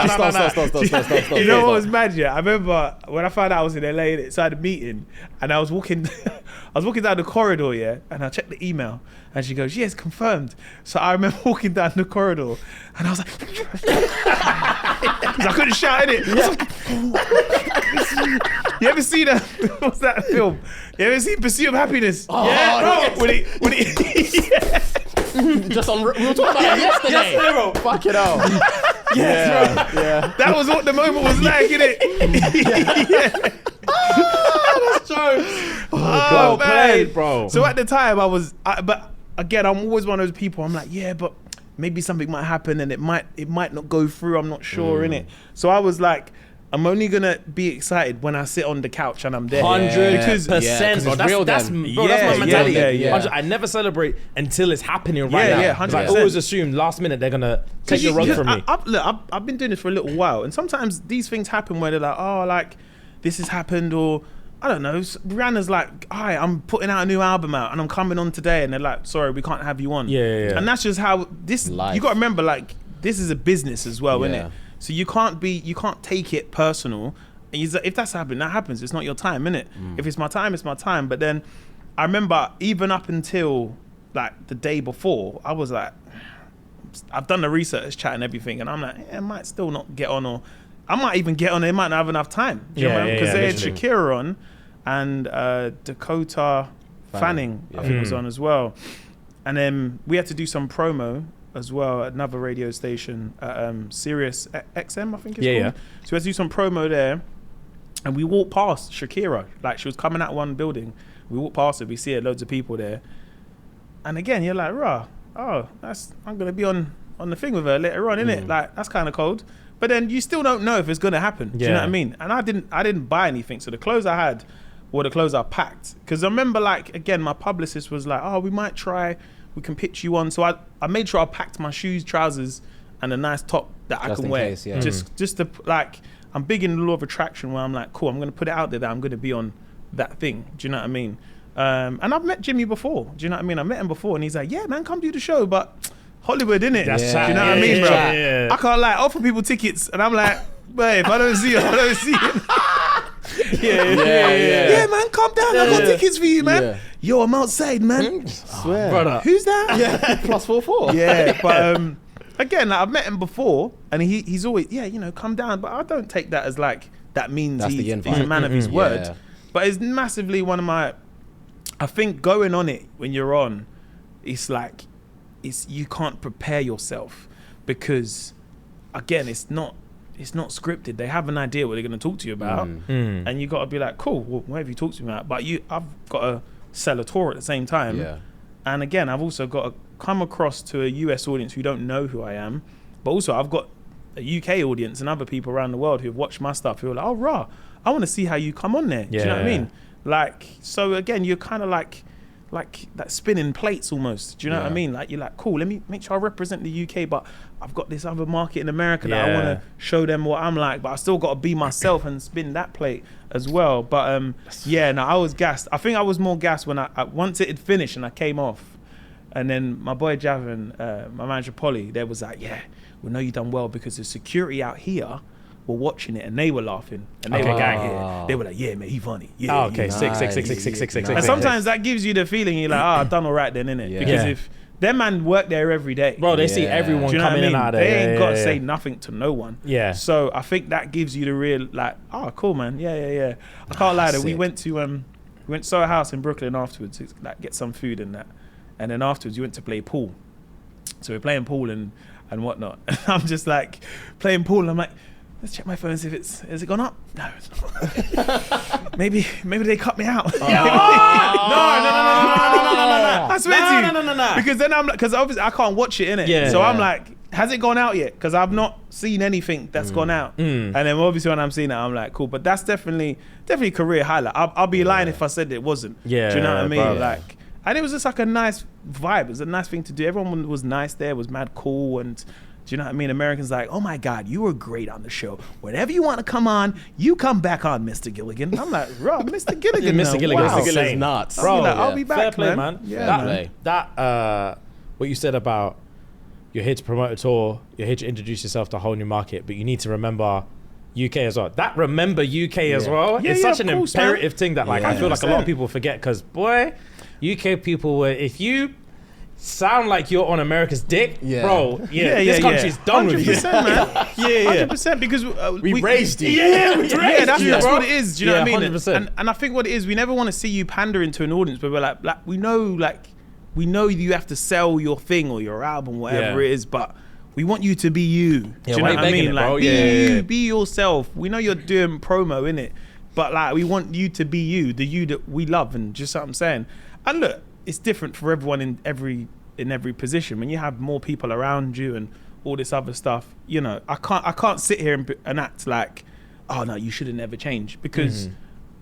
Speaker 2: Stop.
Speaker 3: You know what was mad? Yeah, I remember when I found out I was in LA inside a meeting, and I was walking, down the corridor, and I checked the email, and she goes, "Yes, confirmed." So I remember walking down the corridor, and I was like, because I couldn't shout in it. You ever seen that? What's that film? You ever seen Pursuit of Happiness?
Speaker 1: Yeah, bro.
Speaker 3: When he
Speaker 2: Just on, we were talking about that yesterday.
Speaker 1: Yes, bro.
Speaker 2: Fuck it out.
Speaker 3: Yes, bro.
Speaker 2: Yeah.
Speaker 3: That was what the moment was like, innit?
Speaker 1: That's jokes.
Speaker 3: Oh, man.
Speaker 1: Played, bro.
Speaker 3: So at the time but again, I'm always one of those people, I'm like, yeah, but maybe something might happen and it might not go through, I'm not sure, innit? So I was like, I'm only gonna be excited when I sit on the couch and I'm there.
Speaker 1: 100%. Bro. That's my mentality.
Speaker 3: Yeah.
Speaker 1: I never celebrate until it's happening right now.
Speaker 3: Yeah,
Speaker 1: 'Cause I
Speaker 3: 100%.
Speaker 1: always assume last minute they're gonna take the rug from me.
Speaker 3: I've been doing this for a little while, and sometimes these things happen where they're like, oh, like this has happened, or I don't know. Rihanna's like, hi, I'm putting out a new album out and I'm coming on today, and they're like, sorry, we can't have you on.
Speaker 1: Yeah.
Speaker 3: And that's just how this.
Speaker 2: Life.
Speaker 3: You got to remember, like, this is a business as well,
Speaker 2: Yeah.
Speaker 3: innit? So you can't take it personal. If that's happening, that happens. It's not your time, innit? If it's my time, it's my time. But then I remember even up until like the day before, I was like, I've done the research, chat and everything, and I'm like, I might still not get on, or I might even get on. They might not have enough time. Do you know what I mean? Because they had Shakira on, and Dakota Fanning, I think was on as well. And then we had to do some promo as well at another radio station, Sirius XM, I think it's called. So we had to do some promo there, and we walked past Shakira, like she was coming out one building. We walked past her, we see her, loads of people there. And again, you're like, I'm gonna be on the thing with her later on, innit? Like, that's kind of cold. But then you still don't know if it's gonna happen. Do you know what I mean? And I didn't buy anything. So the clothes I had were the clothes I packed. Because I remember, like, again, my publicist was like, oh, we might try, we can pitch you on. So I made sure I packed my shoes, trousers, and a nice top that I can wear.
Speaker 2: Case, yeah.
Speaker 3: Just to, like, I'm big in the law of attraction where I'm like, cool, I'm going to put it out there that I'm going to be on that thing. Do you know what I mean? And I've met Jimmy before. Do you know what I mean? I met him before, and he's like, yeah, man, come do the show, but Hollywood, innit?
Speaker 1: That's
Speaker 3: Do you know what I mean, bro?
Speaker 1: Yeah.
Speaker 3: I can't, like, offer people tickets, and I'm like, babe, I don't see it, I don't see it. Yeah, man, calm down. I got tickets for you, man.
Speaker 2: Yeah.
Speaker 3: Yo, I'm outside, man.
Speaker 2: Swear.
Speaker 1: Brother.
Speaker 3: Who's that?
Speaker 2: Yeah. +44.
Speaker 3: Yeah, but again, like, I've met him before, and he's always, come down. But I don't take that as like that means
Speaker 2: That's the
Speaker 3: he's
Speaker 2: invite.
Speaker 3: a man of his word.
Speaker 2: Yeah.
Speaker 3: But it's massively one of my. I think going on it when you're on, it's like, you can't prepare yourself because, again, it's not it's not scripted. They have an idea what they're going to talk to you about, and you got to be like, cool, well, whatever you talk to me about. But I've got to sell a tour at the same time.
Speaker 2: Yeah.
Speaker 3: And again, I've also got to come across to a US audience who don't know who I am, but also I've got a UK audience and other people around the world who've watched my stuff who are like, oh, rah, I want to see how you come on there. Do you know what I mean? Like, so again, you're kind of like that spinning plates almost. Do you know what I mean? Like, you're like, cool, let me make sure I represent the UK, but I've got this other market in America that I want to show them what I'm like, but I still got to be myself and spin that plate as well. But I was gassed. I think I was more gassed when I once it had finished and I came off. And then my boy Javin, my manager Polly, they was like, yeah, we know you done well because the security out here were watching it and they were laughing and they were gagging. They were like, yeah, man, he funny. Yeah,
Speaker 1: Sick.
Speaker 3: And sometimes that gives you the feeling you're like, I've done all right then, innit? Because if them man work there every day,
Speaker 1: bro, they see everyone coming in and out of there.
Speaker 3: They ain't got to say nothing to no one.
Speaker 1: Yeah.
Speaker 3: So I think that gives you the real like, oh, cool, man. Yeah. I can't lie though. We went to Soho House in Brooklyn afterwards to like get some food and that, and then afterwards we went to play pool. So we're playing pool and whatnot. And I'm just like playing pool and I'm like, let's check my phone, see if has it gone up? No, it's not. maybe they cut me out. No. I swear to you. No. Because then I'm like, because obviously I can't watch it, innit?
Speaker 1: Yeah.
Speaker 3: So I'm like, has it gone out yet? Because I've not seen anything that's gone out. And then obviously when I'm seeing it, I'm like, cool. But that's definitely career highlight. I'll be lying if I said it wasn't.
Speaker 1: Yeah.
Speaker 3: Do you know what I mean?
Speaker 1: Bro.
Speaker 3: Like, and it was just like a nice vibe. It was a nice thing to do. Everyone was nice there. Was mad cool and. Do you know what I mean? Americans like, oh my God, you were great on the show. Whenever you want to come on, you come back on, Mr. Gilligan. I'm like, bro, Mr. Gilligan.
Speaker 1: Mr. Gilligan.
Speaker 3: Wow.
Speaker 1: Mr. Gilligan's
Speaker 2: nuts.
Speaker 3: Bro, I'll be back,
Speaker 1: fair play, man.
Speaker 3: Yeah,
Speaker 1: That what you said about you're here to promote a tour, you're here to introduce yourself to a whole new market, but you need to remember UK as well. That remember UK as well. It's such an imperative thing that like I feel like a lot of people forget because boy, UK people were if you sound like you're on America's dick, bro. This country's done with you.
Speaker 3: 100%, man. 100% because
Speaker 2: we raised you.
Speaker 3: That's what it is. Do you know what I mean?
Speaker 1: 100%.
Speaker 3: And I think what it is, we never want to see you pandering to an audience, but we're like we know you have to sell your thing or your album, whatever it is, but we want you to be you. Do you know what I mean? Like, be yourself. We know you're doing promo, innit? But like, we want you to be you, the you that we love, and just what I'm saying. And look, it's different for everyone in every position. When you have more people around you and all this other stuff, you know, I can't sit here and act like, oh no, you should have never changed because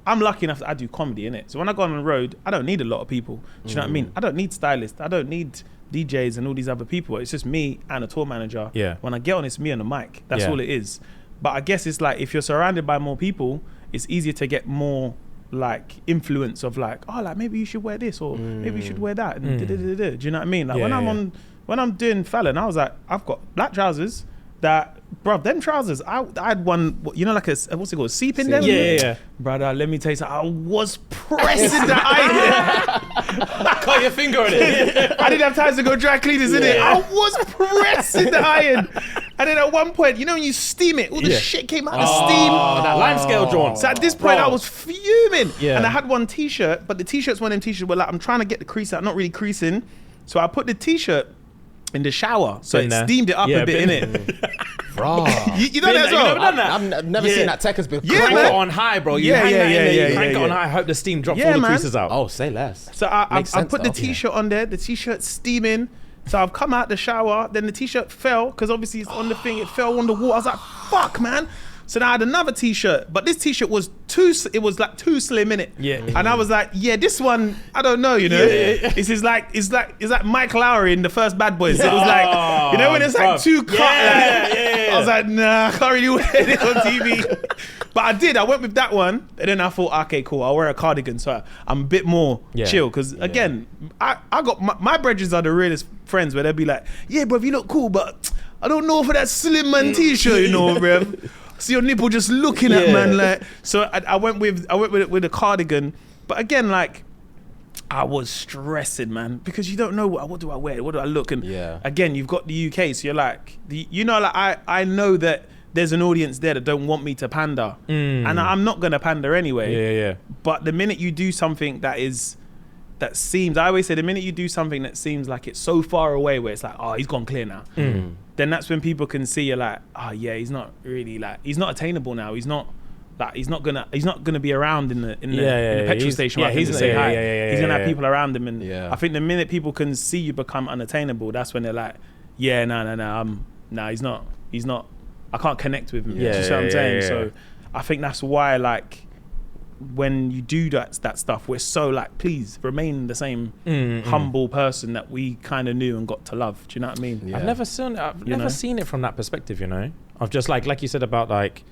Speaker 3: I'm lucky enough that I do comedy, innit? So when I go on the road, I don't need a lot of people. Do you know what I mean? I don't need stylists. I don't need DJs and all these other people. It's just me and a tour manager.
Speaker 1: Yeah.
Speaker 3: When I get on, it's me and a mic. That's all it is. But I guess it's like if you're surrounded by more people, it's easier to get more like influence of like, oh, like maybe you should wear this or maybe you should wear that. And do you know what I mean? Like when I'm doing Fallon, I was like, I've got black trousers that, bruv, them trousers, I had one, you know, like a, what's it called, seep in them?
Speaker 1: Yeah.
Speaker 3: Brother, let me tell you something, I was pressing the iron.
Speaker 1: Cut your finger on it.
Speaker 3: I didn't have time to go dry cleaners, innit? I was pressing the iron. And then at one point, you know when you steam it, all the shit came out of steam.
Speaker 1: That lime scale drawn.
Speaker 3: So at this point, I was fuming.
Speaker 1: Yeah.
Speaker 3: And I had one t-shirt, but the t-shirt's one of them t-shirts where like, I'm trying to get the crease out, not really creasing. So I put the t-shirt in the shower, so it steamed it up a bit, innit?
Speaker 2: Bro.
Speaker 3: You know that as well?
Speaker 2: I've never seen that Tekker's before.
Speaker 1: Crank it on high, bro. You hang that in there, you crank it on high, hope the steam drops all the creases out.
Speaker 2: Oh, say less.
Speaker 3: So I put the t-shirt on there, the t-shirt's steaming. So I've come out the shower, then the t-shirt fell, because obviously it's on the thing, it fell on the wall. I was like, fuck, man. So now I had another t-shirt, but this t-shirt was too slim in it.
Speaker 1: Yeah.
Speaker 3: And I was like, yeah, this one, I don't know, you know. It's like Mike Lowry in the first Bad Boys. It was like, you know, when it's like too cut. I was like, nah, I can't really wear it on TV. But I went with that one, and then I thought, okay, cool, I'll wear a cardigan, so I'm a bit more chill. Because again, I got my brethren are the realest friends where they'll be like, yeah, bro, you look cool, but I don't know for that slim man t-shirt, you know, bro. See your nipple just looking at man, like. So I went with a cardigan, but again, like, I was stressing, man, because you don't know what do I wear, what do I look, and again, you've got the UK, so you're like, I know that there's an audience there that don't want me to pander, and I'm not gonna pander anyway. But the minute you do something that is that seems, I always say the minute you do something that seems like it's so far away where it's like, oh, he's gone clear now, then that's when people can see you're like, oh yeah, he's not really like, he's not attainable now. He's not like, he's not gonna be around in the petrol station. He's gonna have people around him, and I think the minute people can see you become unattainable, that's when they're like, yeah, no, he's not. I can't connect with him. Yeah, you see what I'm saying? So I think that's why, like, when you do that stuff, we're so like, please remain the same humble person that we kind of knew and got to love. Do you know what I mean?
Speaker 1: Yeah. I've never seen it from that perspective, you know, of just like you said about like,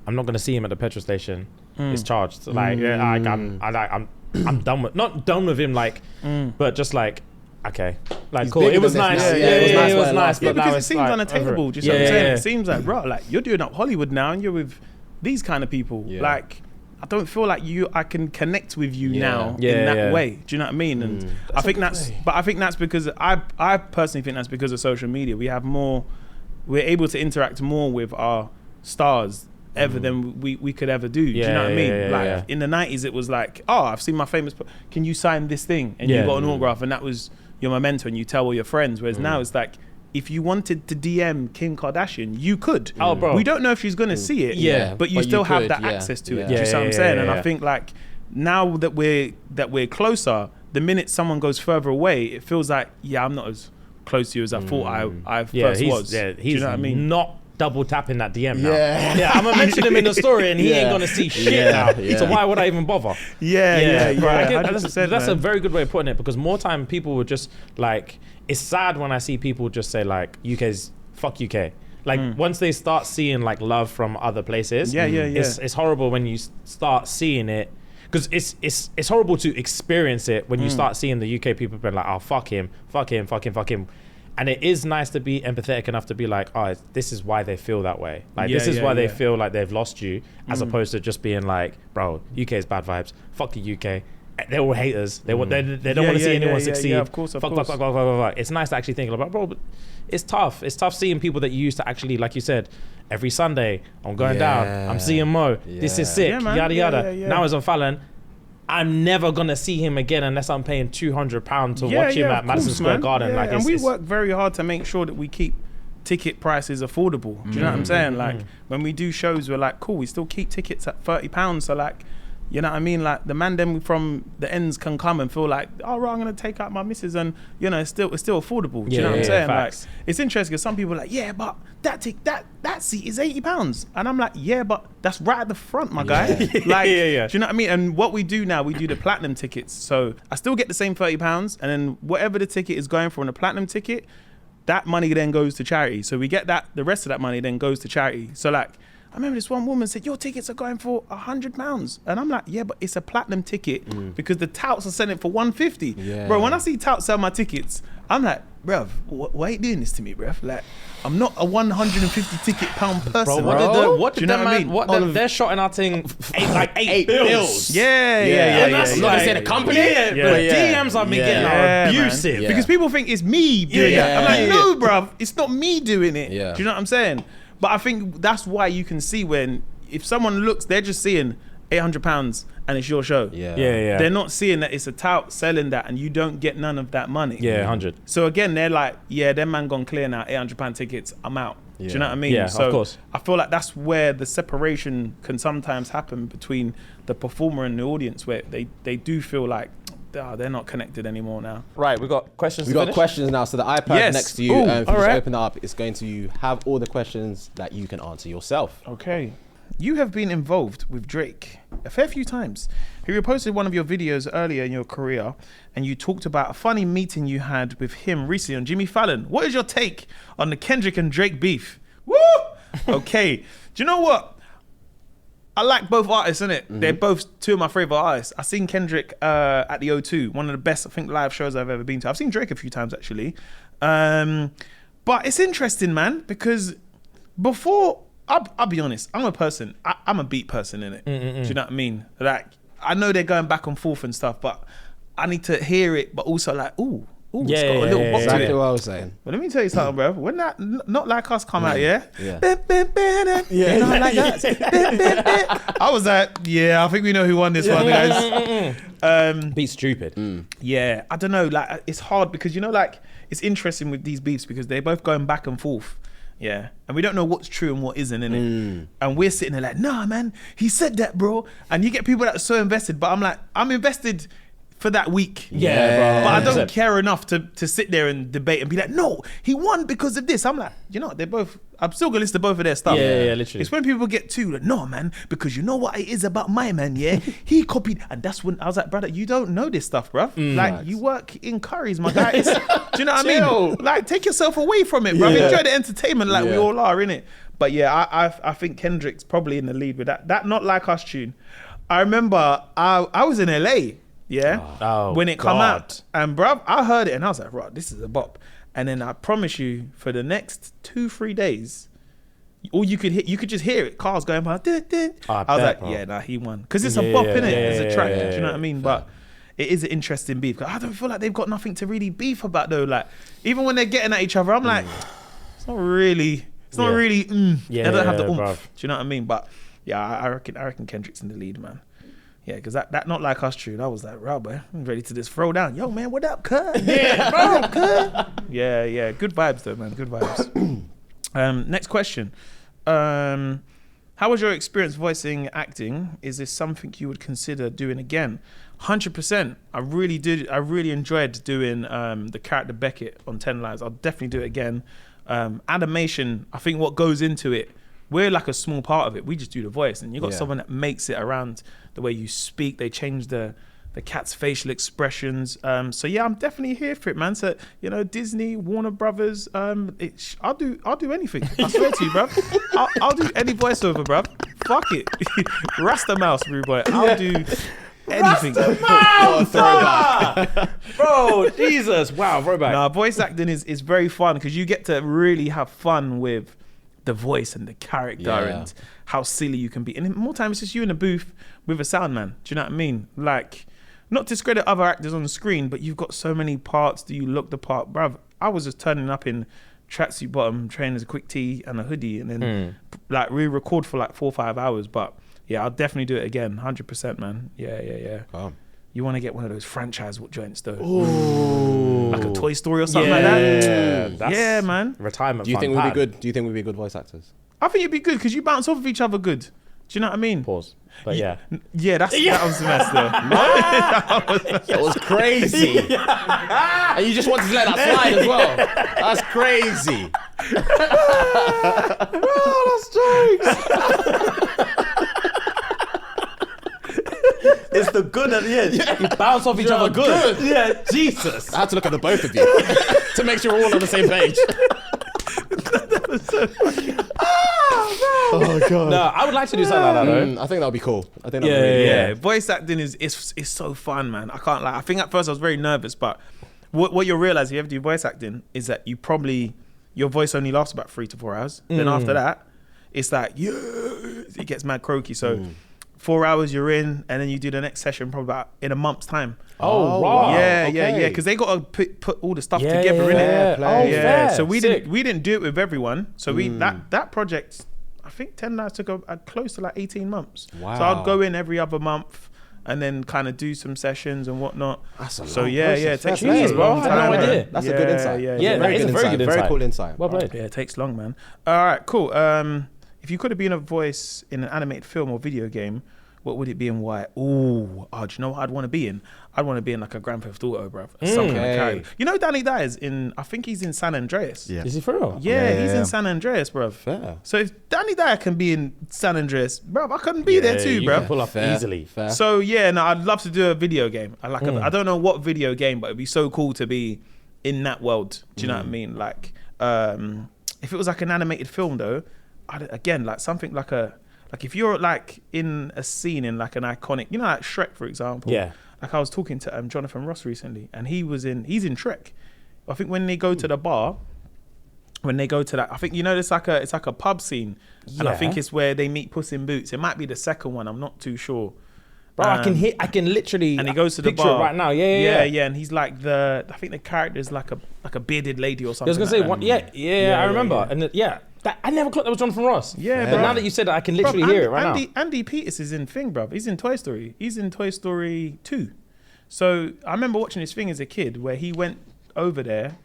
Speaker 1: I'm not gonna see him at the petrol station. It's charged. Like, I'm done with, not done with him, like, but just like, okay, like,
Speaker 2: He's
Speaker 1: cool. It was nice. It was nice.
Speaker 3: Yeah,
Speaker 1: but now
Speaker 3: because it
Speaker 1: it's
Speaker 3: seems
Speaker 1: like,
Speaker 3: unattainable. Do you see what I'm saying? It seems like, bro, like, you're doing up Hollywood now, and you're with these kind of people. Like, I don't feel like I can connect with you now in that way. Do you know what I mean? And I think that's because I personally think that's because of social media. We're able to interact more with our stars ever than we could ever do. Do you know what I mean? In the 90s, it was like, oh, I've seen my famous, can you sign this thing? And you got an autograph, and that was your memento, and you tell all your friends. Whereas now it's like, if you wanted to DM Kim Kardashian, you could.
Speaker 1: Oh, bro.
Speaker 3: We don't know if she's gonna see it, but you still have that access to it. Do you see what I'm saying? And I think, like, now that we're closer, the minute someone goes further away, it feels like, I'm not as close to you as I thought I first was.
Speaker 1: Yeah,
Speaker 3: do you know what I mean?
Speaker 1: Not double tapping that DM now. I'm gonna mention him in the story, and he ain't gonna see shit now. So why would I even bother? That's a very good way of putting it, because more time people would just like, it's sad when I see people just say like, UK's fuck UK. Like, once they start seeing like love from other places, it's horrible when you start seeing it, because it's horrible to experience it when you start seeing the UK people being like, oh, fuck him. And it is nice to be empathetic enough to be like, oh, this is why they feel that way. Like, this is why they feel like they've lost you, as opposed to just being like, bro, UK is bad vibes. Fuck the UK. They're all haters. They don't want to see anyone succeed.
Speaker 3: Of course.
Speaker 1: Fuck. It's nice to actually think about, bro, but it's tough. It's tough seeing people that you used to actually, like you said, every Sunday, I'm going down. I'm seeing Mo. This is sick. Yada yada. Now he's on Fallon. I'm never gonna see him again unless I'm paying £200 to watch him at Madison Square Garden. Like,
Speaker 3: and we work very hard to make sure that we keep ticket prices affordable. Do you know what I'm saying? Like, when we do shows, we're like, cool, we still keep tickets at £30. So like, you know what I mean? Like, the man them from the ends can come and feel like, oh, right, I'm gonna take out my missus, and you know, it's still affordable. Do you know what I'm saying?
Speaker 1: Facts.
Speaker 3: Like, it's interesting because some people are like, yeah, but that seat is £80, and I'm like, yeah, but that's right at the front, my guy. Like, do you know what I mean? And what we do now, we do the platinum tickets. So I still get the same £30, and then whatever the ticket is going for on the platinum ticket, that money then goes to charity. So we get that, the rest of that money then goes to charity. So like, I remember this one woman said, your tickets are going for £100. And I'm like, yeah, but it's a platinum ticket because the touts are selling it for £150. Bro, when I see touts sell my tickets, I'm like, bruv, why are you doing this to me, bruv? Like, I'm not a 150 ticket pound person.
Speaker 1: Bro, what
Speaker 3: do you know what I mean?
Speaker 1: They're shotting out thing eight bills.
Speaker 3: Yeah.
Speaker 1: I'm not gonna say the company, but DMs I've been getting are abusive.
Speaker 3: Because people think it's me doing it. I'm like, no, bruv, it's not me doing it. Do you know what I'm saying? But I think that's why you can see when, if someone looks, they're just seeing £800 and it's your show. They're not seeing that it's a tout selling that and you don't get none of that money.
Speaker 1: 100.
Speaker 3: So again, they're like, yeah, them man gone clear now, £800 tickets, I'm out. Do you know what I mean?
Speaker 1: Yeah,
Speaker 3: so
Speaker 1: of course.
Speaker 3: I feel like that's where the separation can sometimes happen between the performer and the audience, where they do feel like, they're not connected anymore now.
Speaker 1: Right, we got questions.
Speaker 2: We got questions now. So the iPad next to you, if you just open it up, it's going to have all the questions that you can answer yourself.
Speaker 3: Okay. You have been involved with Drake a fair few times. He reposted one of your videos earlier in your career, and you talked about a funny meeting you had with him recently on Jimmy Fallon. What is your take on the Kendrick and Drake beef? Woo! Okay. Do you know what? I like both artists, innit? They're both two of my favorite artists. I've seen Kendrick at the O2, one of the best, I think, live shows I've ever been to. I've seen Drake a few times, actually. But it's interesting, man, because before, I'll be honest, I'm a person, I'm a beat person, innit? Do you know what I mean? Like, I know they're going back and forth and stuff, but I need to hear it, but also like, ooh, Ooh, it's got a little bop to
Speaker 2: Exactly
Speaker 3: it.
Speaker 2: what I was saying.
Speaker 3: But let me tell you something, bro. When that Not Like Us come out, yeah?
Speaker 2: Yeah.
Speaker 3: You know, like that. I was like, yeah, I think we know who won this one, guys.
Speaker 1: Beat stupid.
Speaker 3: Yeah, I don't know. Like, it's hard because, you know, like, it's interesting with these beefs because they're both going back and forth. Yeah. And we don't know what's true and what isn't, innit? And we're sitting there like, nah, man, he said that, bro. And you get people that are so invested, but I'm like, I'm invested for that week.
Speaker 1: Yeah, bro.
Speaker 3: But I don't
Speaker 1: 100%.
Speaker 3: care enough to sit there and debate and be like, no, he won because of this. I'm like, you know, I'm still gonna listen to both of their stuff.
Speaker 1: Yeah, literally.
Speaker 3: It's when people get too like, no, man, because you know what it is about my man, yeah? He copied, and that's when I was like, brother, you don't know this stuff, bruv. Like, you work in Curry's, my guy. Do you know what I mean? Like, take yourself away from it, bruv. Enjoy the entertainment like we all are, innit? But yeah, I think Kendrick's probably in the lead with that. That Not Like Us tune. I remember I was in LA, when it come out, and bruv, I heard it and I was like, right, this is a bop. And then I promise you, for the next 2-3 days, all you could just hear it, cars going by. Dun, dun. I was like, yeah, nah, he won, because it's a bop, innit? It's a track. Do you know what I mean? But it is an interesting beef. 'Cause I don't feel like they've got nothing to really beef about though. Like, even when they're getting at each other, I'm like, it's not really. They don't have the oomph.
Speaker 1: bruv.
Speaker 3: Do you know what I mean? But yeah, I reckon Kendrick's in the lead, man. Yeah, because that Not Like Us tune, I was like, right, boy, I'm ready to just throw down. Yo, man, what up, cuz? Yeah, bro. What up, cuz? Yeah. Good vibes, though, man. Good vibes. Next question. How was your experience voicing acting? Is this something you would consider doing again? 100%. I really did. I really enjoyed doing the character Beckett on 10 Lives. I'll definitely do it again. Animation, I think what goes into it, we're like a small part of it. We just do the voice, and you got someone that makes it around the way you speak. They change the cat's facial expressions. So yeah, I'm definitely here for it, man. So, you know, Disney, Warner Brothers, I'll do anything. I swear to you, bruv. I'll do any voiceover, bruv. Fuck it. Rasta Mouse, rude boy. I'll do anything.
Speaker 1: Bro, Jesus. Wow, throwback.
Speaker 3: Nah, voice acting is very fun because you get to really have fun with the voice and the character and how silly you can be. And more time, it's just you in a booth with a sound man. Do you know what I mean? Like, not to discredit other actors on the screen, but you've got so many parts. Do you look the part? Bruv, I was just turning up in tracksuit bottom, trainers, a quick tee and a hoodie, and then like re-record for like 4 or 5 hours. But yeah, I'll definitely do it again. 100%, man. Yeah. You want to get one of those franchise joints though. Ooh. Like a Toy Story or something like that. Yeah, man.
Speaker 1: Retirement.
Speaker 2: Do you think we'd be good? Do you think we'd be good voice actors?
Speaker 3: I think it'd be good because you bounce off of each other good. Do you know what I mean?
Speaker 1: Pause. But yeah.
Speaker 3: Yeah, that was the mess though.
Speaker 2: That was crazy. And you just wanted to let that slide as well. That's crazy.
Speaker 1: It's the good at the end. You bounce off each other good. Yeah, Jesus.
Speaker 2: I had to look at the both of you to make sure we're all on the same page.
Speaker 5: Oh god.
Speaker 1: No, I would like to do something like that though.
Speaker 2: I think that would be cool. I think
Speaker 1: Yeah,
Speaker 2: that'd be really
Speaker 1: yeah.
Speaker 3: Yeah, voice acting is so fun, man. I can't lie. I think at first I was very nervous, but what you'll realize if you ever do voice acting is that your voice only lasts about 3 to 4 hours. Then after that, it's like, it gets mad croaky. So 4 hours you're in, and then you do the next session probably about in a month's time.
Speaker 1: Oh, wow.
Speaker 3: Yeah. Because they got to put all the stuff together, innit?
Speaker 1: fair.
Speaker 3: So we
Speaker 1: Sick.
Speaker 3: didn't do it with everyone. So that project, I think 10 Lives took a close to like 18 months.
Speaker 2: Wow.
Speaker 3: So I'd go in every other month and then kind of do some sessions and whatnot.
Speaker 2: That's a
Speaker 3: So
Speaker 2: long
Speaker 3: yeah,
Speaker 2: process.
Speaker 3: it takes
Speaker 2: Fair play,
Speaker 3: a
Speaker 1: bro.
Speaker 3: long
Speaker 1: I had
Speaker 3: time.
Speaker 1: no
Speaker 3: man.
Speaker 1: idea.
Speaker 2: That's a good insight.
Speaker 1: Yeah, that is a very good
Speaker 2: Very
Speaker 1: insight.
Speaker 2: cool insight.
Speaker 1: Well played.
Speaker 3: Yeah, it takes long, man. All right, cool. If you could have been a voice in an animated film or video game, what would it be and why? Do you know what I'd want to be in? I'd want to be in like a Grand Theft Auto, bruv. Some kind of character. You know Danny Dyer is in, I think he's in San Andreas.
Speaker 5: Yeah.
Speaker 1: Is he for real?
Speaker 3: Yeah, he's in San Andreas, bruv.
Speaker 2: Fair.
Speaker 3: So if Danny Dyer can be in San Andreas, bruv, I couldn't be there too,
Speaker 1: you
Speaker 3: bruv.
Speaker 1: can pull off easily.
Speaker 2: Fair.
Speaker 3: So yeah, no, I'd love to do a video game. I don't know what video game, but it'd be so cool to be in that world. Do you know what I mean? Like, if it was like an animated film though, again, like something like if you're like in a scene in like an iconic, you know, like Shrek, for example.
Speaker 1: Yeah.
Speaker 3: Like I was talking to Jonathan Ross recently, and he's in Shrek. I think when they go to the bar, when they go to that, I think, you know, it's like a pub scene, and I think it's where they meet Puss in Boots. It might be the second one. I'm not too sure.
Speaker 1: Bro, I can literally.
Speaker 3: And he goes to the
Speaker 1: picture it
Speaker 3: bar
Speaker 1: right now. Yeah.
Speaker 3: And he's like I think the character is like a bearded lady or something.
Speaker 1: I was gonna say
Speaker 3: like
Speaker 1: one.
Speaker 3: that.
Speaker 1: I remember. And I never clocked that was Jonathan Ross.
Speaker 3: Yeah,
Speaker 1: but
Speaker 3: bro.
Speaker 1: now that you said that, I can literally hear it right now.
Speaker 3: Andy Peters is in Thing, bruv. He's in Toy Story. He's in Toy Story 2. So I remember watching this thing as a kid where he went over there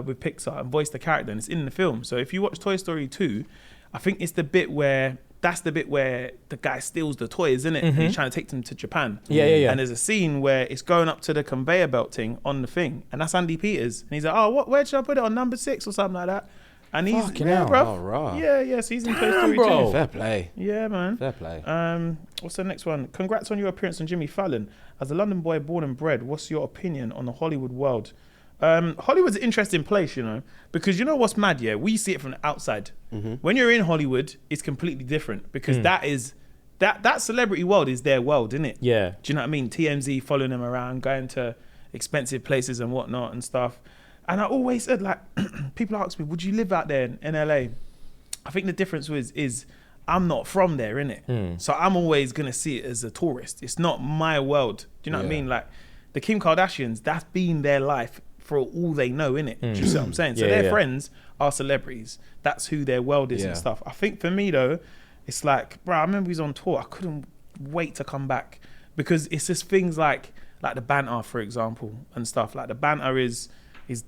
Speaker 3: with Pixar and voiced the character, and it's in the film. So if you watch Toy Story 2, I think it's the bit where the guy steals the toys, isn't it? And he's trying to take them to Japan.
Speaker 1: Yeah.
Speaker 3: And there's a scene where it's going up to the conveyor belt thing on the thing, and that's Andy Peters. And he's like, oh, where should I put it, on number 6 or something like that? And he's
Speaker 1: Fucking hell.
Speaker 3: bruv.
Speaker 2: Oh, right.
Speaker 3: Yeah. So he's in Toy Story
Speaker 1: bro.
Speaker 3: 2.
Speaker 2: Fair play.
Speaker 3: Yeah, man.
Speaker 2: Fair play.
Speaker 3: What's the next one? Congrats on your appearance on Jimmy Fallon. As a London boy born and bred, what's your opinion on the Hollywood world? Hollywood's an interesting place, you know, because you know what's mad, yeah? We see it from the outside. When you're in Hollywood, it's completely different because that celebrity world is their world, isn't it?
Speaker 1: Yeah.
Speaker 3: Do you know what I mean? TMZ following them around, going to expensive places and whatnot and stuff. And I always said, like, people ask me, would you live out there in LA? I think the difference is I'm not from there, innit? So I'm always going to see it as a tourist. It's not my world. Do you know what I mean? Like, the Kim Kardashians, that's been their life for all they know, innit? Do you see what I'm saying? So their friends are celebrities. That's who their world is and stuff. I think for me, though, it's like, bro, I remember he was on tour. I couldn't wait to come back because it's just things like the banter, for example, and stuff. Like, the banter is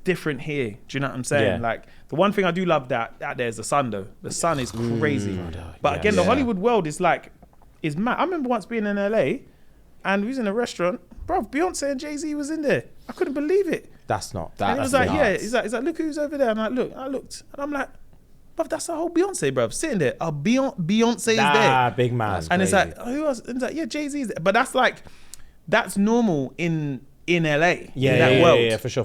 Speaker 3: different here. Do you know what I'm saying?
Speaker 1: Yeah.
Speaker 3: Like, the one thing I do love out there is the sun, though. The sun is crazy. But again, the Hollywood world is mad. I remember once being in LA and we was in a restaurant. Bro, Beyonce and Jay-Z was in there. I couldn't believe it.
Speaker 1: That's not.
Speaker 3: And he was like, yeah. He's like, look who's over there. I'm like, I looked. And I'm like, bruv, that's the whole Beyonce, bruv, sitting there. Beyonce is there.
Speaker 1: Ah, big man.
Speaker 3: And it's like, who else? And it's like, yeah, Jay-Z is there. But that's normal in LA, in that world.
Speaker 1: Yeah, for sure.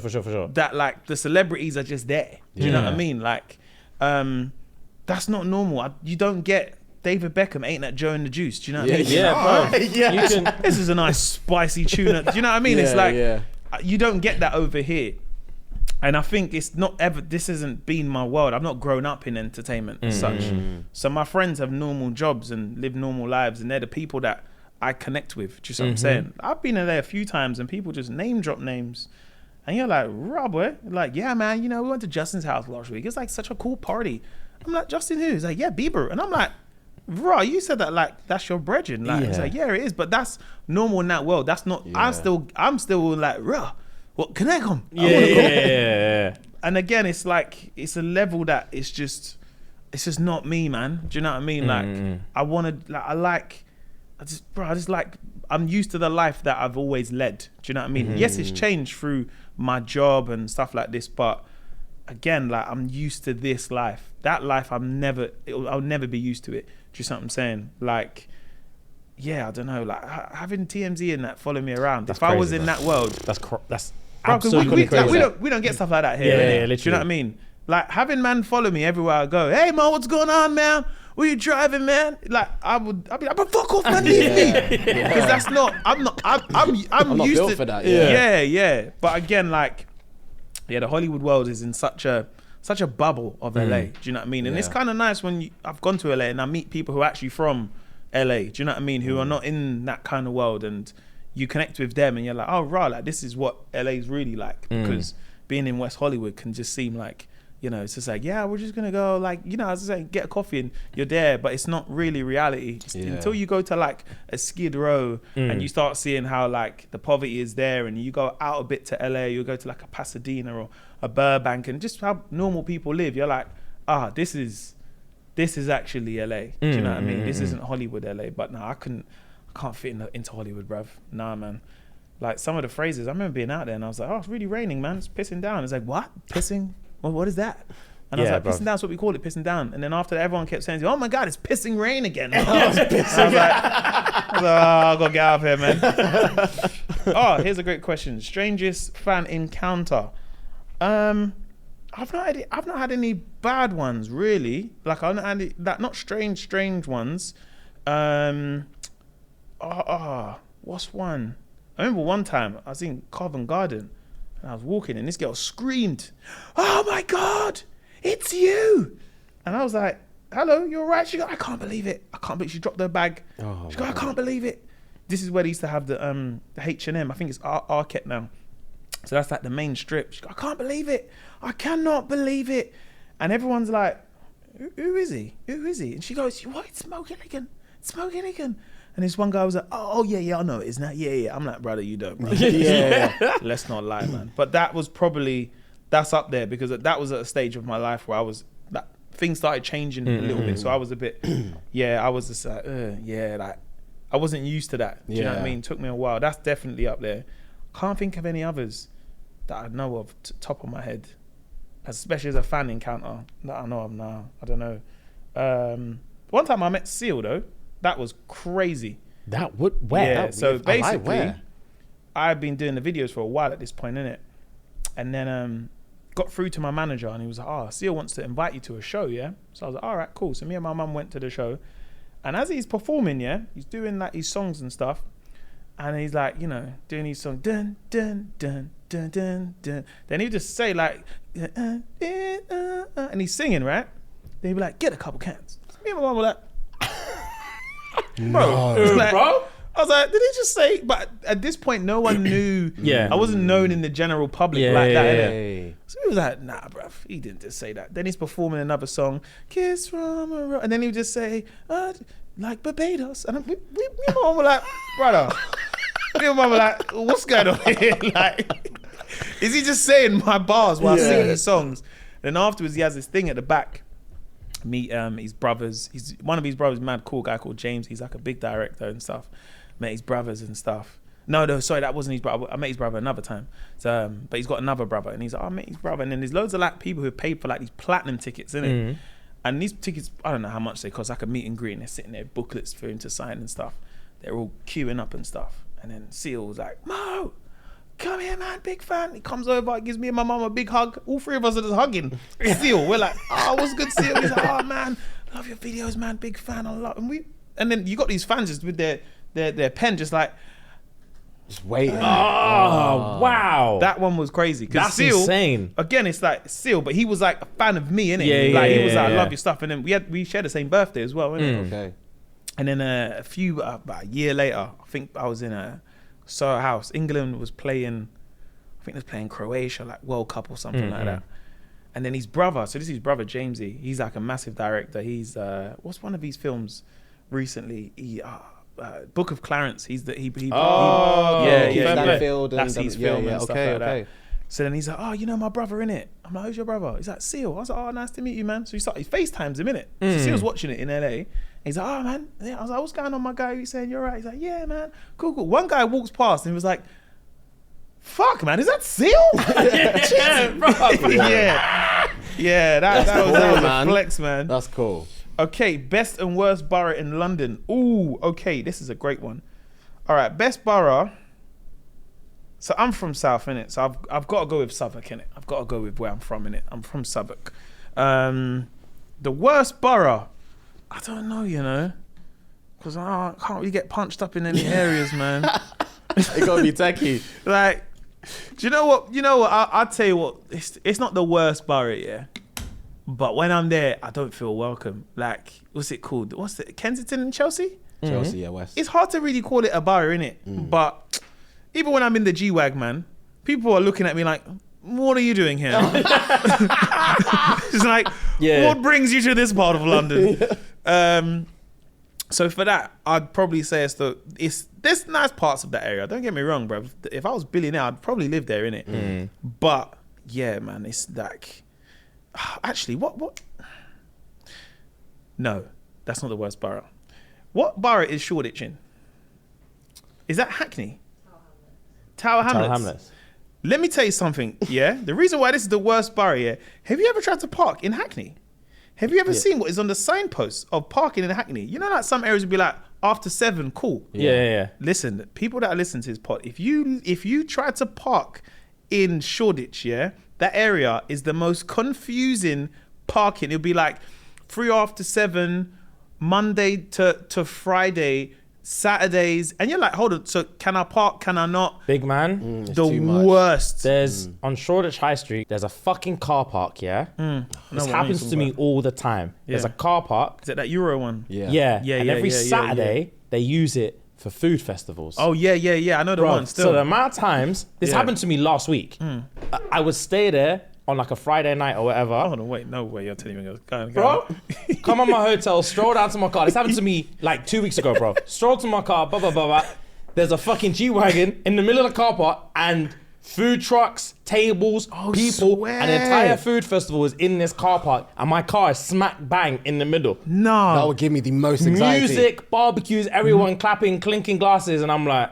Speaker 3: That, like, the celebrities are just there. Do you know what I mean? Like, that's not normal. You don't get David Beckham ain't that Joe and the Juice. Do you know what I mean?
Speaker 1: Yeah, bro.
Speaker 5: Yeah.
Speaker 3: This is a nice spicy tuna. Do you know what I mean? It's like, you don't get that over here. And I think this hasn't been my world. I've not grown up in entertainment as such. So my friends have normal jobs and live normal lives, and they're the people that I connect with. Do you see what I'm saying? I've been in there a few times and people just name drop names. And you're like, Rob, like, yeah, man, you know, we went to Justin's house last week. It's like such a cool party. I'm like, Justin who? He's like, yeah, Bieber. And I'm like, bro, you said that like that's your brethren. Like, it's like, yeah, it is, but that's normal in that world. That's not. I'm still like, bro, what can I come?
Speaker 1: Yeah.
Speaker 3: And again, it's like it's a level that it's just not me, man. Do you know what I mean? Like, I'm used to the life that I've always led. Do you know what I mean? Yes, it's changed through my job and stuff like this, but again, like, I'm used to this life. That life, I'll never be used to it. Do you see what I'm saying? Like, yeah, I don't know. Like, having TMZ and that follow me around.
Speaker 1: That's
Speaker 3: if I was
Speaker 1: crazy,
Speaker 3: in
Speaker 1: bro.
Speaker 3: that world,
Speaker 1: that's
Speaker 3: bro, 'cause
Speaker 1: absolutely crazy.
Speaker 3: we don't get stuff like that here.
Speaker 1: Yeah,
Speaker 3: innit?
Speaker 1: literally.
Speaker 3: Do you know what I mean? Like, having man follow me everywhere I go. Hey man, what's going on, man? Where you driving, man? Like, I'd be like, but fuck off, man, leave me, because that's not. I'm
Speaker 2: not
Speaker 3: used
Speaker 2: built
Speaker 3: to
Speaker 2: for that.
Speaker 3: Yeah. But again, like, the Hollywood world is in such a bubble of LA. Do you know what I mean? And it's kind of nice when I've gone to LA and I meet people who are actually from LA. Do you know what I mean? Who are not in that kind of world, and you connect with them and you're like, oh right, like, this is what LA is really like. Because being in West Hollywood can just seem like, you know, it's just like, yeah, we're just gonna go, like, you know, as I say, get a coffee and you're there, but it's not really reality. Until you go to like a Skid Row and you start seeing how like the poverty is there, and you go out a bit to LA, you go to like a Pasadena or a Burbank, and just how normal people live, you're like, this is actually LA. Do you know what I mean? This isn't Hollywood LA. But no, I can't fit into Hollywood, bruv. Nah, man. Like, some of the phrases, I remember being out there and I was like, oh, it's really raining, man. It's pissing down. It's like, what? Pissing? Well, what is that? And I was like, pissing down's what we call it, pissing down. And then after that, everyone kept saying, oh my God, it's pissing rain again. I was like, I gotta get out of here, man. Oh, here's a great question. Strangest fan encounter. I've not had any bad ones, really. Like, I've not had any, not strange ones. What's one? I remember one time I was in Covent Garden and I was walking and this girl screamed, oh my God, it's you. And I was like, hello, you all right? She goes, I can't believe it. She dropped her bag. She goes, I can't believe it. this is where they used to have the H&M. I think it's Arquette now. So that's like the main strip. She goes, I can't believe it. I cannot believe it. And everyone's like, who is he? Who is he? And she goes, what? It's Mo Gilligan. It's Mo Gilligan. And this one guy was like, oh yeah, I know it, isn't that? Yeah. I'm like, brother, you don't, bro. Yeah. Let's not lie, man. But that was probably, that's up there because that was at a stage of my life where I was, like, things started changing a little bit. So I was a bit, I was just like, like, I wasn't used to that. Do you know what I mean? It took me a while. That's definitely up there. Can't think of any others that I know of top of my head, especially as a fan encounter that I know of now. I don't know. One time I met Seal though. That was crazy.
Speaker 2: That would where?
Speaker 3: Yeah. So basically,
Speaker 2: where?
Speaker 3: I've been doing the videos for a while at this point, innit? And then got through to my manager, and he was like, Seal wants to invite you to a show, yeah? So I was like, all right, cool. So me and my mum went to the show, and as he's performing, yeah, he's doing like his songs and stuff, and he's like, you know, doing his song, dun dun dun dun dun dun. Then he would just say like, and he's singing, right? Then he'd be like, get a couple cans. So me and my mum were like, bro, like, bro. I was like, did he just say? But at this point, no one knew. I wasn't known in the general public like that. Yeah. So he was like, nah, bruv, he didn't just say that. Then he's performing another song, Kiss from a Rose. And then he would just say, like Barbados. And me and my mom were like, brother, me and my mom were like, what's going on here? Like, is he just saying my bars while singing his songs? Then afterwards, he has this thing at the back. Meet his brothers. One of his brothers, mad cool guy called James. He's like a big director and stuff. Met his brothers and stuff. No, sorry, that wasn't his brother. I met his brother another time. So, but he's got another brother, and he's like, I met his brother. And then there's loads of like people who paid for like these platinum tickets, innit? And these tickets, I don't know how much they cost. Like a meet and greet, and they're sitting there, booklets for him to sign and stuff. They're all queuing up and stuff. And then Seal was like, Mo, come here, man, big fan. He comes over, gives me and my mum a big hug. All three of us are just hugging. Seal, we're like, what's good, Seal? He's like, man, love your videos, man, big fan. I love. And then you got these fans just with their pen, just like,
Speaker 2: just waiting.
Speaker 1: Wow.
Speaker 3: That one was crazy.
Speaker 1: That's
Speaker 3: Seal,
Speaker 1: insane.
Speaker 3: Again, it's like Seal, but he was like a fan of me, innit? He was like, I love your stuff. And then we shared the same birthday as well, innit?
Speaker 2: Okay.
Speaker 3: And then about a year later, I think I was in a Soho House. England was playing, I think they was playing Croatia, like World Cup or something like that. And then his brother, so this is his brother Jamesy. He's like a massive director. He's what's one of his films recently? Book of Clarence. That's his film and stuff like that. So then he's like, you know my brother in it. I'm like, who's your brother? He's like, Seal. I was like, nice to meet you, man. So he FaceTimes him, innit? So Seal's watching it in LA. He's like, man. Yeah. I was like, what's going on, my guy? He's saying, you're right. He's like, yeah, man. Cool. One guy walks past and he was like, fuck, man, is that Seal? That was a flex, man.
Speaker 2: That's cool.
Speaker 3: Okay, best and worst borough in London. Ooh, okay, this is a great one. All right, best borough. So I'm from South, innit? So I've got to go with Southwark, innit? I've got to go with where I'm from, innit? I'm from Southwark. The worst borough, I don't know, you know, because I can't really get punched up in any areas, man.
Speaker 2: It gotta be techie.
Speaker 3: Like, do you know what? I'll tell you what. It's not the worst borough, yeah. But when I'm there, I don't feel welcome. Like, what's it called? What's it? Kensington and Chelsea?
Speaker 2: Chelsea, yeah, West.
Speaker 3: It's hard to really call it a borough, innit? But even when I'm in the G-Wag, man, people are looking at me like, what are you doing here? It's like, what brings you to this part of London? So for that, I'd probably say there's nice parts of that area. Don't get me wrong, bro. If I was billionaire, I'd probably live there, innit? But yeah, man, it's like, actually, what? No, that's not the worst borough. What borough is Shoreditch in? Is that Hackney? Tower Hamlets. Let me tell you something, yeah? The reason why this is the worst borough, yeah? Have you ever tried to park in Hackney? Have you ever seen what is on the signpost of parking in Hackney? You know, like some areas would be like, after 7, cool.
Speaker 1: Yeah.
Speaker 3: Listen, people that listen to this pod, if you try to park in Shoreditch, yeah, that area is the most confusing parking. It'll be like 3 after 7, Monday to Friday, Saturdays, and you're like, hold on, so can I park, can I not?
Speaker 1: Big man,
Speaker 3: the worst.
Speaker 1: There's on Shoreditch High Street, there's a fucking car park, yeah? This happens to me all the time. There's a car park.
Speaker 3: Is it that Euro one?
Speaker 1: Yeah. And every Saturday, they use it for food festivals.
Speaker 3: Oh yeah. I know the
Speaker 1: Bro,
Speaker 3: one still.
Speaker 1: so the amount of times this
Speaker 3: Yeah.
Speaker 1: happened to me last week. I would stay there on like a Friday night or whatever.
Speaker 3: Oh no, wait, no way. You're telling me, go on.
Speaker 1: Bro, come on my hotel, stroll down to my car. This happened to me like 2 weeks ago, bro. Stroll to my car, blah, blah, blah, blah. There's a fucking G-Wagon in the middle of the car park and food trucks, tables, people,
Speaker 3: swear.
Speaker 1: an entire food festival is in this car park and my car is smack bang in the middle.
Speaker 2: That
Speaker 3: No.
Speaker 2: would give me the most anxiety.
Speaker 1: Music, barbecues, everyone clapping, clinking glasses, and I'm like,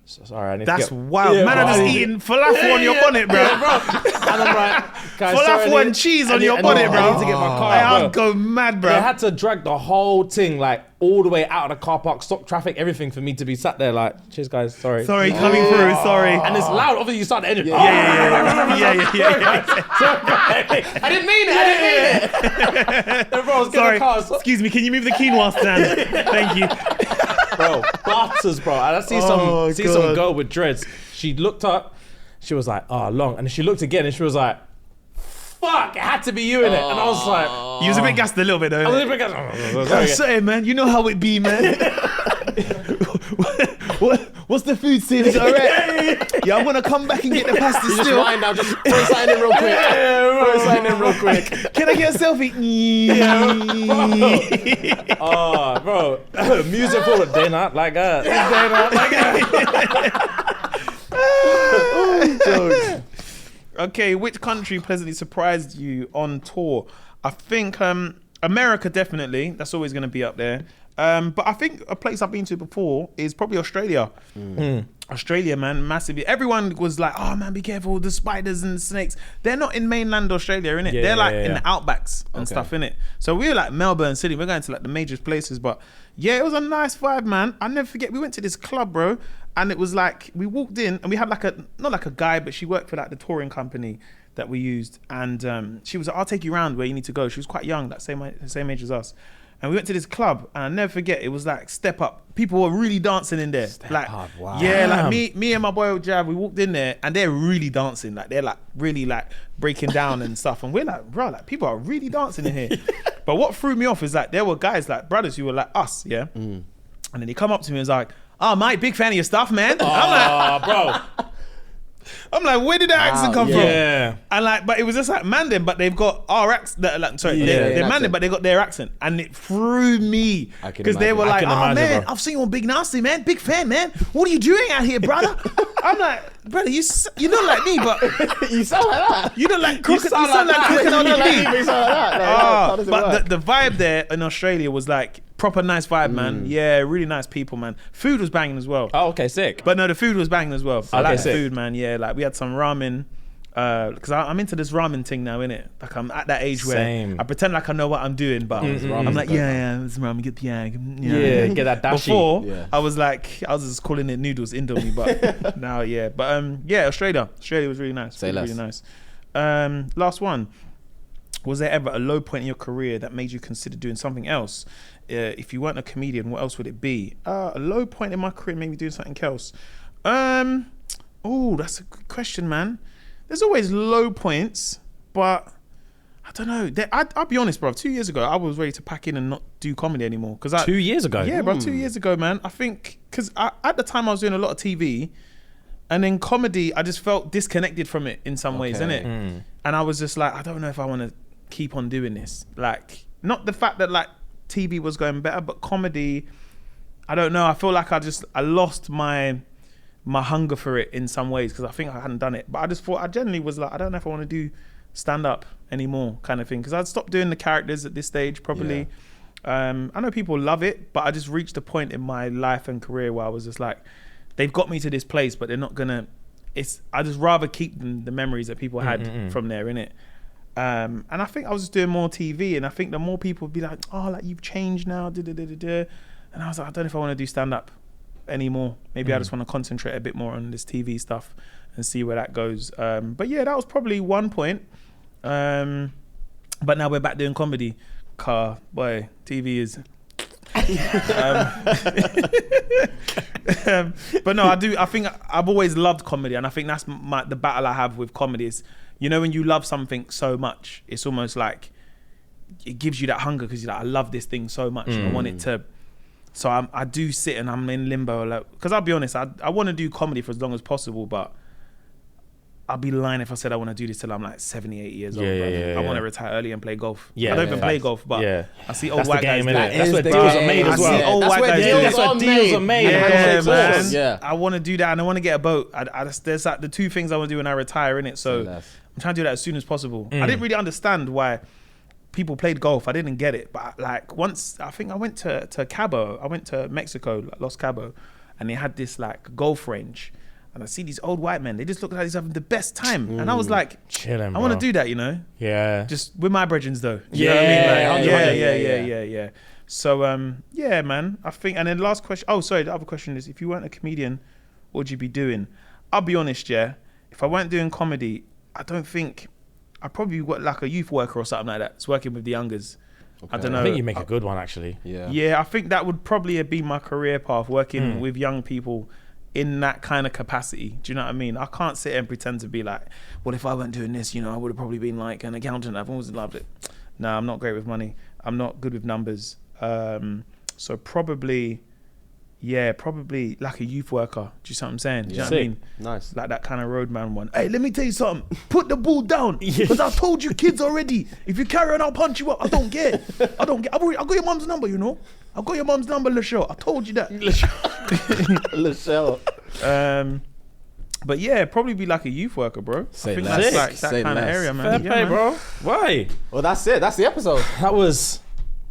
Speaker 1: sorry, I need
Speaker 3: That's
Speaker 1: to get...
Speaker 3: wild.
Speaker 1: Yeah,
Speaker 3: Man, I'm
Speaker 1: bro.
Speaker 3: just eating falafel on your bonnet, bro.
Speaker 1: And I'm like, guys, sorry, I
Speaker 3: Falafel
Speaker 1: need-
Speaker 3: and cheese
Speaker 1: I
Speaker 3: on
Speaker 1: need-
Speaker 3: your
Speaker 1: I
Speaker 3: bonnet,
Speaker 1: need-
Speaker 3: bro.
Speaker 1: I need to get my car out,
Speaker 3: I'll
Speaker 1: bro.
Speaker 3: go mad, bro.
Speaker 1: They had to drag the whole thing like all the way out of the car park, stop traffic, everything for me to be sat there like, cheers guys, sorry.
Speaker 3: Sorry, coming through. Sorry.
Speaker 1: And it's loud, obviously you start the engine.
Speaker 3: Yeah.
Speaker 1: I didn't mean it. Bro,
Speaker 3: Sorry.
Speaker 1: car.
Speaker 3: Excuse me. Can you move the quinoa stand? Thank you.
Speaker 1: Bro, butters, bro. And I see some
Speaker 3: God.
Speaker 1: girl with dreads. She looked up, she was like, oh, long. And then she looked again and she was like, fuck, it had to be you in it. And I was like,
Speaker 3: You was a bit gassed a little bit, though.
Speaker 1: I was
Speaker 3: innit?
Speaker 1: like,
Speaker 3: I'm
Speaker 1: sorry.
Speaker 3: sorry, man. You know how it be, man. What's the food scene? Is it alright? Yeah, I'm gonna come back and get the pasta
Speaker 2: You just
Speaker 3: still.
Speaker 2: wind down, just throw something in real quick. Throw something in real quick.
Speaker 3: Can I get a selfie?
Speaker 1: Oh, bro. Music for dinner like that.
Speaker 3: Okay, which country pleasantly surprised you on tour? I think America, definitely. That's always going to be up there. But I think a place I've been to before is probably Australia. Australia, man, massively. Everyone was like, oh man, be careful, the spiders and the snakes. They're not in mainland Australia, innit?
Speaker 1: Yeah,
Speaker 3: They're like
Speaker 1: yeah,
Speaker 3: in
Speaker 1: yeah.
Speaker 3: the outbacks and stuff, innit? So we were like Melbourne, Sydney, we're going to like the major places. But yeah, it was a nice vibe, man. I'll never forget, we went to this club, bro. And it was like, we walked in and we had like not like a guide, but she worked for like the touring company that we used. And she was like, I'll take you around where you need to go. She was quite young, like same age as us. And we went to this club, and I'll never forget, it was like Step Up. People were really dancing in there. Like,
Speaker 2: Up, wow.
Speaker 3: yeah, like
Speaker 1: Damn.
Speaker 3: me and my boy Jav, we walked in there, and they're really dancing. Like, they're like really like breaking down and stuff. And we're like, bro, like people are really dancing in here. But what threw me off is like, there were guys like brothers who were like us, yeah? And then he come up to me and was like, oh, mate, big fan of your stuff, man.
Speaker 1: Oh, bro.
Speaker 3: I'm like, where did that accent come
Speaker 1: Yeah.
Speaker 3: from? And like, but it was just like Mandan, but they've got our accent. Like, sorry,
Speaker 1: Yeah,
Speaker 3: they're
Speaker 2: an
Speaker 3: Mandan,
Speaker 2: accent.
Speaker 3: but they got their accent, and it threw me
Speaker 2: I can
Speaker 3: because they
Speaker 2: imagine.
Speaker 3: were
Speaker 2: I
Speaker 3: like,
Speaker 1: can
Speaker 3: "Oh
Speaker 1: imagine,
Speaker 3: man,
Speaker 1: bro.
Speaker 3: I've seen you on Big Nasty, man, big fan, man. What are you doing out here, brother?" I'm like, brother, you not like me, but
Speaker 2: You sound like that.
Speaker 3: you don't like crooked. You
Speaker 1: sound
Speaker 3: sound
Speaker 1: like
Speaker 3: like
Speaker 1: that.
Speaker 3: crooked on your
Speaker 2: You
Speaker 3: beat.
Speaker 2: sound like that. No, how does it
Speaker 3: But
Speaker 2: work?
Speaker 3: the vibe there in Australia was like proper nice vibe, man. Yeah, really nice people, man. Food was banging as well.
Speaker 1: Oh, okay, sick.
Speaker 3: But no, the food was banging as well. I
Speaker 1: Okay,
Speaker 3: like the
Speaker 1: sick.
Speaker 3: food, man. Yeah, like we had some ramen. Because I'm into this ramen thing now, innit? Like I'm at that age where
Speaker 1: Same.
Speaker 3: I pretend like I know what I'm doing, but I'm like, yeah, it's ramen, get the
Speaker 1: Yeah, get that dashi.
Speaker 3: Before,
Speaker 2: Yeah.
Speaker 3: I was just calling it noodles, Indomie, but now, yeah. But yeah, Australia was really nice.
Speaker 2: Say
Speaker 3: really,
Speaker 2: less.
Speaker 3: really nice. Last one. Was there ever a low point in your career that made you consider doing something else? If you weren't a comedian, what else would it be? A low point in my career made me doing something else. Oh, that's a good question, man. There's always low points, but I don't know. I'll be honest, bro. 2 years ago, I was ready to pack in and not do comedy anymore.
Speaker 1: 2 years ago?
Speaker 3: Yeah, bro. 2 years ago, man. I think because at the time I was doing a lot of TV, and then comedy, I just felt disconnected from it in some ways,
Speaker 2: Okay.
Speaker 3: innit? And I was just like, I don't know if I want to keep on doing this. Like, not the fact that like TV was going better, but comedy, I don't know. I feel like I lost my hunger for it in some ways because I think I hadn't done it. But I just thought, I generally was like, I don't know if I want to do stand up anymore kind of thing, because I'd stopped doing the characters at this stage probably. I know people love it, but I just reached a point in my life and career where I was just like, they've got me to this place, but they're not gonna, I just rather keep the memories that people had from there, innit? And I think I was just doing more TV, and I think the more people would be like, oh, like you've changed now, and I was like, I don't know if I want to do stand up anymore. Maybe I just want to concentrate a bit more on this TV stuff and see where that goes. But yeah, that was probably one point. But now we're back doing comedy. Boy, TV is. But no, I think I've always loved comedy, and I think that's the battle I have with comedy is, you know, when you love something so much, it's almost like it gives you that hunger because you're like, I love this thing so much and I want it to So I do sit and I'm in limbo, like, because I'll be honest, I want to do comedy for as long as possible, but I'll be lying if I said I want to do this till I'm like 70, 80 years old. I want to retire early and play golf.
Speaker 1: Yeah,
Speaker 3: I don't even play golf, but I see old
Speaker 1: That's
Speaker 3: white
Speaker 1: the game,
Speaker 3: guys do
Speaker 1: innit?
Speaker 3: it.
Speaker 1: That's where
Speaker 2: the
Speaker 1: deals
Speaker 2: game.
Speaker 1: are made as
Speaker 3: I
Speaker 1: well.
Speaker 3: see old
Speaker 2: That's
Speaker 3: white
Speaker 2: where
Speaker 3: guys do
Speaker 2: deals
Speaker 3: it.
Speaker 1: That's where
Speaker 2: are
Speaker 1: deals are made.
Speaker 3: Yeah,
Speaker 1: 100%.
Speaker 3: man.
Speaker 2: Yeah.
Speaker 3: I want to do that, and I want to get a boat. There's like the two things I want to do when I retire, innit? So
Speaker 2: Say less.
Speaker 3: I'm trying to do that as soon as possible. I didn't really understand why people played golf. I didn't get it, but like once I think I went to Cabo. I went to Mexico, like Los Cabo, and they had this like golf range. And I see these old white men. They just look like they're having the best time, and I was like,
Speaker 1: Chilling,
Speaker 3: I want to
Speaker 1: bro.
Speaker 3: do that, you know.
Speaker 1: Yeah.
Speaker 3: Just with my brethrens though. You
Speaker 1: Yeah,
Speaker 3: know what I mean? Like,
Speaker 1: yeah,
Speaker 3: yeah. So yeah, man. I think, and then last question. Oh, sorry. The other question is, if you weren't a comedian, what would you be doing? I'll be honest, yeah. If I weren't doing comedy, I don't think I'd probably work like a youth worker or something like that. It's working with the youngers. I don't know.
Speaker 1: I think you make a good one, actually.
Speaker 2: Yeah.
Speaker 3: Yeah, I think that would probably be my career path, working with young people in that kind of capacity. Do you know what I mean? I can't sit and pretend to be like, well, if I weren't doing this, you know, I would have probably been like an accountant. I've always loved it. No, I'm not great with money. I'm not good with numbers. So probably like a youth worker. Do you see what I'm saying? Do you know what I mean?
Speaker 2: Nice.
Speaker 3: Like that kind of roadman one. Hey, let me tell you something. Put the ball down. Because I told you kids already. If you carry on, I'll punch you up. I don't get. I got your mum's number, you know. I got your mum's number, Lachelle. I told you that.
Speaker 2: Lachelle.
Speaker 3: But yeah, probably be like a youth worker, bro.
Speaker 2: Say
Speaker 3: I think
Speaker 2: less.
Speaker 3: that's like that
Speaker 2: Say
Speaker 3: kind of
Speaker 2: less.
Speaker 3: area, man.
Speaker 1: Fair
Speaker 3: Yeah,
Speaker 1: play,
Speaker 3: man.
Speaker 1: bro. Why?
Speaker 2: Well, that's it. That's the episode.
Speaker 1: That was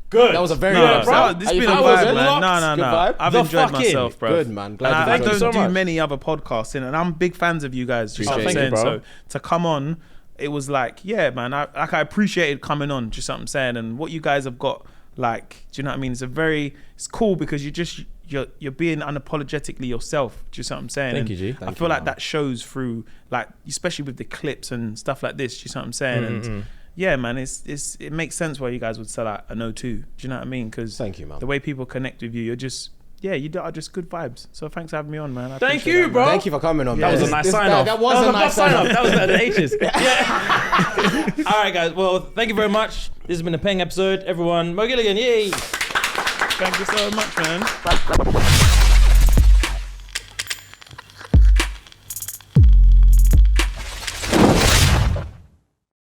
Speaker 1: good.
Speaker 2: That was a very
Speaker 3: No,
Speaker 2: good episode.
Speaker 3: bro, this
Speaker 2: Are you
Speaker 3: been a
Speaker 2: feeling
Speaker 3: vibe,
Speaker 2: good?
Speaker 3: man.
Speaker 1: Locked?
Speaker 3: No.
Speaker 2: Good vibe?
Speaker 3: I've
Speaker 1: The
Speaker 3: enjoyed
Speaker 1: fucking-
Speaker 3: myself, bro.
Speaker 2: Good, man. Glad you
Speaker 3: I
Speaker 2: enjoyed
Speaker 3: don't
Speaker 2: it.
Speaker 3: do
Speaker 1: much.
Speaker 3: many other podcasts, and I'm big fans of you guys. Just
Speaker 2: Appreciate
Speaker 3: what I'm
Speaker 1: it.
Speaker 3: saying.
Speaker 1: Thank you,
Speaker 3: So to come on, it was like, yeah, man. I appreciated coming on. Just what I'm saying, and what you guys have got. Like, do you know what I mean? It's cool because you're being unapologetically yourself. Do you see what I'm saying?
Speaker 1: Thank
Speaker 3: And
Speaker 1: you, G.
Speaker 3: I feel like that shows through, like, especially with the clips and stuff like this. Do you see what I'm saying? And yeah, man, it makes sense why you guys would sell out an O2. Do you know what I mean? Because
Speaker 2: Thank you, man.
Speaker 3: the way people connect with you, you're just, yeah, you are just good vibes. So thanks for having me on, man. I
Speaker 1: Thank
Speaker 3: appreciate
Speaker 1: you,
Speaker 3: that,
Speaker 1: bro.
Speaker 3: man.
Speaker 2: Thank you for coming on.
Speaker 1: That was a nice sign off.
Speaker 2: That was a nice sign off.
Speaker 1: That was the H's. Yeah. All right, guys. Well, thank you very much. This has been a paying episode. Everyone, Mo Gilligan, yay.
Speaker 3: Thank you so much, man.